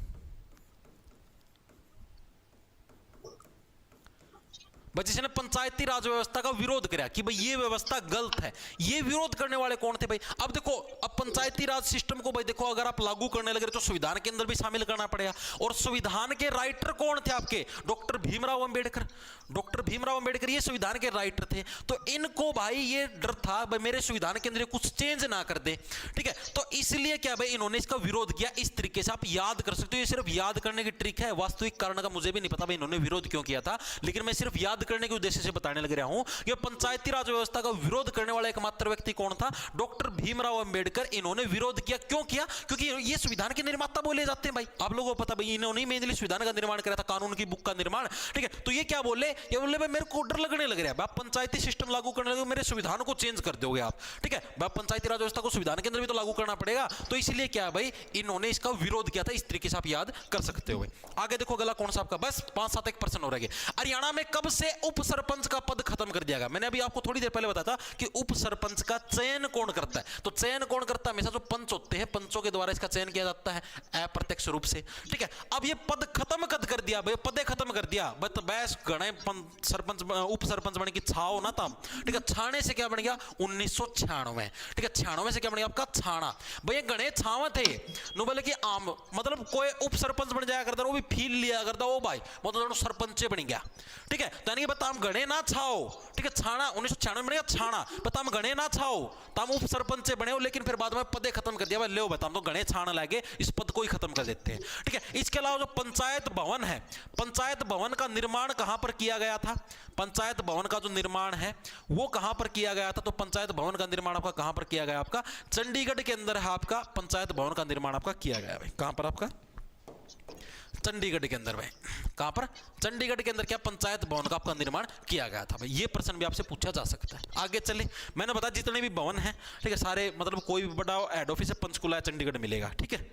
जिसने पंचायती राज व्यवस्था का विरोध किया कि भाई ये व्यवस्था गलत है, ये विरोध करने वाले कौन थे भाई? अब देखो, अब पंचायती राज सिस्टम को भाई देखो, अगर आप लागू करने लगे तो संविधान के अंदर भी शामिल करना पड़ेगा, और संविधान के राइटर कौन थे आपके? डॉक्टर भीमराव अंबेडकर। डॉक्टर भीमराव अंबेडकर ये संविधान के राइटर थे, तो इनको भाई ये डर था भाई मेरे संविधान के अंदर कुछ चेंज ना कर दे, ठीक है। तो इसलिए क्या भाई इन्होंने इसका विरोध किया। इस तरीके से आप याद कर सकते हो, ये सिर्फ याद करने की ट्रिक है, वास्तविक कारण का मुझे भी नहीं पता भाई इन्होंने विरोध क्यों किया था, लेकिन मैं सिर्फ याद करने के उद्देश्य से बताने लग रहा हूं। ये पंचायती राज व्यवस्था का विरोध करने वाला एकमात्र व्यक्ति कौन था? डॉक्टर भीमराव अंबेडकर। इन्होंने विरोध किया, क्यों किया? क्योंकि ये संविधान के निर्माता बोले जाते हैं भाई, आप लोगों को पता भाई इन्होंने मेनली संविधान का निर्माण किया था, कानून की बुक का निर्माण, ठीक है। तो ये क्या बोले, ये बोले भाई मेरे को डर लगने लग रहा है, आप पंचायती सिस्टम लागू करने लगे, मेरे संविधान को चेंज कर दोगे आप, ठीक है। पंचायती राज व्यवस्था को संविधान के अंदर भी तो लागू करना पड़ेगा, तो इसलिए क्या भाई इन्होंने इसका विरोध किया था। इस तरीके से आप याद कर सकते हो। आगे देखो अगला कौन सा आपका, बस 5-7 एक प्रश्न हो रहे। हरियाणा में कब से उप सरपंच का पद खत्म कर दिया गया? मैंने अभी आपको थोड़ी देर पहले बताया था कि उप सरपंच का चयन कौन करता है, तो चयन कौन करता है? हमेशा जो पंच होते हैं, पंचों के द्वारा इसका चयन किया जाता है अप्रत्यक्ष रूप से, ठीक है। अब ये पद खत्म कद कर दिया भाई, पदे खत्म कर दिया, बस बैस गणे सरपंच उप सरपंच बने की छाओ ना था, ठीक है। छाने से क्या बन गया? 1996, ठीक है। 96 से क्या बन गया आपका? छाना। भाई गणे छाव थे नो, बोले कि आम मतलब कोई उप सरपंच बन जाया करता, वो भी फील लिया करता, वो भाई मतलब सरपंच बन गया, ठीक है। तो यानी बताम गणे ना छाओ, ठीक है। छाना 1996 में बन गया छाना, बताम गणे ना छाओ, तम उप सरपंच बने हो, लेकिन फिर बाद में पदे खत्म कर दिया भाई, ले बताम तो गणे छाना लगे, इस पद को ही खत्म कर देते हैं, ठीक है। इसके अलावा जो पंचायत भवन है, पंचायत भवन का निर्माण कहां पर किया गया था? पंचायत भवन का जो निर्माण है वो कहां पर किया गया था? तो पंचायत भवन का निर्माण आपका कहां पर किया गया? आपका चंडीगढ़ के अंदर है, आपका पंचायत भवन का निर्माण आपका किया गया भाई। कहां पर आपका? चंडीगढ़ के अंदर भाई। कहां पर? चंडीगढ़ के अंदर क्या पंचायत भवन का आपका निर्माण किया गया था भाई। ये प्रश्न भी आपसे पूछा जा सकता है। आगे चले, मैंने बताया जितने भी भवन हैं, ठीक है, सारे मतलब कोई भी बड़ा हेड ऑफिस है पंचकुला चंडीगढ़ मिलेगा, ठीक है।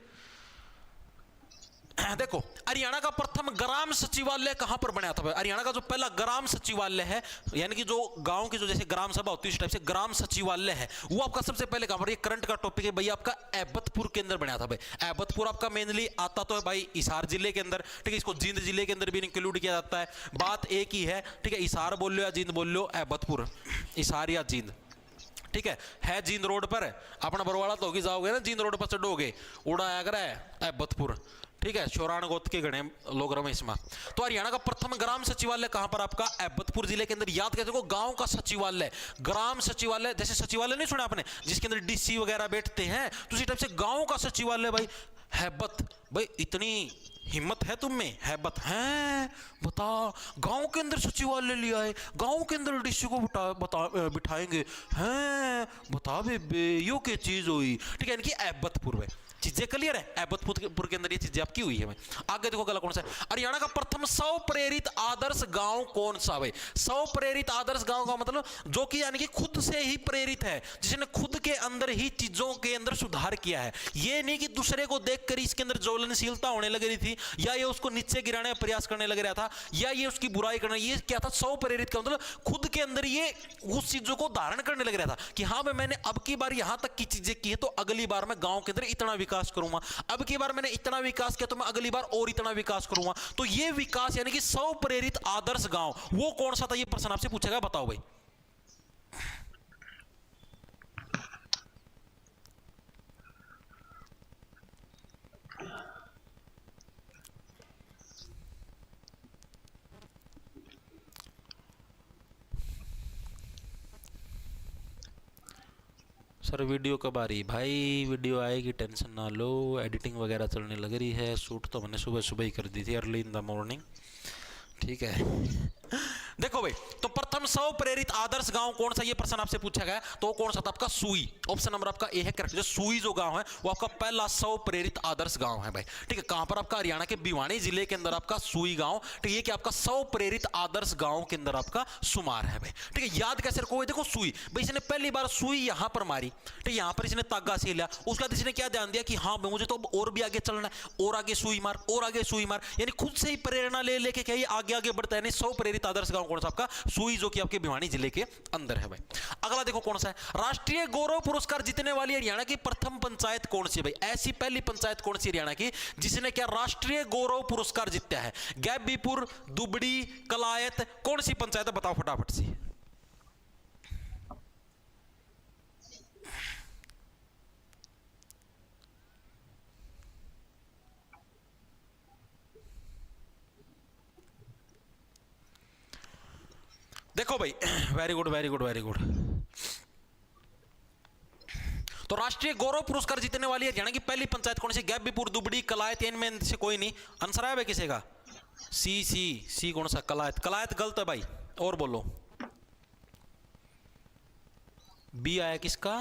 देखो हरियाणा का प्रथम ग्राम सचिवालय कहां पर बना था? हरियाणा का जो पहला ग्राम सचिवालय है, यानी कि जो गांव की जो जैसे ग्राम सभा होती है उस टाइप से ग्राम सचिवालय है, वो आपका सबसे पहले कहां पर? ये करंट का टॉपिक है भाई, आपका ऐबतपुर के अंदर बना था भाई। ऐबतपुर आपका मेनली आता तो है भाई हिसार जिले के अंदर, ठीक है। इसको जींद जिले के अंदर भी इंक्लूड किया जाता है, बात एक ही है, ठीक है। हिसार बोल लो या जींद बोल लो, ऐबतपुर, हिसार या जींद, ठीक है जींद रोड पर अपना बरवाड़ा तो होगी, जाओगे ना जींद रोड पर चढ़ोगे, उड़ा आया है ऐबतपुर, ठीक है। शोरान गोत के गणे लोग रमेश में। तो हरियाणा का प्रथम ग्राम सचिवालय कहां पर? आपका ऐबतपुर जिले के अंदर। याद करते हो गांव का सचिवालय, ग्राम सचिवालय, जैसे सचिवालय नहीं सुना आपने जिसके अंदर डीसी वगैरह बैठते हैं, तो उसी टाइप से गांव का सचिवालय भाई हैबत। भाई इतनी हिम्मत है तुम में, हैबत है, बता गांव के अंदर सचिवालय लिया है, गांव के अंदर डीसी को बिठाएंगे हैं, बता बे यो के चीज हुई, ठीक है। इनकी ऐबतपुर में चीजें क्लियर है, ऐबतपुर के अंदर ये चीजें आपकी हुई है। आगे देखो अगला कौन सा है? हरियाणा का प्रथम 100 प्रेरित आदर्श गांव कौन सा भाई? 100 प्रेरित आदर्श गांव का मतलब जो कि यानी कि खुद से ही प्रेरित है, जिसने खुद के अंदर ही चीजों के अंदर सुधार किया है। ये नहीं कि दूसरे को देखकर इसके अंदर ज्वलनशीलता होने लग रही थी, या ये उसको नीचे गिराने का प्रयास करने लग रहा था, या ये उसकी बुराई करना। ये क्या था? 100 प्रेरित का मतलब खुद के अंदर ये उस चीजों को धारण करने लग रहा था कि हाँ भाई मैंने अब की बार यहां तक की चीजें की है, तो अगली बार मैं गांव के अंदर इतना विकास करूंगा, अब की बार मैंने इतना विकास किया तो मैं अगली बार और इतना विकास करूंगा। तो ये विकास यानी कि स्व प्रेरित आदर्श गांव वो कौन सा था, ये प्रश्न आपसे पूछेगा, बताओ भाई। सर वीडियो कब आ रही? भाई वीडियो आएगी, टेंशन ना लो, एडिटिंग वगैरह चलने लग रही है। शूट तो मैंने सुबह सुबह ही कर दी थी, अर्ली इन द मॉर्निंग, ठीक है। देखो भाई, तो प्रथम स्व प्रेरित आदर्श गांव कौन सा, ये प्रश्न आपसे पूछा गया, तो कौन सा था आपका? सुई। ऑप्शन नंबर आपका ए है करेक्ट। जो सुई जो गांव है वो आपका पहला स्व प्रेरित आदर्श गांव है भाई, ठीक है। कहां पर? आपका हरियाणा के भिवानी जिले के अंदर आपका सुई गांव, ठीक है। ये क्या आपका स्व प्रेरित आदर्श गांव के अंदर आपका शुमार है भाई, ठीक है। याद कैसे रखो? देखो सुई भाई, इसने पहली बार सुई यहां पर मारी, ठीक है, यहां पर इसने तागा से लिया, उसके बाद इसने क्या ध्यान दिया कि हाँ मुझे तो और भी आगे चलना है, और आगे सुई मार, और आगे सुई मार, यानी खुद से ही प्रेरणा ले लेके क्या ये आगे आगे बढ़ता है। स्व प्रेरित आदर्श गांव कौन सा? आपका सुई, जो कि आपके भिवानी जिले के अंदर है भाई। अगला देखो कौन सा है? राष्ट्रीय गौरव पुरस्कार जीतने वाली हरियाणा की प्रथम पंचायत कौन सी है भाई? ऐसी पहली पंचायत कौन सी हरियाणा की जिसने क्या राष्ट्रीय गौरव पुरस्कार जीता है? गैबीपुर, दुबड़ी, कलायत, कौन सी पंचायत है? बताओ फटाफट से। देखो भाई, very good very good very good. तो राष्ट्रीय गौरव पुरस्कार जीतने वाली हरियाणा की पहली पंचायत कौन सी? गैबीपुर, दुबड़ी, कलायत, इनमें से कोई नहीं। आंसर आया भाई किसी का? सी सी सी कौन सा? कलायत। कलायत गलत है भाई, और बोलो। बी आया किसका?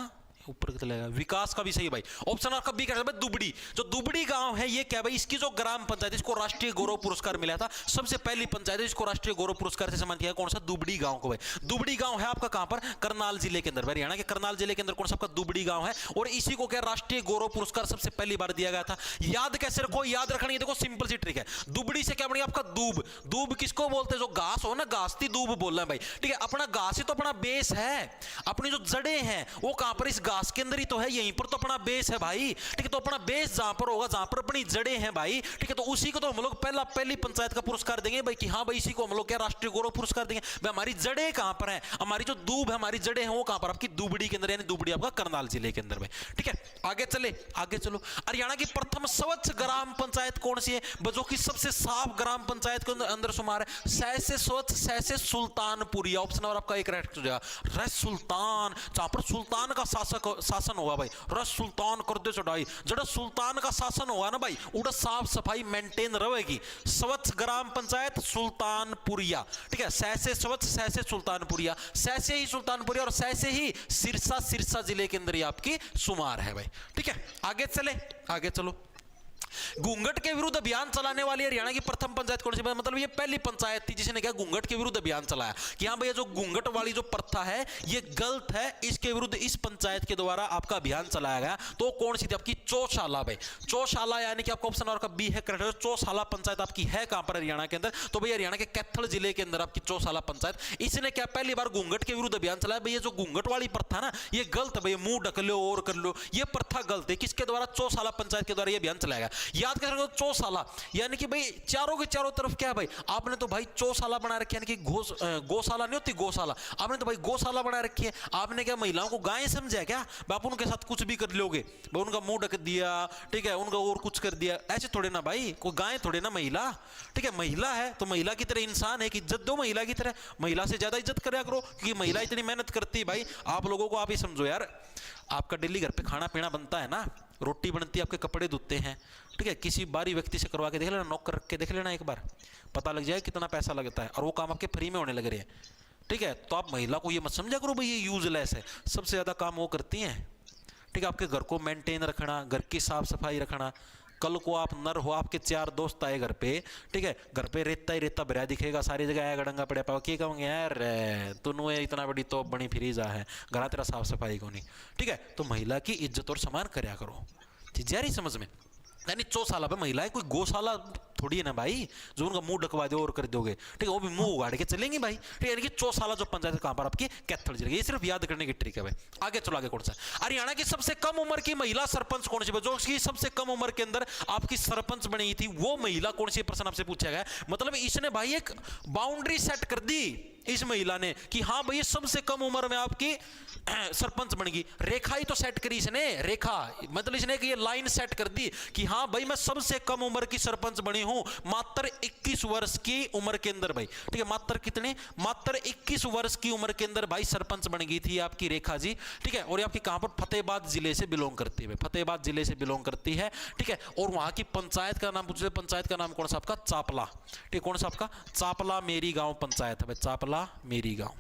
ऊपर चलेगा। विकास का भी सही भाई, ऑप्शन आपका बी है दुबड़ी। जो दुबड़ी गांव है ये क्या भाई? इसकी जो ग्राम पंचायत, इसको राष्ट्रीय गौरव पुरस्कार मिला था, सबसे पहली पंचायत इसको राष्ट्रीय गौरव पुरस्कार से सम्मानित किया। कौन सा? दुबड़ी गांव को भाई। दुबड़ी गांव है आपका कहां पर? करनाल जिले के अंदर, हरियाणा के करनाल जिले के अंदर कौन सा? आपका दुबड़ी गांव है, और इसी को क्या राष्ट्रीय गौरव पुरस्कार सबसे पहली बार दिया गया था। याद कैसे रखो? याद रखना, देखो सिंपल सी ट्रिक है। दुबड़ी से क्या बनेगा आपका? दूब। दूब किसको बोलते हैं? जो घास हो ना, घासती दूब बोलना है भाई, ठीक है। अपना घास ही तो अपना बेस है, अपनी जो जड़ें हैं वो कहां पर? इस घास के अंदर ही तो है, यहीं पर तो अपना बेस है भाई, ठीक है। तो अपना बेस जहां पर होगा, जहां पर अपनी जड़ें हैं भाई, ठीक है, तो उसी को तो हम लोग पहली पंचायत का पुरस्कार देंगे भाई, कि हाँ भाई इसी को हम लोग क्या राष्ट्रीय गौरव पुरस्कार देंगे भाई। हमारी जड़ें कहां पर हैं? हमारी जो दूब है, हमारी जड़ें हैं वो कहां पर? आपकी दुबड़ी के अंदर, यानी दुबड़ी आपका करनाल जिले के अंदर भाई, ठीक है। आगे चले, आगे चलो। हरियाणा की प्रथम स्वच्छ ग्राम पंचायत कौन सी है? जो कि सबसे साफ ग्राम पंचायत के अंदर शुमार है। सह से स्वच्छ, सह से सुल्तानपुरी। ऑप्शन और आपका एक करेक्ट हो जाएगा। सुल्तान, जहां पर सुल्तान का शासन होगा भाई, रस सुल्तान कर दे चढ़ाई, जड़ा सुल्तान का शासन होगा ना भाई, उड़ा साफ सफाई मेंटेन रहेगी। स्वच्छ ग्राम पंचायत सुल्तानपुरिया, ठीक है। सह से स्वच्छ, सह से सुल्तानपुरिया, सह से ही सुल्तानपुरिया, और सह से ही सिरसा जिले के अंदर आपकी शुमार है भाई, ठीक है। आगे चले, आगे चलो। घूंघट के विरुद्ध अभियान चलाने वाली हरियाणा की प्रथम पंचायत कौन सी? मतलब ये पहली पंचायत थी जिसने क्या घूंघट के विरुद्ध अभियान चलाया, कि हाँ भैया जो घूंघट वाली जो प्रथा है ये गलत है, इसके विरुद्ध इस पंचायत के द्वारा आपका अभियान चलाया गया। तो कौन सी थी? आपकी चौशाला भाई। चौशाला यानी कि आपका ऑप्शन और का बी है करेक्ट। चौशाला पंचायत आपकी है कहां पर? हरियाणा के अंदर। तो भाई हरियाणा के कैथल जिले के अंदर आपकी चौशाला पंचायत, इसने क्या पहली बार घूंघट के विरुद्ध अभियान चलाया भाई। ये जो घूंघट वाली प्रथा ना ये गलत है भाई, मुंह ढक लो और कर लो, ये प्रथा गलत है। किसके द्वारा? चौशाला पंचायत के द्वारा ये अभियान चलाया गया। याद कर चौशाला यानी कि भाई चारों के चारों तरफ क्या है भाई? आपने तो भाई चौशाला बना रखी है, यानी कि गौशाला नहीं होती, गौशाला। आपने तो भाई गौशाला बना रखी है। आपने क्या महिलाओं को गायें समझा क्या? आप उनके साथ कुछ भी कर लोगे भाई, उनका मुंह ढक दिया, ठीक है, उनका और कुछ कर दिया, ऐसे थोड़े ना भाई। कोई गाय थोड़े ना महिला, ठीक है। महिला है तो महिला की तरह इंसान है कि इज्जत दो महिला की तरह, महिला से ज्यादा इज्जत करा करो, क्योंकि महिला इतनी मेहनत करती है भाई। आप लोगों को आप ही समझो यार, आपका डेली घर पे खाना पीना बनता है ना, रोटी बनती है, आपके कपड़े धुलते हैं, ठीक है। किसी बारी व्यक्ति से करवा के देख लेना, नौकर रख के देख लेना, एक बार पता लग जाए कितना पैसा लगता है, और वो काम आपके फ्री में होने लग रहे हैं, ठीक है। तो आप महिला को ये मत समझा करो भाई ये यूजलेस है, सबसे ज्यादा काम वो करती हैं, ठीक है। आपके घर को मेंटेन रखना, घर की साफ सफाई रखना। कल को आप नर हो, आपके 4 दोस्त आए घर पे, ठीक है, घर पे रेता ही रेता भरा दिखेगा, सारी जगह आया गड़ंगा पड़े पाओ, क्या कहोगे यार तुनु इतना बड़ी तोप बनी फ्रीजा है, घर तेरा साफ सफाई को नहीं, ठीक है। तो महिला की इज्जत और सम्मान करया करो, यारी समझ में। यानी चौशाला पे महिलाएं, कोई गौशाला थोड़ी है ना भाई जो उनका मुंह ढकवा दो और कर दोगे, ठीक है, वो भी मुंह उगाड़ के चलेंगे भाई, ठीक है। यानी कि चौसाला जो पंचायत कहां पर आपकी कैथल जिले, ये सिर्फ याद करने की ट्रिक है भाई। आगे चलो, आगे कौन सा हरियाणा की सबसे कम उम्र की महिला सरपंच कौन सी, जो कि सबसे कम उम्र के अंदर आपकी सरपंच बनी थी वो महिला कौन सी, प्रश्न आपसे पूछा गया। मतलब इसने भाई एक बाउंड्री सेट कर दी इस महिला ने कि हाँ भाई सबसे कम उम्र में आपकी सरपंच बन गई। रेखा ही तो सेट करी इसने, रेखा मतलब इसने कि ये लाइन सेट कर दी कि हाँ भाई मैं सबसे कम उम्र की सरपंच बनी हूं, मात्र 21 वर्ष की उम्र के अंदर भाई, ठीक है। मात्र कितने, मात्र 21 वर्ष की उम्र के अंदर भाई सरपंच बन गई थी आपकी रेखा जी, ठीक है। और ये आपकी कहां पर, फतेहाबाद जिले से बिलोंग करती है, फतेहाबाद जिले से बिलोंग करती है, ठीक है। और वहां की पंचायत का नाम पूछते, पंचायत का नाम कौन सा आपका, चापला, ठीक है। कौन सा आपका, चापला मेरी गांव पंचायत है भाई, चापला मेरी गांव,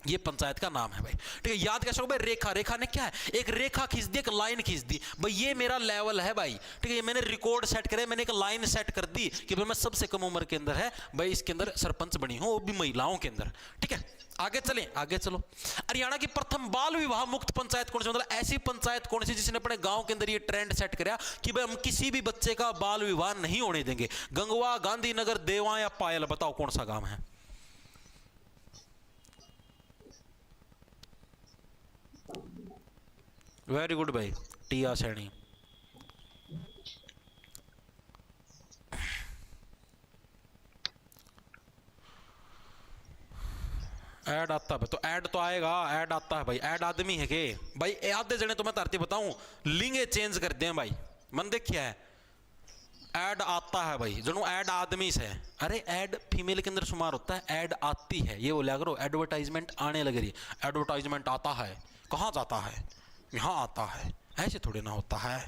ये पंचायत का नाम है भाई, ठीक है। याद कैसे हो भाई, रेखा, रेखा ने क्या है, एक रेखा खींच दी, एक लाइन खींच दी भाई, ये मेरा लेवल है भाई, ठीक है। ये मैंने रिकॉर्ड सेट करे, मैंने एक लाइन सेट कर दी कि भाई मैं सबसे कम उम्र के अंदर है भाई इसके अंदर सरपंच बनी हूं, वो भी महिलाओं के अंदर, ठीक है। आगे चलें, आगे चलो। हरियाणा की प्रथम बाल विवाह मुक्त पंचायत कौन सी, मतलब ऐसी पंचायत कौन सी जिसने अपने गांव के अंदर ये ट्रेंड सेट किया कि भाई हम किसी भी बच्चे का बाल विवाह नहीं होने देंगे। गंगवा, गांधीनगर, देवा या पायल, बताओ कौन सा गांव है। वेरी गुड भाई, टिया सैनी। ऐड आता है तो ऐड तो आएगा, ऐड आता है भाई, ऐड आदमी है के भाई, आधे जने तो मैं तारती बताऊं लिंगे चेंज कर दे भाई, मन देखिए है ऐड आता है भाई, जनो ऐड आदमी से, अरे ऐड फीमेल के अंदर शुमार होता है, ऐड आती है, ये बोला करो एडवर्टाइजमेंट आने लग रही है, एडवर्टाइजमेंट आता है, कहाँ जाता है, यहाँ आता है, ऐसे थोड़े ना होता है,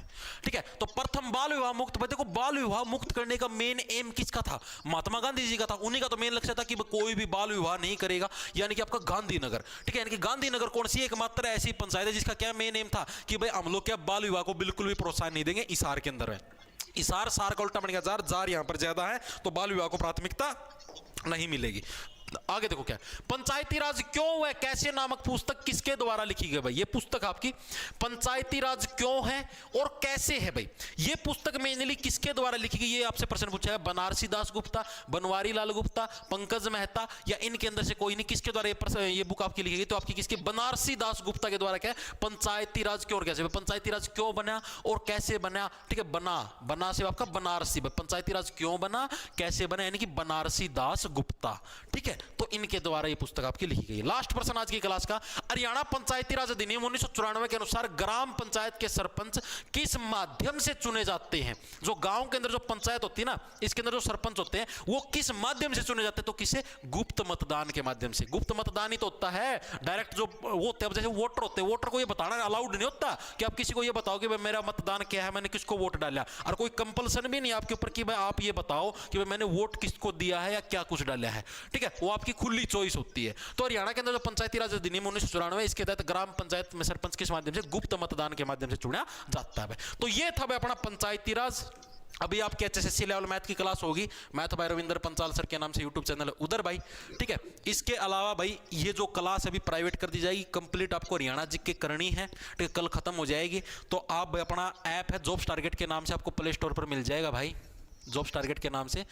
ठीक है। तो प्रथम बाल विवाह मुक्त, देखो बाल विवाह मुक्त करने का मेन एम किसका था, महात्मा गांधी जी का था, उन्हीं का तो मेन लक्ष्य था कि कोई भी बाल विवाह नहीं करेगा, यानी कि आपका गांधीनगर, ठीक है। यानी कि गांधीनगर कौन सी एकमात्र ऐसी पंचायत है जिसका क्या मेन एम था कि भाई हम लोग क्या बाल विवाह को बिल्कुल भी प्रोत्साहन नहीं देंगे। हिसार के अंदर है, हिसार, सार का उल्टा बन गया जार, जार यहां पर ज्यादा है तो बाल विवाह को प्राथमिकता नहीं मिलेगी। आगे देखो क्या, पंचायती राज क्यों व कैसे नामक पुस्तक किसके द्वारा लिखी गई भाई, ये पुस्तक आपकी पंचायती राज क्यों है और कैसे है भाई, ये पुस्तक मेनली किसके द्वारा लिखी गई, ये आपसे प्रश्न पूछा है। बनारसी दास गुप्ता, बनवारी लाल गुप्ता, पंकज मेहता या इनके अंदर से कोई नहीं, किसके द्वारा ये बुक आपकी लिखी गई, तो आपकी किसकी, बनारसी दास गुप्ता के द्वारा क्या है, पंचायती राज क्यों और कैसे, पंचायती राज क्यों बना और कैसे बना, ठीक है। बना, बना से आपका बनारसी, पंचायती राज क्यों बना कैसे बना, यानी कि बनारसी दास गुप्ता, ठीक है। तो इनके द्वारा ये पुस्तक आपकी लिखी गई। लास्ट प्रश्न आज की क्लास का, हरियाणा पंचायती राज अधिनियम 1994 के अनुसार ग्राम पंचायत के सरपंच किस माध्यम से चुने जाते हैं, जो गांव के अंदर जो पंचायत होती है ना, इसके अंदर जो सरपंच होते हैं वो किस माध्यम से चुने जाते हैं, तो किसे, गुप्त मतदान के माध्यम से। गुप्त मतदान ही तो होता है, डायरेक्ट जो वो होते हैं, जैसे वोटर होते हैं, वोटर को ये बताना अलाउड नहीं होता कि आप किसी को ये बताओ कि भाई मेरा मतदान क्या है, मैंने किसको वोट डाला, और कोई कंपल्सन भी नहीं आपके ऊपर कि भाई आप ये बताओ कि भाई मैंने वोट किसको दिया है या क्या कुछ डाला है, ठीक है। वो आपकी खुली चॉइस होती है। तो हरियाणा के अंदर जो पंचायती राज अधिनियम 1994 इसके तहत ग्राम पंचायत में सरपंच किस माध्यम से, गुप्त मतदान के माध्यम से चुना जाता है। तो ये था भाई अपना पंचायती राज। अभी आपके HSSC लेवल मैथ की क्लास होगी, मैथ भाई रविंदर पंचाल सर के नाम से यूट्यूब चैनल है उधर भाई, ठीक है। इसके अलावा भाई ये जो क्लास अभी प्राइवेट कर दी जाएगी, कंप्लीट आपको हरियाणा जी के करनी है, ठीक है, कल खत्म हो जाएगी। तो आप भाई अपना ऐप है जॉब्स टारगेट के नाम से आपको प्ले स्टोर पर मिल जाएगा भाई, जॉब्स टारगेट के नाम से